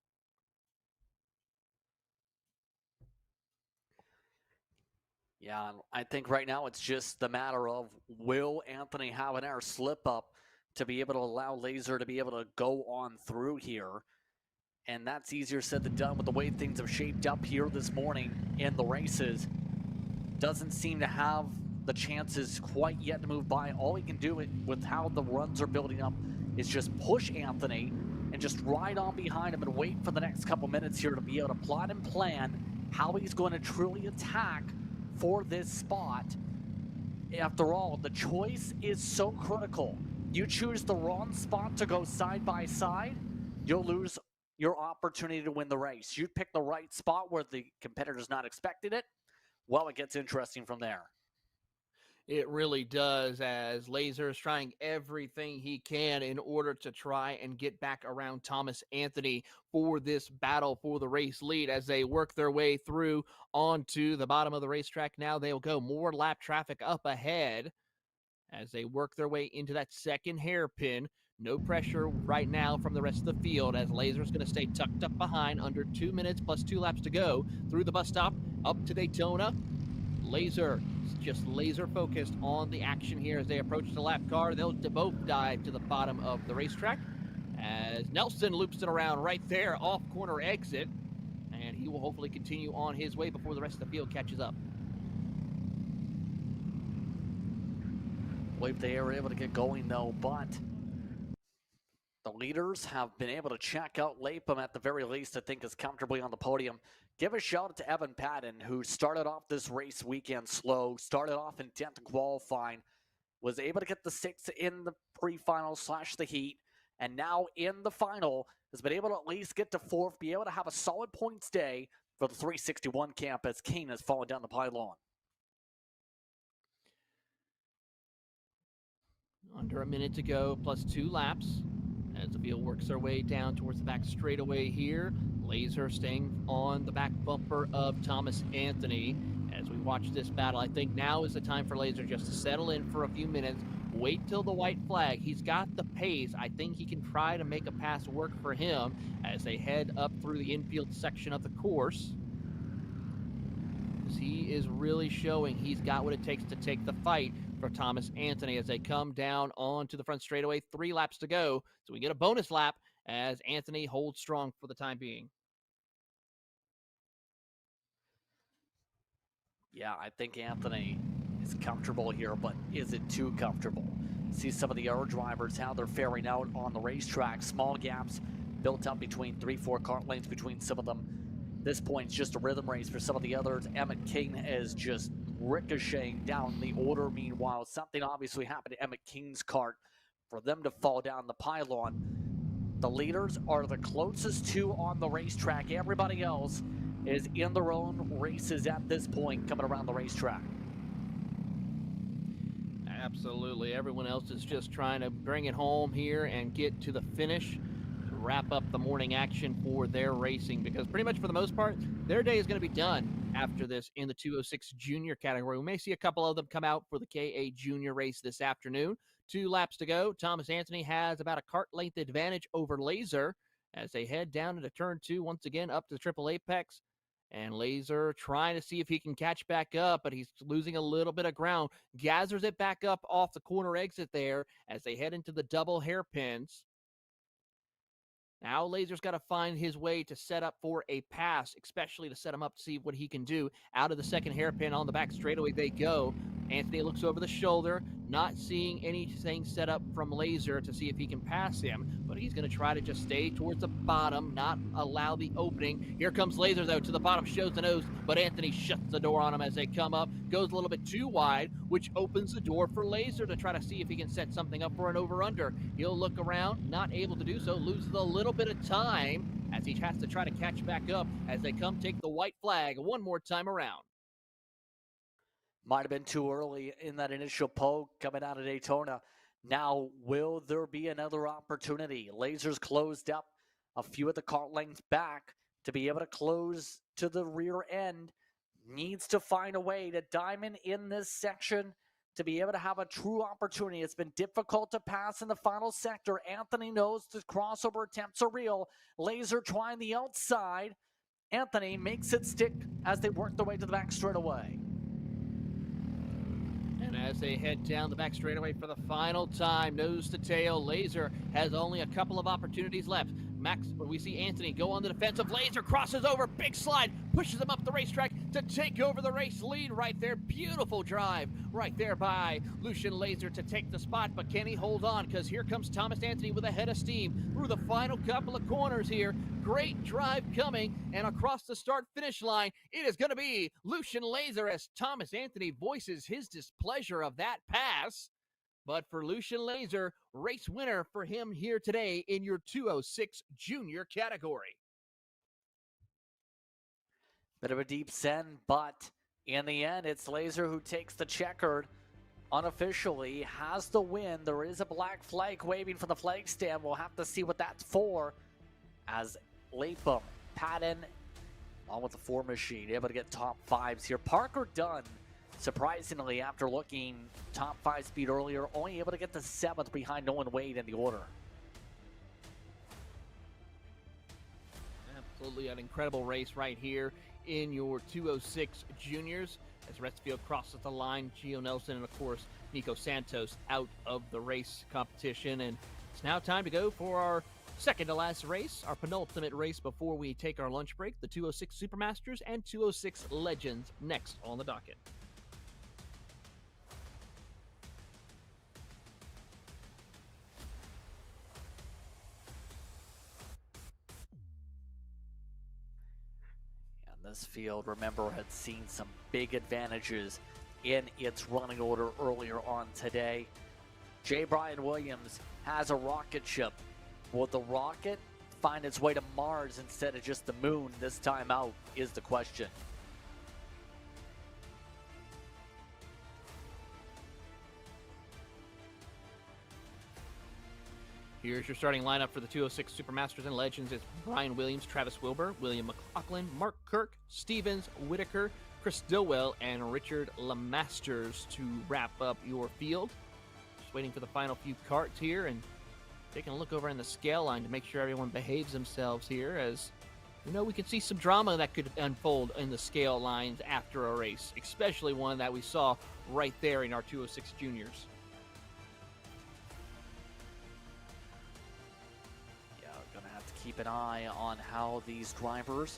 Yeah, I think right now it's just the matter of, will Anthony have an air slip up to be able to allow Laser to be able to go on through here? And that's easier said than done with the way things have shaped up here this morning in the races. Doesn't seem to have the chances quite yet to move by. All he can do with how the runs are building up is just push Anthony and just ride on behind him and wait for the next couple minutes here to be able to plot and plan how he's going to truly attack for this spot. After all, the choice is so critical. You choose the wrong spot to go side by side, you'll lose your opportunity to win the race. You pick the right spot where the competitor's not expecting it, well, it gets interesting from there. It really does, as Laser is trying everything he can in order to try and get back around Thomas Anthony for this battle for the race lead as they work their way through onto the bottom of the racetrack. Now they'll go more lap traffic up ahead as they work their way into that second hairpin. No pressure right now from the rest of the field as Laser's going to stay tucked up behind under 2 minutes plus 2 laps to go through the bus stop up to Daytona. Laser just laser focused on the action here as they approach the lap car. They'll both dive to the bottom of the racetrack as Nelson loops it around right there off corner exit, and he will hopefully continue on his way before the rest of the field catches up. believe they were able to get going though, but the leaders have been able to check out Lapham at the very least, I think, is comfortably on the podium. Give a shout out to Evan Patton, who started off this race weekend slow, started off in 10th qualifying, was able to get the 6th in the pre-final / the heat, and now in the final has been able to at least get to 4th, be able to have a solid points day for the 361 camp as Kane has fallen down the pylon. Under a minute to go, plus 2 laps. As the field works their way down towards the back straightaway here. Laser staying on the back bumper of Thomas Anthony. As we watch this battle, I think now is the time for Laser just to settle in for a few minutes. Wait till the white flag. He's got the pace. I think he can try to make a pass work for him as they head up through the infield section of the course. He is really showing he's got what it takes to take the fight for Thomas Anthony as they come down onto the front straightaway. 3 laps to go, so we get a bonus lap as Anthony holds strong for the time being. Yeah, I think Anthony is comfortable here, but is it too comfortable? See some of the other drivers, how they're faring out on the racetrack. Small gaps built up between 3-4 kart lanes between some of them. This point's just a rhythm race for some of the others. Emmett King is just ricocheting down the order. Meanwhile, something obviously happened to Emmett King's kart for them to fall down the pylon. The leaders are the closest 2 on the racetrack. Everybody else is in their own races at this point coming around the racetrack. Absolutely. Everyone else is just trying to bring it home here and get to the finish. Wrap up the morning action for their racing, because pretty much for the most part their day is going to be done after this in the 206 junior category. We may see a couple of them come out for the KA junior race this afternoon. 2 laps to go. Thomas Anthony has about a kart length advantage over Laser as they head down into turn 2 once again up to the triple apex, and Laser trying to see if he can catch back up, but he's losing a little bit of ground. Gathers it back up off the corner exit there as they head into the double hairpins. Now Laser's got to find his way to set up for a pass, especially to set him up to see what he can do. Out of the second hairpin on the back straightaway they go. Anthony looks over the shoulder, not seeing anything set up from Laser to see if he can pass him, but he's going to try to just stay towards the bottom, not allow the opening. Here comes Laser, though, to the bottom, shows the nose, but Anthony shuts the door on him as they come up, goes a little bit too wide, which opens the door for Laser to try to see if he can set something up for an over-under. He'll look around, not able to do so, loses a little bit of time as he has to try to catch back up as they come take the white flag one more time around. Might have been too early in that initial poke coming out of Daytona. Now, will there be another opportunity? Laser's closed up a few of the kart lengths back to be able to close to the rear end. Needs to find a way to diamond in this section to be able to have a true opportunity. It's been difficult to pass in the final sector. Anthony knows the crossover attempts are real. Laser trying the outside. Anthony makes it stick as they work their way to the back straightaway. And as they head down the back straightaway for the final time, nose to tail, Laser has only a couple of opportunities left. We see Anthony go on the defensive. Laser crosses over, big slide, pushes him up the racetrack to take over the race lead right there. Beautiful drive right there by Lucian Laser to take the spot, but can he hold on? Because here comes Thomas Anthony with a head of steam through the final couple of corners here. Great drive coming, and across the start-finish line, it is going to be Lucian Laser as Thomas Anthony voices his displeasure of that pass. But for Lucian Laser, race winner for him here today in your 206 junior category. Bit of a deep send, but in the end, it's Laser who takes the checkered. Unofficially has the win. There is a black flag waving from the flag stand. We'll have to see what that's for as Lapham, Patton, along with the 4 machine, able to get top 5s here. Parker Dunn, surprisingly, after looking top 5 speed earlier, only able to get the 7th behind Nolan Wade in the order. Absolutely an incredible race right here in your 206 juniors as the rest of the field crosses the line. Gio Nelson and, of course, Nico Santos out of the race competition. And it's now time to go for our second to last race, our penultimate race before we take our lunch break. The 206 Supermasters and 206 Legends next on the docket. This field, remember, had seen some big advantages in its running order earlier on today. J. Brian Williams has a rocket ship. Will the rocket find its way to Mars instead of just the moon this time out is the question. Here's your starting lineup for the 206 Supermasters and Legends. It's Brian Williams, Travis Wilbur, William McLaughlin, Mark Kirk, Stevens, Whitaker, Chris Dillwell, and Richard Lemasters to wrap up your field. Just waiting for the final few carts here and taking a look over in the scale line to make sure everyone behaves themselves here, as you know we could see some drama that could unfold in the scale lines after a race, especially one that we saw right there in our 206 juniors. Keep an eye on how these drivers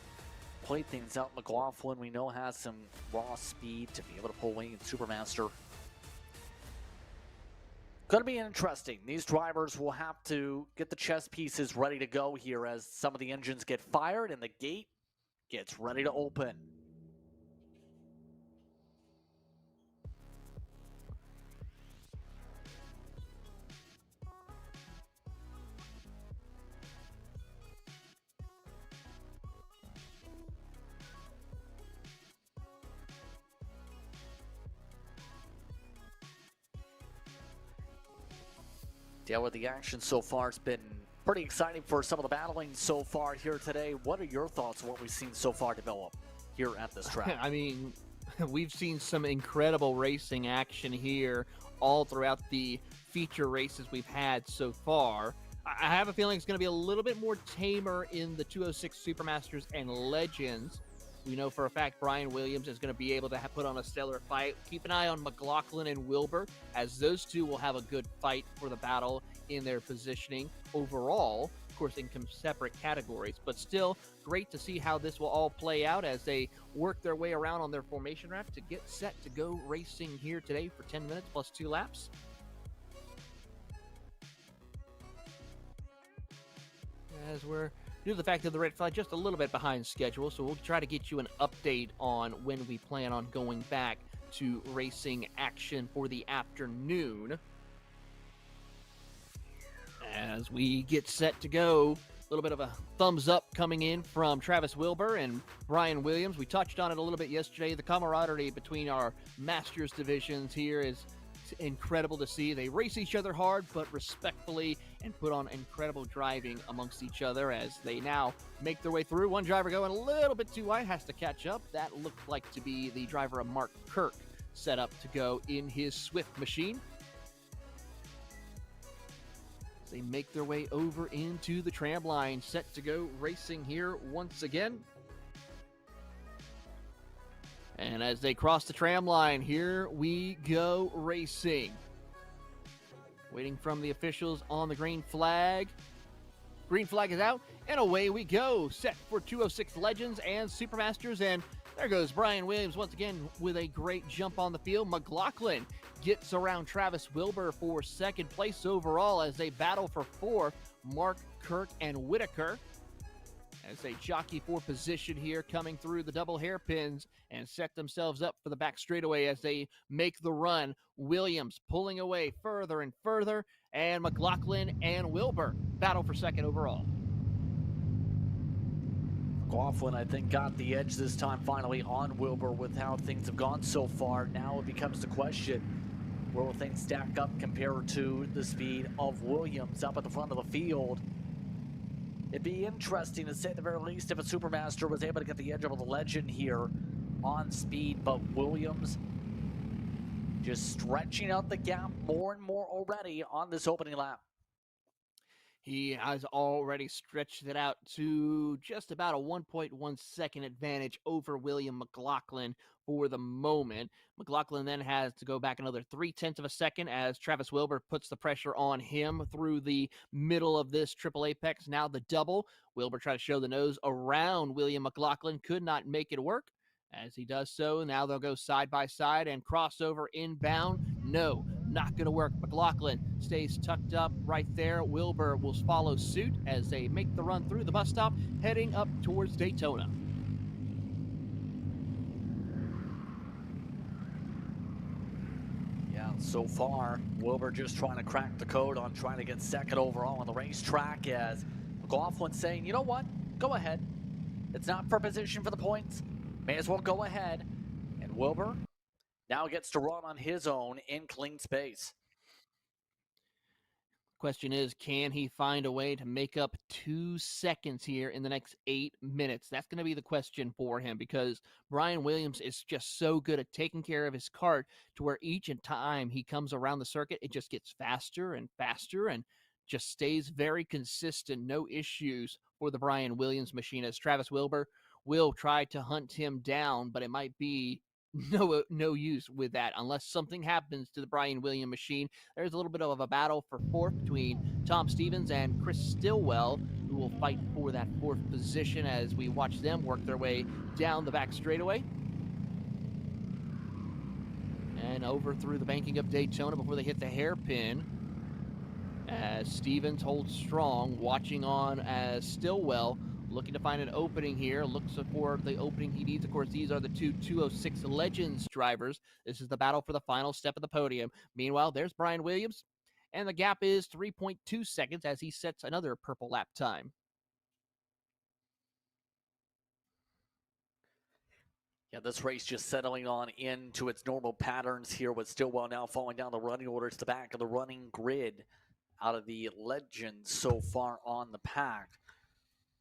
play things out. McLaughlin, we know, has some raw speed to be able to pull away in Supermaster. Going to be interesting. These drivers will have to get the chess pieces ready to go here as some of the engines get fired and the gate gets ready to open. Yeah, with the action so far, it's been pretty exciting for some of the battling so far here today. What are your thoughts on what we've seen so far develop here at this track? I mean, we've seen some incredible racing action here all throughout the feature races we've had so far. I have a feeling it's going to be a little bit more tamer in the 206 Supermasters and Legends. We know for a fact Brian Williams is going to be able to put on a stellar fight. Keep an eye on McLaughlin and Wilbur, as those two will have a good fight for the battle in their positioning overall, of course, in separate categories. But still, great to see how this will all play out as they work their way around on their formation wrap to get set to go racing here today for 10 minutes plus 2 laps. As we're due to the fact that the red flag just a little bit behind schedule, so we'll try to get you an update on when we plan on going back to racing action for the afternoon. As we get set to go, a little bit of a thumbs up coming in from Travis Wilbur and Brian Williams. We touched on it a little bit yesterday. The camaraderie between our Masters divisions here is incredible to see. They race each other hard, but respectfully, and put on incredible driving amongst each other as they now make their way through. One driver going a little bit too wide, has to catch up. That looked like to be the driver of Mark Kirk, set up to go in his Swift machine. They make their way over into the tram line, set to go racing here once again. And as they cross the tram line, here we go racing. Waiting from the officials on the green flag. Green flag is out, and away we go. Set for 206 Legends and Supermasters, and there goes Brian Williams once again with a great jump on the field. McLaughlin gets around Travis Wilbur for second place overall as they battle for fourth. Mark Kirk and Whitaker as they jockey for position here, coming through the double hairpins and set themselves up for the back straightaway as they make the run. Williams pulling away further and further, and McLaughlin and Wilbur battle for second overall. McLaughlin, I think, got the edge this time finally on Wilbur with how things have gone so far. Now it becomes the question, where will things stack up compared to the speed of Williams up at the front of the field? It'd be interesting to say at the very least if a Supermaster was able to get the edge of the Legend here on speed, but Williams just stretching out the gap more and more already on this opening lap. He has already stretched it out to just about a 1.1 second advantage over William McLaughlin for the moment. McLaughlin then has to go back another 0.3 of a second as Travis Wilbur puts the pressure on him through the middle of this triple apex. Now the double. Wilbur tried to show the nose around William McLaughlin, could not make it work. As he does so, now they'll go side by side and crossover inbound. No, not going to work. McLaughlin stays tucked up right there. Wilbur will follow suit as they make the run through the bus stop, heading up towards Daytona. So far, Wilbur just trying to crack the code on trying to get second overall on the racetrack, as McLaughlin saying, you know what, go ahead. It's not for position for the points. May as well go ahead. And Wilbur now gets to run on his own in clean space. Question is, can he find a way to make up 2 seconds here in the next 8 minutes? That's going to be the question for him, because Brian Williams is just so good at taking care of his kart to where each time he comes around the circuit, it just gets faster and faster and just stays very consistent. No issues for the Brian Williams machine, as Travis Wilbur will try to hunt him down, but it might be no use with that unless something happens to the Brian Williams machine. There's a little bit of a battle for fourth between Tom Stevens and Chris Stillwell, who will fight for that fourth position as we watch them work their way down the back straightaway and over through the banking of Daytona before they hit the hairpin, as Stevens holds strong, watching on as Stillwell looking to find an opening here, looks for the opening he needs. Of course, these are the two 206 Legends drivers. This is the battle for the final step of the podium. Meanwhile, there's Brian Williams, and the gap is 3.2 seconds as he sets another purple lap time. Yeah, this race just settling on into its normal patterns here, with Stillwell now falling down the running order to the back of the running grid out of the Legends so far on the pack.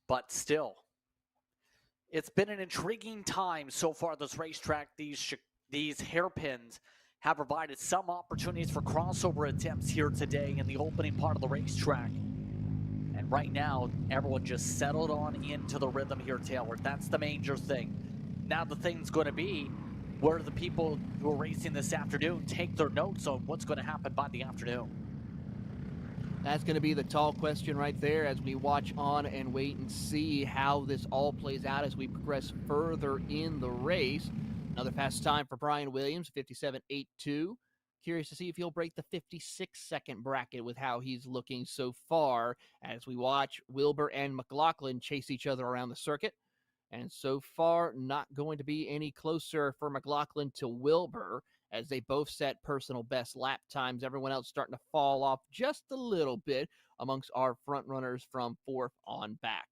But still, it's been an intriguing time so far this racetrack. These hairpins have provided some opportunities for crossover attempts here today in the opening part of the racetrack. And right now, everyone just settled on into the rhythm here, Taylor. That's the major thing. Now the thing's going to be where the people who are racing this afternoon take their notes on what's going to happen by the afternoon. That's going to be the tall question right there as we watch on and wait and see how this all plays out as we progress further in the race. Another fast time for Brian Williams, 57.82. Curious to see if he'll break the 56-second bracket with how he's looking so far as we watch Wilbur and McLaughlin chase each other around the circuit. And so far, not going to be any closer for McLaughlin to Wilbur, as they both set personal best lap times. Everyone else starting to fall off just a little bit amongst our front runners from fourth on back.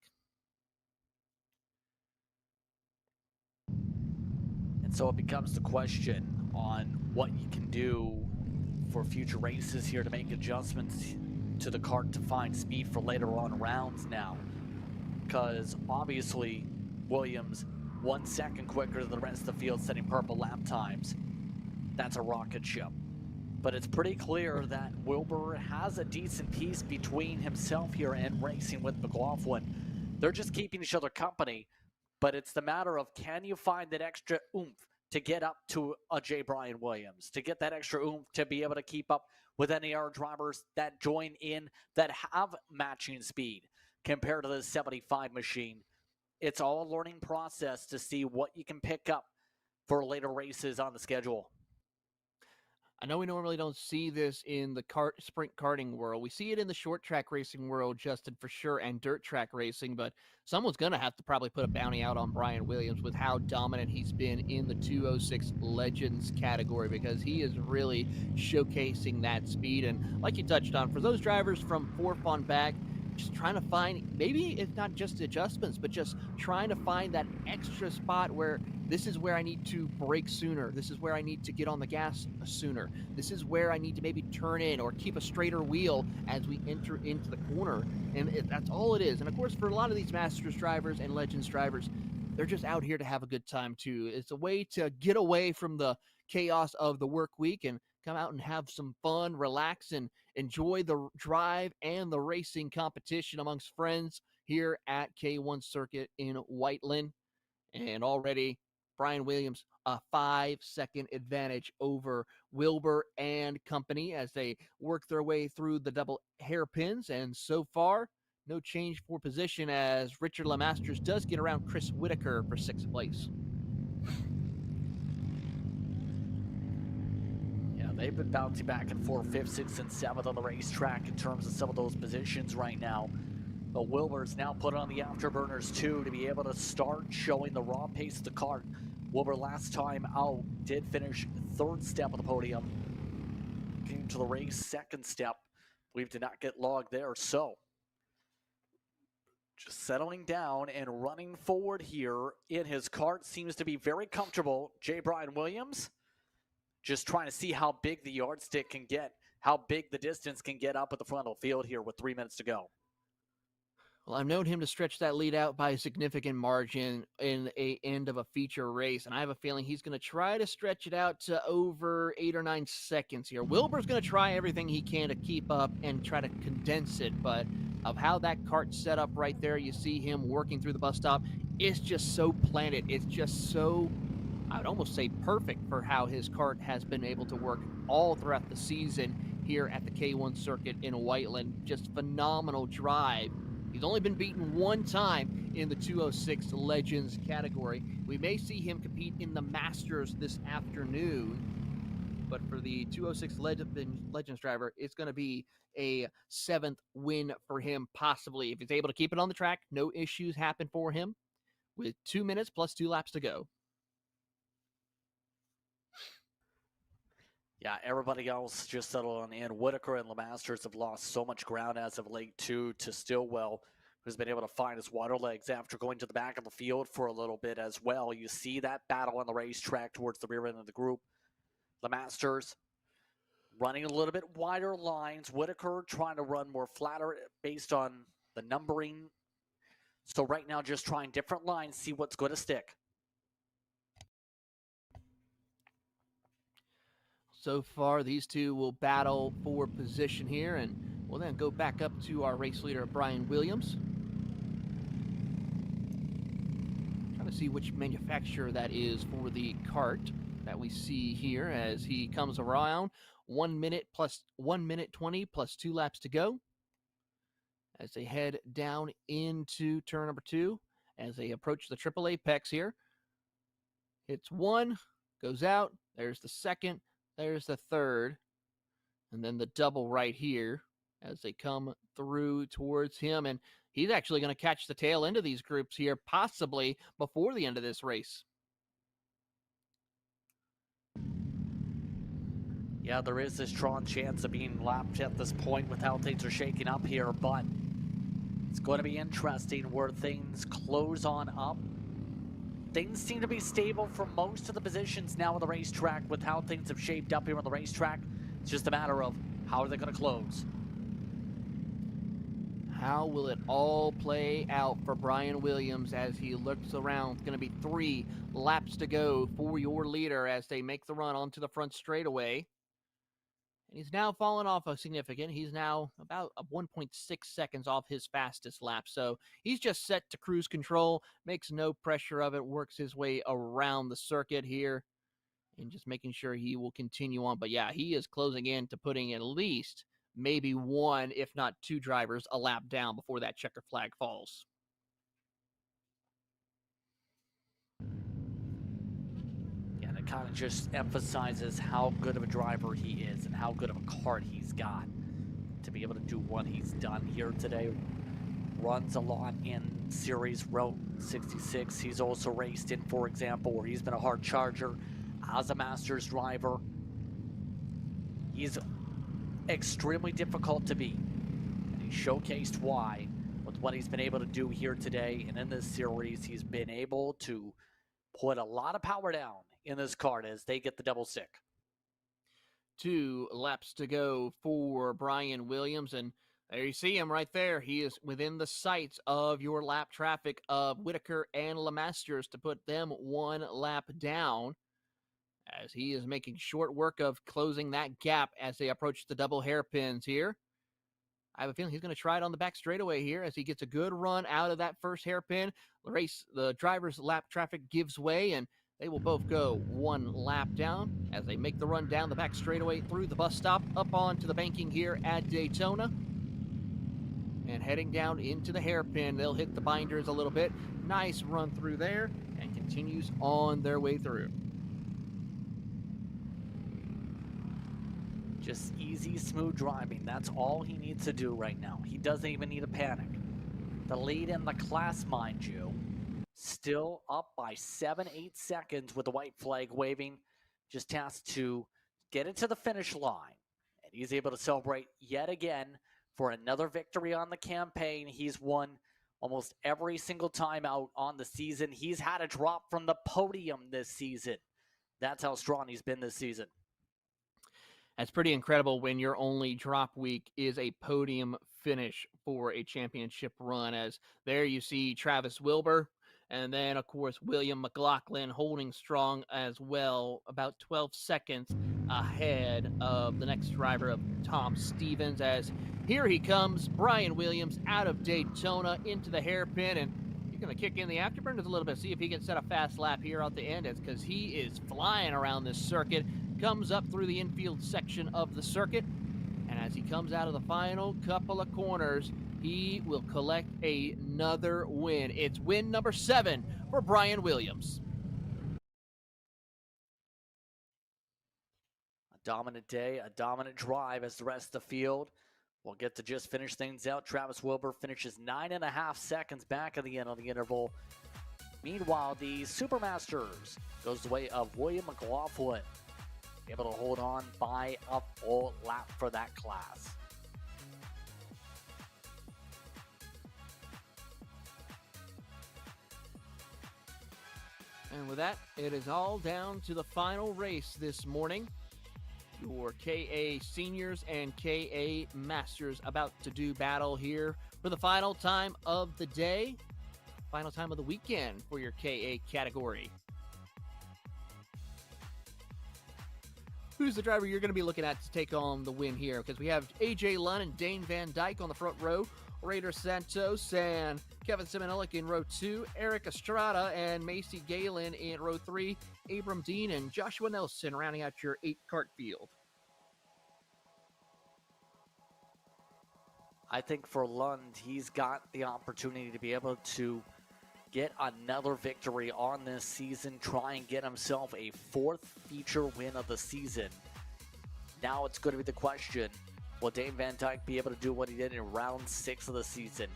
And so it becomes the question on what you can do for future races here to make adjustments to the kart to find speed for later on rounds now. Because obviously Williams 1 second quicker than the rest of the field, setting purple lap times. That's a rocket ship. But it's pretty clear that Wilbur has a decent piece between himself here and racing with McLaughlin. They're just keeping each other company, but it's the matter of, can you find that extra oomph to get up to a J. Brian Williams, to get that extra oomph to be able to keep up with any other drivers that join in that have matching speed compared to the 75 machine. It's all a learning process to see what you can pick up for later races on the schedule. I know we normally don't see this in the sprint karting world. We see it in the short track racing world, Justin, for sure, and dirt track racing, but someone's going to have to probably put a bounty out on Brian Williams with how dominant he's been in the 206 Legends category, because he is really showcasing that speed. And like you touched on, for those drivers from fourth on back, just trying to find, maybe if not just adjustments, but just trying to find that extra spot where this is where I need to brake sooner. This is where I need to get on the gas sooner. This is where I need to maybe turn in or keep a straighter wheel as we enter into the corner. And that's all it is. And of course, for a lot of these Masters drivers and Legends drivers, they're just out here to have a good time too. It's a way to get away from the chaos of the work week and come out and have some fun, relax, and enjoy the drive and the racing competition amongst friends here at K1 Circuit in Whiteland. And already Brian Williams, a 5-second advantage over Wilbur and company as they work their way through the double hairpins. And so far, no change for position as Richard LeMasters does get around Chris Whitaker for 6th place. They've been bouncing back and forth 5th, 6th, and 7th on the racetrack in terms of some of those positions right now. But Wilbur's now put on the afterburners too to be able to start showing the raw pace of the kart. Wilbur last time out did finish 3rd step of the podium. Getting to the race, second step, we did not get logged there, so just settling down and running forward here in his kart. Seems to be very comfortable. J. Brian Williams just trying to see how big the yardstick can get, how big the distance can get up at the front of the field here with 3 minutes to go. Well, I've known him to stretch that lead out by a significant margin in a end of a feature race, and I have a feeling he's going to try to stretch it out to over 8 or 9 seconds here. Wilbur's going to try everything he can to keep up and try to condense it, but of how that kart's set up right there, you see him working through the bus stop. It's just so planted. It's just so, I would almost say, perfect for how his kart has been able to work all throughout the season here at the K1 circuit in Whiteland. Just phenomenal drive. He's only been beaten one time in the 206 Legends category. We may see him compete in the Masters this afternoon, but for the 206 Legends driver, it's going to be a 7th win for him, possibly. If he's able to keep it on the track, no issues happen for him with 2 minutes plus 2 laps to go. Yeah, everybody else just settled on in. Whitaker and LeMasters have lost so much ground as of late, too, to Stillwell, who's been able to find his water legs after going to the back of the field for a little bit as well. You see that battle on the racetrack towards the rear end of the group. LeMasters running a little bit wider lines. Whitaker trying to run more flatter based on the numbering. So right now, just trying different lines, see what's going to stick. So far, these two will battle for position here, and we'll then go back up to our race leader, Brian Williams. Trying to see which manufacturer that is for the kart that we see here as he comes around. 1 minute plus 1 minute 20 plus 2 laps to go as they head down into turn number 2 as they approach the triple apex here. Hits 1, goes out. There's the second. There's the third, and then the double right here as they come through towards him, and he's actually going to catch the tail end of these groups here, possibly before the end of this race. Yeah, there is this strong chance of being lapped at this point with how things are shaking up here, but it's going to be interesting where things close on up. Things seem to be stable for most of the positions now on the racetrack with how things have shaped up here on the racetrack. It's just a matter of how are they going to close. How will it all play out for Brian Williams as he looks around? It's going to be 3 laps to go for your leader as they make the run onto the front straightaway. And he's now fallen off a significant. He's now about 1.6 seconds off his fastest lap. So he's just set to cruise control, makes no pressure of it, works his way around the circuit here, and just making sure he will continue on. But yeah, he is closing in to putting at least maybe 1, if not 2 drivers a lap down before that checker flag falls. And it kind of just emphasizes how good of a driver he is and how good of a kart he's got to be able to do what he's done here today. Runs a lot in Series Route 66. He's also raced in, for example, where he's been a hard charger as a Masters driver. He's extremely difficult to beat, and he showcased why with what he's been able to do here today. And in this series, he's been able to put a lot of power down in this kart as they get the double stick. 2 laps to go for Brian Williams, and there you see him right there. He is within the sights of your lap traffic of Whitaker and LeMasters to put them 1 lap down as he is making short work of closing that gap as they approach the double hairpins here. I have a feeling he's going to try it on the back straightaway here as he gets a good run out of that first hairpin. The driver's lap traffic gives way, and they will both go 1 lap down as they make the run down the back straightaway through the bus stop up onto the banking here at Daytona. And heading down into the hairpin, they'll hit the binders a little bit. Nice run through there and continues on their way through. Just easy, smooth driving. That's all he needs to do right now. He doesn't even need to panic. The lead in the class, mind you, still up by 7-8 seconds with the white flag waving. Just has to get it to the finish line And he's able to celebrate yet again for another victory on the campaign. He's won almost every single time out on the season. He's had a drop from the podium this season. That's how strong he's been this season. That's pretty incredible when your only drop week is a podium finish for a championship run. As there you see Travis Wilbur, and then, of course, William McLaughlin holding strong as well, about 12 seconds ahead of the next driver of Tom Stevens. As here he comes, Brian Williams out of Daytona into the hairpin, and he's going to kick in the afterburners a little bit, see if he can set a fast lap here at the end, because he is flying around this circuit. Comes up through the infield section of the circuit, and as he comes out of the final couple of corners, he will collect another win. It's win number 7 for Brian Williams. A dominant day, a dominant drive as the rest of the field will get to just finish things out. Travis Wilbur finishes 9.5 seconds back at the end of the interval. Meanwhile, the Supermasters goes the way of William McLaughlin, able to hold on by a full lap for that class. And with that, it is all down to the final race this morning. Your KA Seniors and KA Masters about to do battle here for the final time of the day, final time of the weekend for your KA category. Who's the driver you're going to be looking at to take on the win here? Because we have AJ Lunn and Dane Van Dyke on the front row, Raider Santos and Kevin Simonellic in row 2, Eric Estrada and Macy Galen in row 3, Abram Dean and Joshua Nelson rounding out your 8-cart field. I think for Lund, he's got the opportunity to be able to get another victory on this season, try and get himself a 4th feature win of the season. Now it's going to be the question, will Dane Van Dyke be able to do what he did in round 6 of the season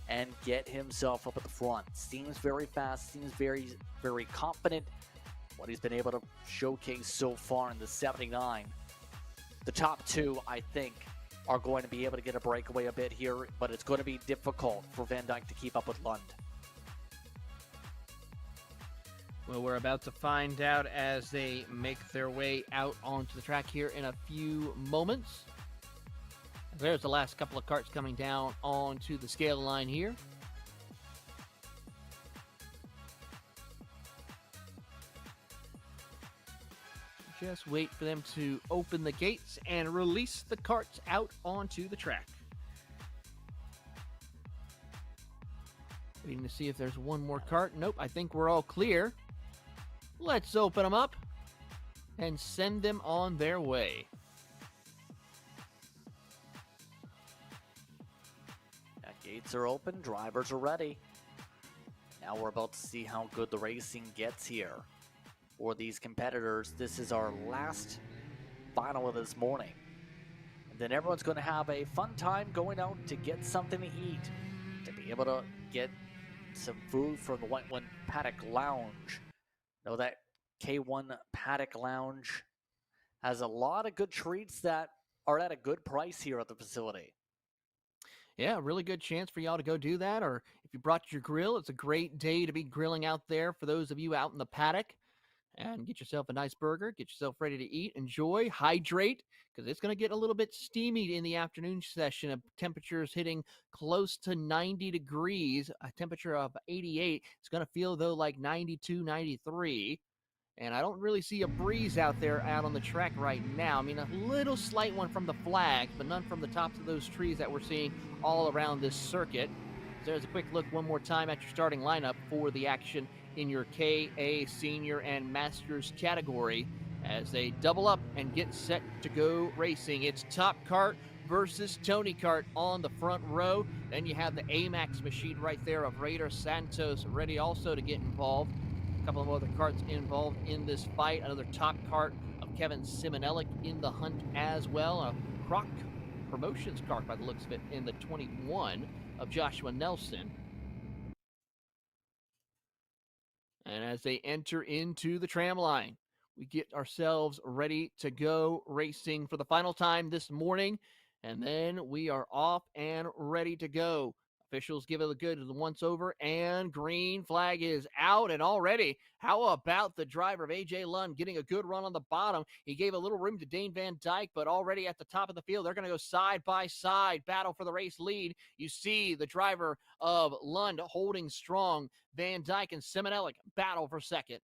and get himself up at the front? Seems very fast, seems very, very confident. What he's been able to showcase so far in the 79. The top 2, I think, are going to be able to get a breakaway a bit here, but it's going to be difficult for Van Dyke to keep up with Lund. Well, we're about to find out as they make their way out onto the track here in a few moments. There's the last couple of carts coming down onto the scale line here. Just wait for them to open the gates and release the carts out onto the track. Waiting to see if there's one more cart. Nope, I think we're all clear. Let's open them up and send them on their way. Gates are open, drivers are ready. Now we're about to see how good the racing gets here. For these competitors, this is our last final of this morning. And then everyone's going to have a fun time going out to get something to eat, to be able to get some food from the Whiteland Paddock Lounge. Know that K1 Paddock Lounge has a lot of good treats that are at a good price here at the facility. Yeah, really good chance for y'all to go do that. Or if you brought your grill, it's a great day to be grilling out there for those of you out in the paddock. And get yourself a nice burger, get yourself ready to eat, enjoy, hydrate, because it's going to get a little bit steamy in the afternoon session of temperatures hitting close to 90 degrees, a temperature of 88. It's going to feel, though, like 92, 93. And I don't really see a breeze out there out on the track right now. I mean, a little slight one from the flags, but none from the tops of those trees that we're seeing all around this circuit. So there's a quick look one more time at your starting lineup for the action in your KA Senior and Masters category as they double up and get set to go racing. It's Top Kart versus Tony Kart on the front row. Then you have the AMAX machine right there of Raider Santos ready also to get involved. A couple of other karts involved in this fight. Another Top Kart of Kevin Simonellic in the hunt as well. A Croc Promotions kart by the looks of it in the 21 of Joshua Nelson. And as they enter into the tram line, we get ourselves ready to go racing for the final time this morning, and then we are off and ready to go. Officials give it a good once over, and green flag is out. And already, how about the driver of AJ Lund getting a good run on the bottom? He gave a little room to Dane Van Dyke, but already at the top of the field, they're going to go side by side, battle for the race lead. You see the driver of Lund holding strong. Van Dyke and Semenelic battle for second.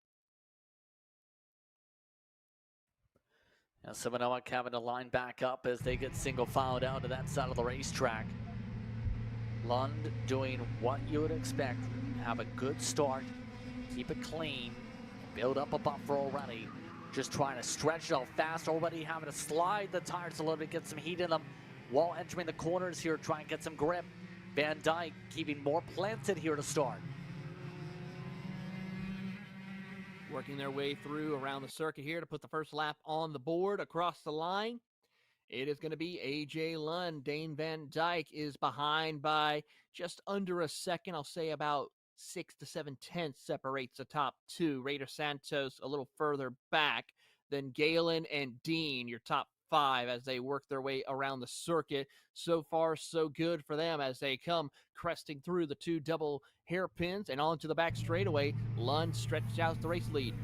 Now Semenelic having to line back up as they get single filed out to that side of the racetrack. Lund doing what you would expect. Have a good start, keep it clean, build up a buffer already. Just trying to stretch it out fast already, having to slide the tires a little bit, get some heat in them while entering the corners here, try and get some grip. Van Dyke keeping more planted here to start. Working their way through around the circuit here to put the first lap on the board across the line. It is going to be AJ Lund. Dane Van Dyke is behind by just under a second. I'll say about 6 to 7 tenths separates the top two. Raider Santos a little further back. Then Galen and Dean, your top five, as they work their way around the circuit. So far, so good for them as they come cresting through the two double hairpins and onto the back straightaway. Lund stretched out the race lead.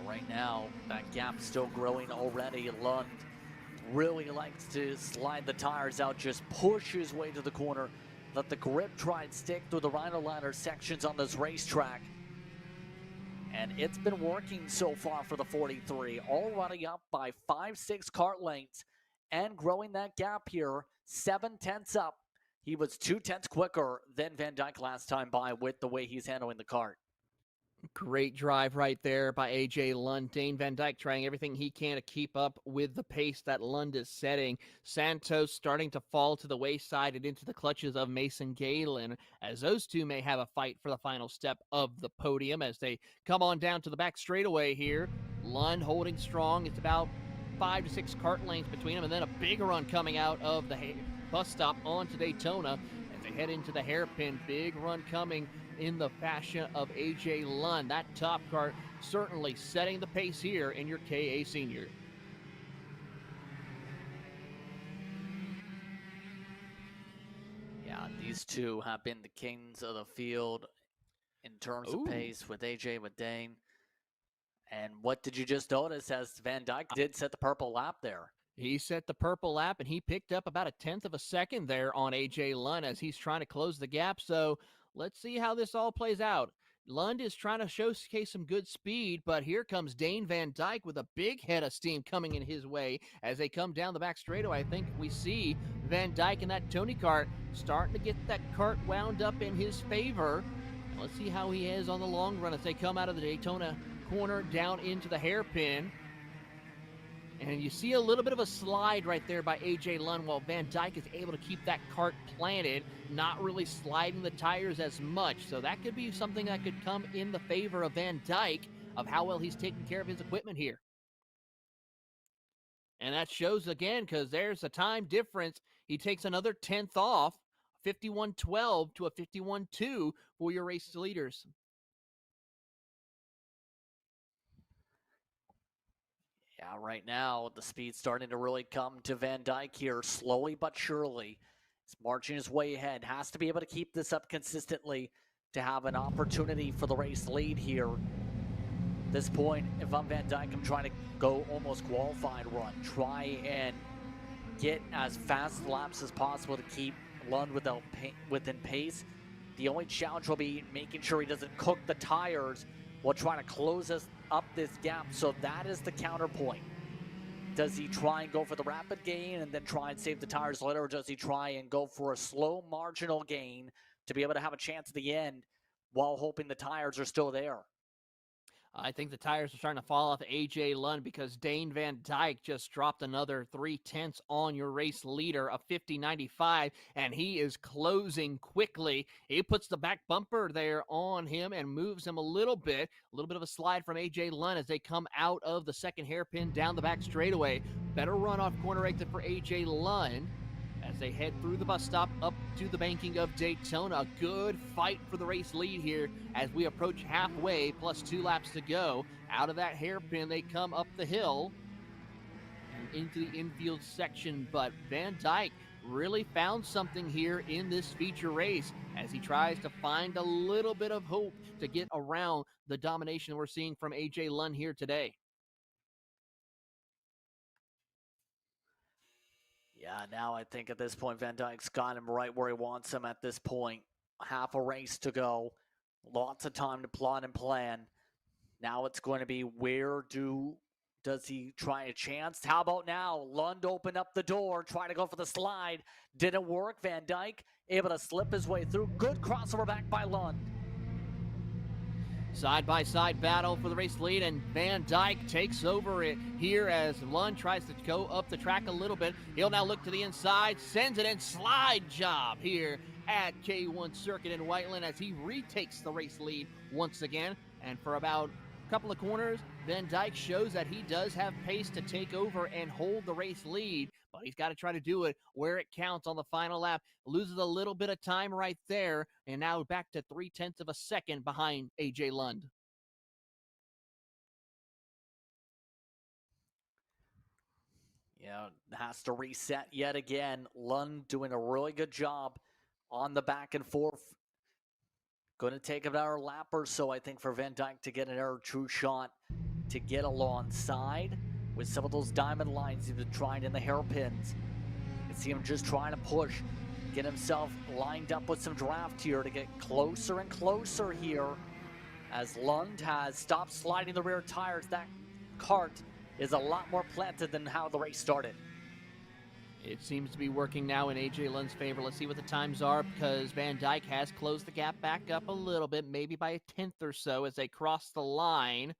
Right now, that gap still growing already. Lund really likes to slide the tires out, just push his way to the corner, let the grip try and stick through the Rhino Ladder sections on this racetrack. And it's been working so far for the 43, already up by 5-6 kart lengths and growing that gap here, 7 tenths up. He was 2 tenths quicker than Van Dyke last time by with the way he's handling the kart. Great drive right there by AJ Lund. Dane Van Dyke trying everything he can to keep up with the pace that Lund is setting. Santos starting to fall to the wayside and into the clutches of Mason Galen, as those two may have a fight for the final step of the podium as they come on down to the back straightaway here. Lund holding strong. It's about 5 to 6 kart lengths between them, and then a big run coming out of the bus stop onto Daytona as they head into the hairpin. Big run coming in the fashion of AJ Lund. That top kart certainly setting the pace here in your KA Senior. Yeah, these two have been the kings of the field in terms of pace with AJ, with Dane. And what did you just notice as Van Dyke did set the purple lap there? He set the purple lap, and he picked up about 1/10 of a second there on AJ Lund as he's trying to close the gap. So let's see how this all plays out. Lund is trying to showcase some good speed, but here comes Dane Van Dyke with a big head of steam coming in his way as they come down the back straightaway. I think we see Van Dyke in that Tony kart starting to get that kart wound up in his favor. Let's see how he is on the long run as they come out of the Daytona corner down into the hairpin. And you see a little bit of a slide right there by AJ Lund while Van Dyke is able to keep that kart planted, not really sliding the tires as much. So that could be something that could come in the favor of Van Dyke of how well he's taking care of his equipment here. And that shows again because there's a time difference. He takes another 10th off, 51.12 to a 51.2 for your race leaders. Yeah, right now, the speed's starting to really come to Van Dyke here, slowly but surely. He's marching his way ahead. Has to be able to keep this up consistently to have an opportunity for the race lead here. At this point, if I'm Van Dyke, I'm trying to go almost qualified run. Try and get as fast laps as possible to keep Lund within pace. The only challenge will be making sure he doesn't cook the tires while trying to close us up this gap. So that is the counterpoint. Does he try and go for the rapid gain and then try and save the tires later, or does he try and go for a slow marginal gain to be able to have a chance at the end while hoping the tires are still there? I think the tires are starting to fall off AJ Lund because Dane Van Dyke just dropped another 3/10 on your race leader, a 50.95, and he is closing quickly. He puts the back bumper there on him and moves him a little bit of a slide from AJ Lund as they come out of the second hairpin down the back straightaway. Better run off corner exit for AJ Lund as they head through the bus stop up to the banking of Daytona. A good fight for the race lead here as we approach halfway, plus 2 laps to go. Out of that hairpin, they come up the hill and into the infield section, but Van Dyke really found something here in this feature race as he tries to find a little bit of hope to get around the domination we're seeing from AJ Lund here today. Yeah, now I think at this point, Van Dyke's got him right where he wants him at this point. Half a race to go. Lots of time to plot and plan. Now it's going to be does he try a chance? How about now? Lund opened up the door, trying to go for the slide. Didn't work. Van Dyke able to slip his way through. Good crossover back by Lund. Side-by-side battle for the race lead, and Van Dyke takes over it here as Lund tries to go up the track a little bit. He'll now look to the inside, sends it in, slide job here at K1 Circuit in Whiteland as he retakes the race lead once again. And for about a couple of corners, Van Dyke shows that he does have pace to take over and hold the race lead, but he's got to try to do it where it counts on the final lap. Loses a little bit of time right there, and now back to 0.3 of a second behind AJ Lund. Yeah, has to reset yet again. Lund doing a really good job on the back and forth. Going to take another lap or so, I think, for Van Dyke to get another true shot to get alongside with some of those diamond lines he's been trying in the hairpins. You can see him just trying to push, get himself lined up with some draft here to get closer and closer here as Lund has stopped sliding the rear tires. That Kart is a lot more planted than how the race started. It seems to be working now in AJ Lund's favor. Let's see what the times are, because Van Dyke has closed the gap back up a little bit, maybe by a 10th or so as they cross the line.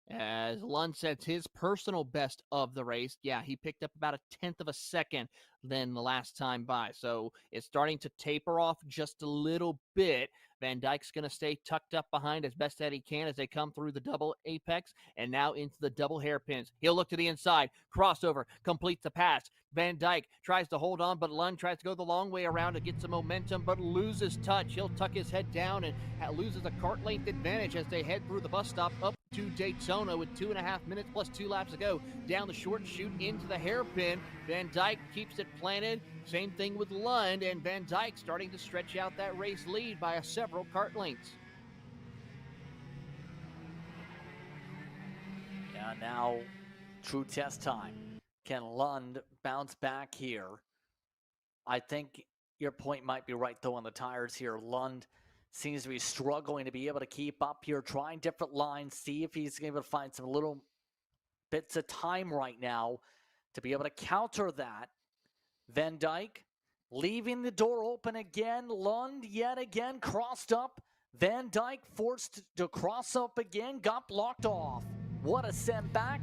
As Lund sets his personal best of the race. Yeah, he picked up about a 10th of a second than the last time by. So it's starting to taper off just a little bit. Van Dyke's going to stay tucked up behind as best that he can as they come through the double apex and now into the double hairpins. He'll look to the inside, crossover, completes the pass. Van Dyke tries to hold on, but Lund tries to go the long way around to get some momentum, but loses touch. He'll tuck his head down and loses a kart length advantage as they head through the bus stop up to Daytona with 2.5 minutes plus 2 laps to go. Down the short chute into the hairpin. Van Dyke keeps it planted. Same thing with Lund, and Van Dyke starting to stretch out that race lead by several kart lengths. Yeah, now true test time. Can Lund bounce back here? I think your point might be right, though, on the tires here. Lund seems to be struggling to be able to keep up here, trying different lines, see if he's able to find some little bits of time right now to be able to counter that. Van Dyke leaving the door open again. Lund yet again crossed up. Van Dyke forced to cross up again, got blocked off. What a send back.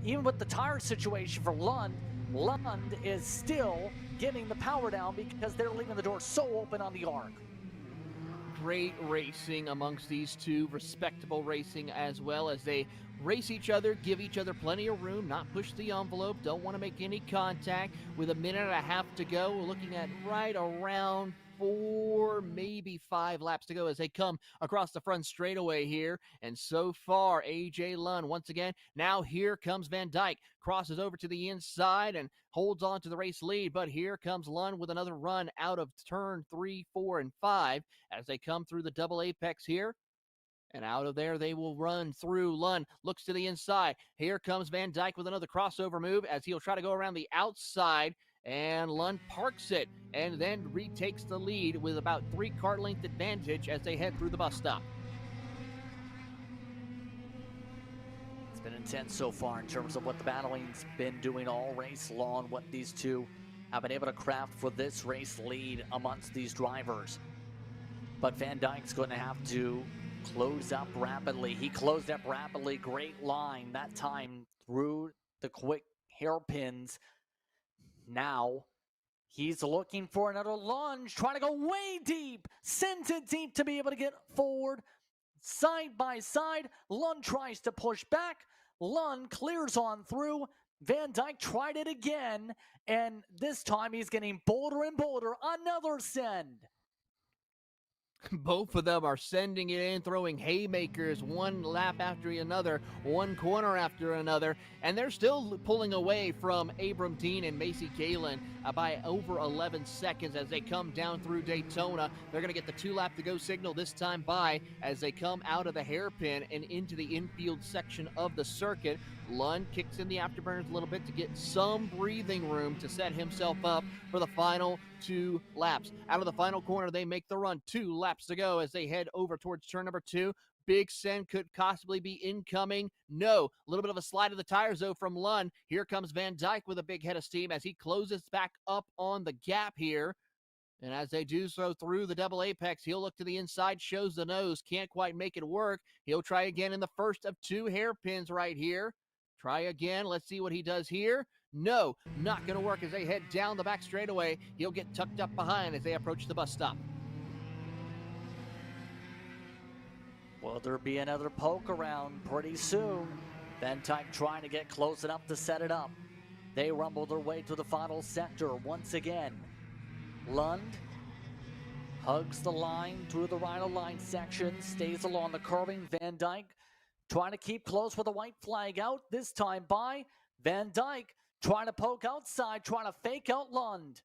Even with the tire situation for Lund, Lund is still getting the power down because they're leaving the door so open on the arc. Great racing amongst these two, respectable racing as well as they race each other, give each other plenty of room, not push the envelope, don't want to make any contact. With 1.5 minutes to go, we're looking at right around 4, maybe 5 laps to go as they come across the front straightaway here. And so far, AJ Lund once again. Now here comes Van Dyke, crosses over to the inside and holds on to the race lead. But here comes Lund with another run out of turn 3, 4, and 5 as they come through the double apex here. And out of there, they will run through. Lund looks to the inside. Here comes Van Dyke with another crossover move as he'll try to go around the outside. And Lund parks it and then retakes the lead with about 3 kart length advantage as they head through the bus stop. It's been intense so far in terms of what the battling's been doing all race long, what these two have been able to craft for this race lead amongst these drivers. But Van Dyke's going to have to close up rapidly. He closed up rapidly. Great line that time through the quick hairpins. Now he's looking for another lunge, trying to go way deep, sends it deep to be able to get forward. Side by side, Lund tries to push back. Lund clears on through. Van Dyke tried it again, and this time he's getting bolder and bolder. Another send. Both of them are sending it in, throwing haymakers one lap after another, one corner after another, and they're still pulling away from Abram Dean and Macy Galen by over 11 seconds as they come down through Daytona. They're going to get the 2-lap to go signal this time by as they come out of the hairpin and into the infield section of the circuit. Lund kicks in the afterburners a little bit to get some breathing room to set himself up for the final 2 laps. Out of the final corner, they make the run. 2 laps to go as they head over towards turn number 2. Big send could possibly be incoming. No. A little bit of a slide of the tires, though, from Lund. Here comes Van Dyke with a big head of steam as he closes back up on the gap here. And as they do so through the double apex, he'll look to the inside, shows the nose, can't quite make it work. He'll try again in the first of 2 hairpins right here. Try again. Let's see what he does here. No, not going to work as they head down the back straightaway. He'll get tucked up behind as they approach the bus stop. Will there be another poke around pretty soon? Van Dyke trying to get close enough to set it up. They rumble their way to the final sector once again. Lund hugs the line through the right of line section, stays along the curving. Van Dyke trying to keep close with a white flag out, this time by Van Dyke, trying to poke outside, trying to fake out Lund.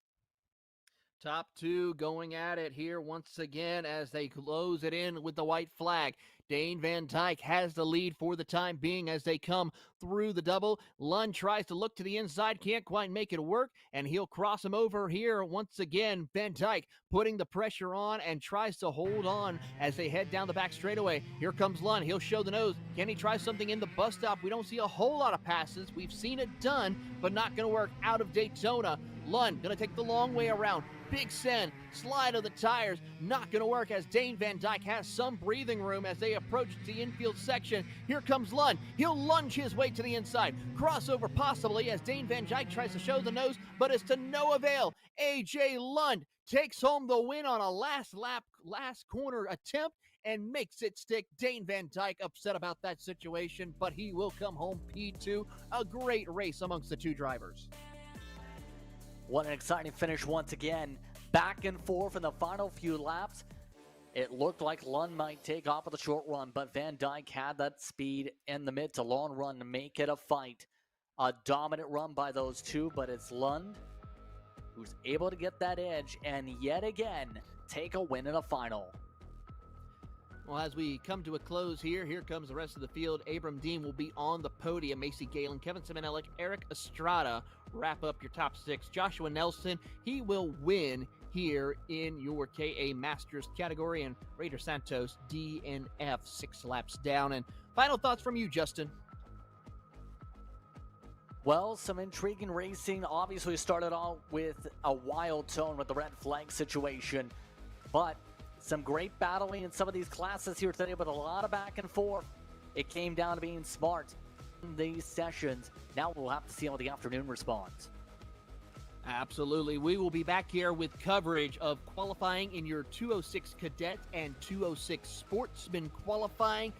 Top 2 going at it here once again as they close it in with the white flag. Dane Van Dyke has the lead for the time being as they come through the double. Lund tries to look to the inside, can't quite make it work, and he'll cross him over here once again. Van Dyke putting the pressure on and tries to hold on as they head down the back straightaway. Here comes Lund. He'll show the nose. Can he try something in the bus stop? We don't see a whole lot of passes. We've seen it done, but not going to work out of Daytona. Lund going to take the long way around. Big send, slide of the tires, not going to work as Dane Van Dyke has some breathing room as they approach the infield section. Here comes Lund. He'll lunge his way to the inside. Crossover possibly as Dane Van Dyke tries to show the nose, but it's to no avail. A.J. Lund takes home the win on a last lap, last corner attempt and makes it stick. Dane Van Dyke upset about that situation, but he will come home P2. A great race amongst the 2 drivers. What an exciting finish once again. Back and forth in the final few laps. It looked like Lund might take off with a short run, but Van Dyke had that speed in the mid to long run to make it a fight. A dominant run by those 2, but it's Lund who's able to get that edge and yet again take a win in a final. Well, as we come to a close here comes the rest of the field. Abram Dean will be on the podium. Macy Galen, Kevin Simonellic, Eric Estrada wrap up your top 6. Joshua Nelson, he will win here in your KA Masters category, and Raider Santos DNF 6 laps down. And final thoughts from you, Justin. Well, some intriguing racing. Obviously started out with a wild tone with the red flag situation, but some great battling in some of these classes here today, but a lot of back and forth. It came down to being smart in these sessions. Now we'll have to see how the afternoon responds. Absolutely. We will be back here with coverage of qualifying in your 206 Cadet and 206 Sportsman qualifying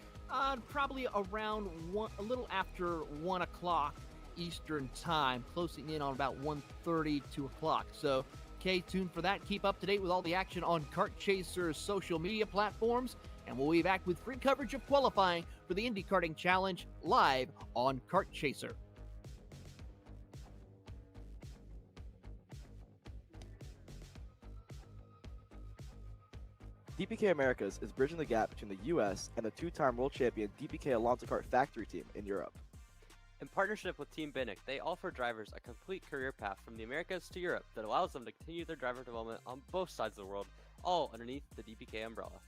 probably around a little after 1 o'clock Eastern time, closing in on about 1:30, 2 o'clock. So stay tuned for that. Keep up to date with all the action on Kart Chaser's social media platforms, and we'll be back with free coverage of qualifying for the Indy Karting Challenge live on Kart Chaser. DPK Americas is bridging the gap between the U.S. and the 2-time world champion DPK Alonso Kart factory team in Europe. In partnership with Team Binnick, they offer drivers a complete career path from the Americas to Europe that allows them to continue their driver development on both sides of the world, all underneath the DPK umbrella.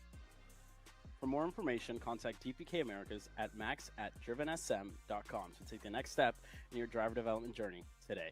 For more information, contact DPK Americas at max@drivensm.com to take the next step in your driver development journey today.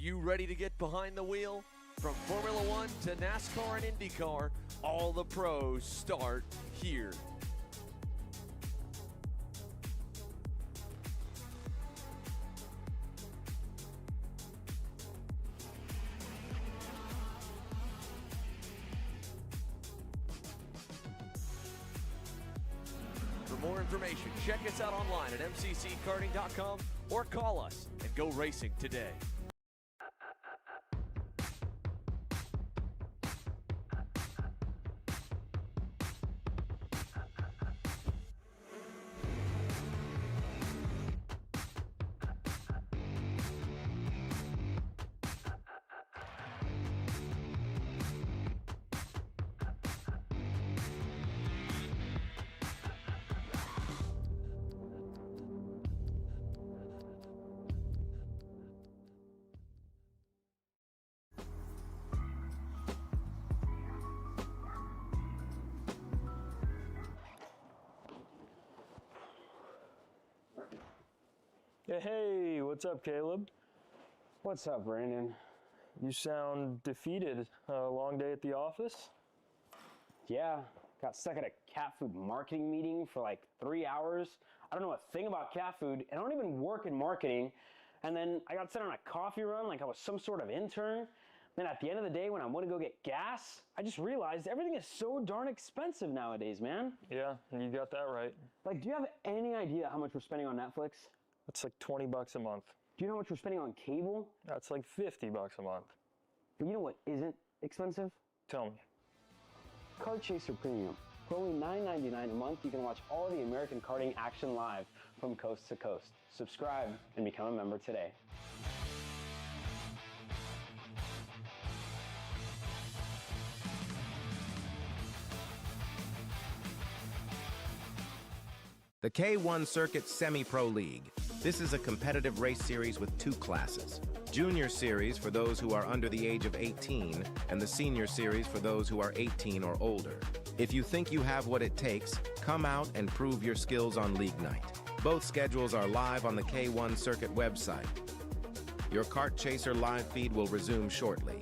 you ready to get behind the wheel? From Formula One to NASCAR and IndyCar, all the pros start here. For more information, check us out online at mcckarting.com or call us and go racing today. Hey, what's up, Caleb? What's up, Brandon? You sound defeated. A long day at the office? Yeah, got stuck at a cat food marketing meeting for like 3 hours. I don't know a thing about cat food, and I don't even work in marketing. And then I got sent on a coffee run like I was some sort of intern. Then at the end of the day, when I want to go get gas, I just realized everything is so darn expensive nowadays, man. Yeah, you got that right. Like, do you have any idea how much we're spending on Netflix? That's like $20 a month. Do you know how much we're spending on cable? That's like $50 a month. But you know what isn't expensive? Tell me. Kart Chaser Premium. For only $9.99 a month, you can watch all of the American karting action live from coast to coast. Subscribe and become a member today. The K1 Circuit Semi-Pro League. This is a competitive race series with two classes. Junior Series for those who are under the age of 18, and the Senior Series for those who are 18 or older. If you think you have what it takes, come out and prove your skills on League Night. Both schedules are live on the K1 Circuit website. Your Kart Chaser live feed will resume shortly.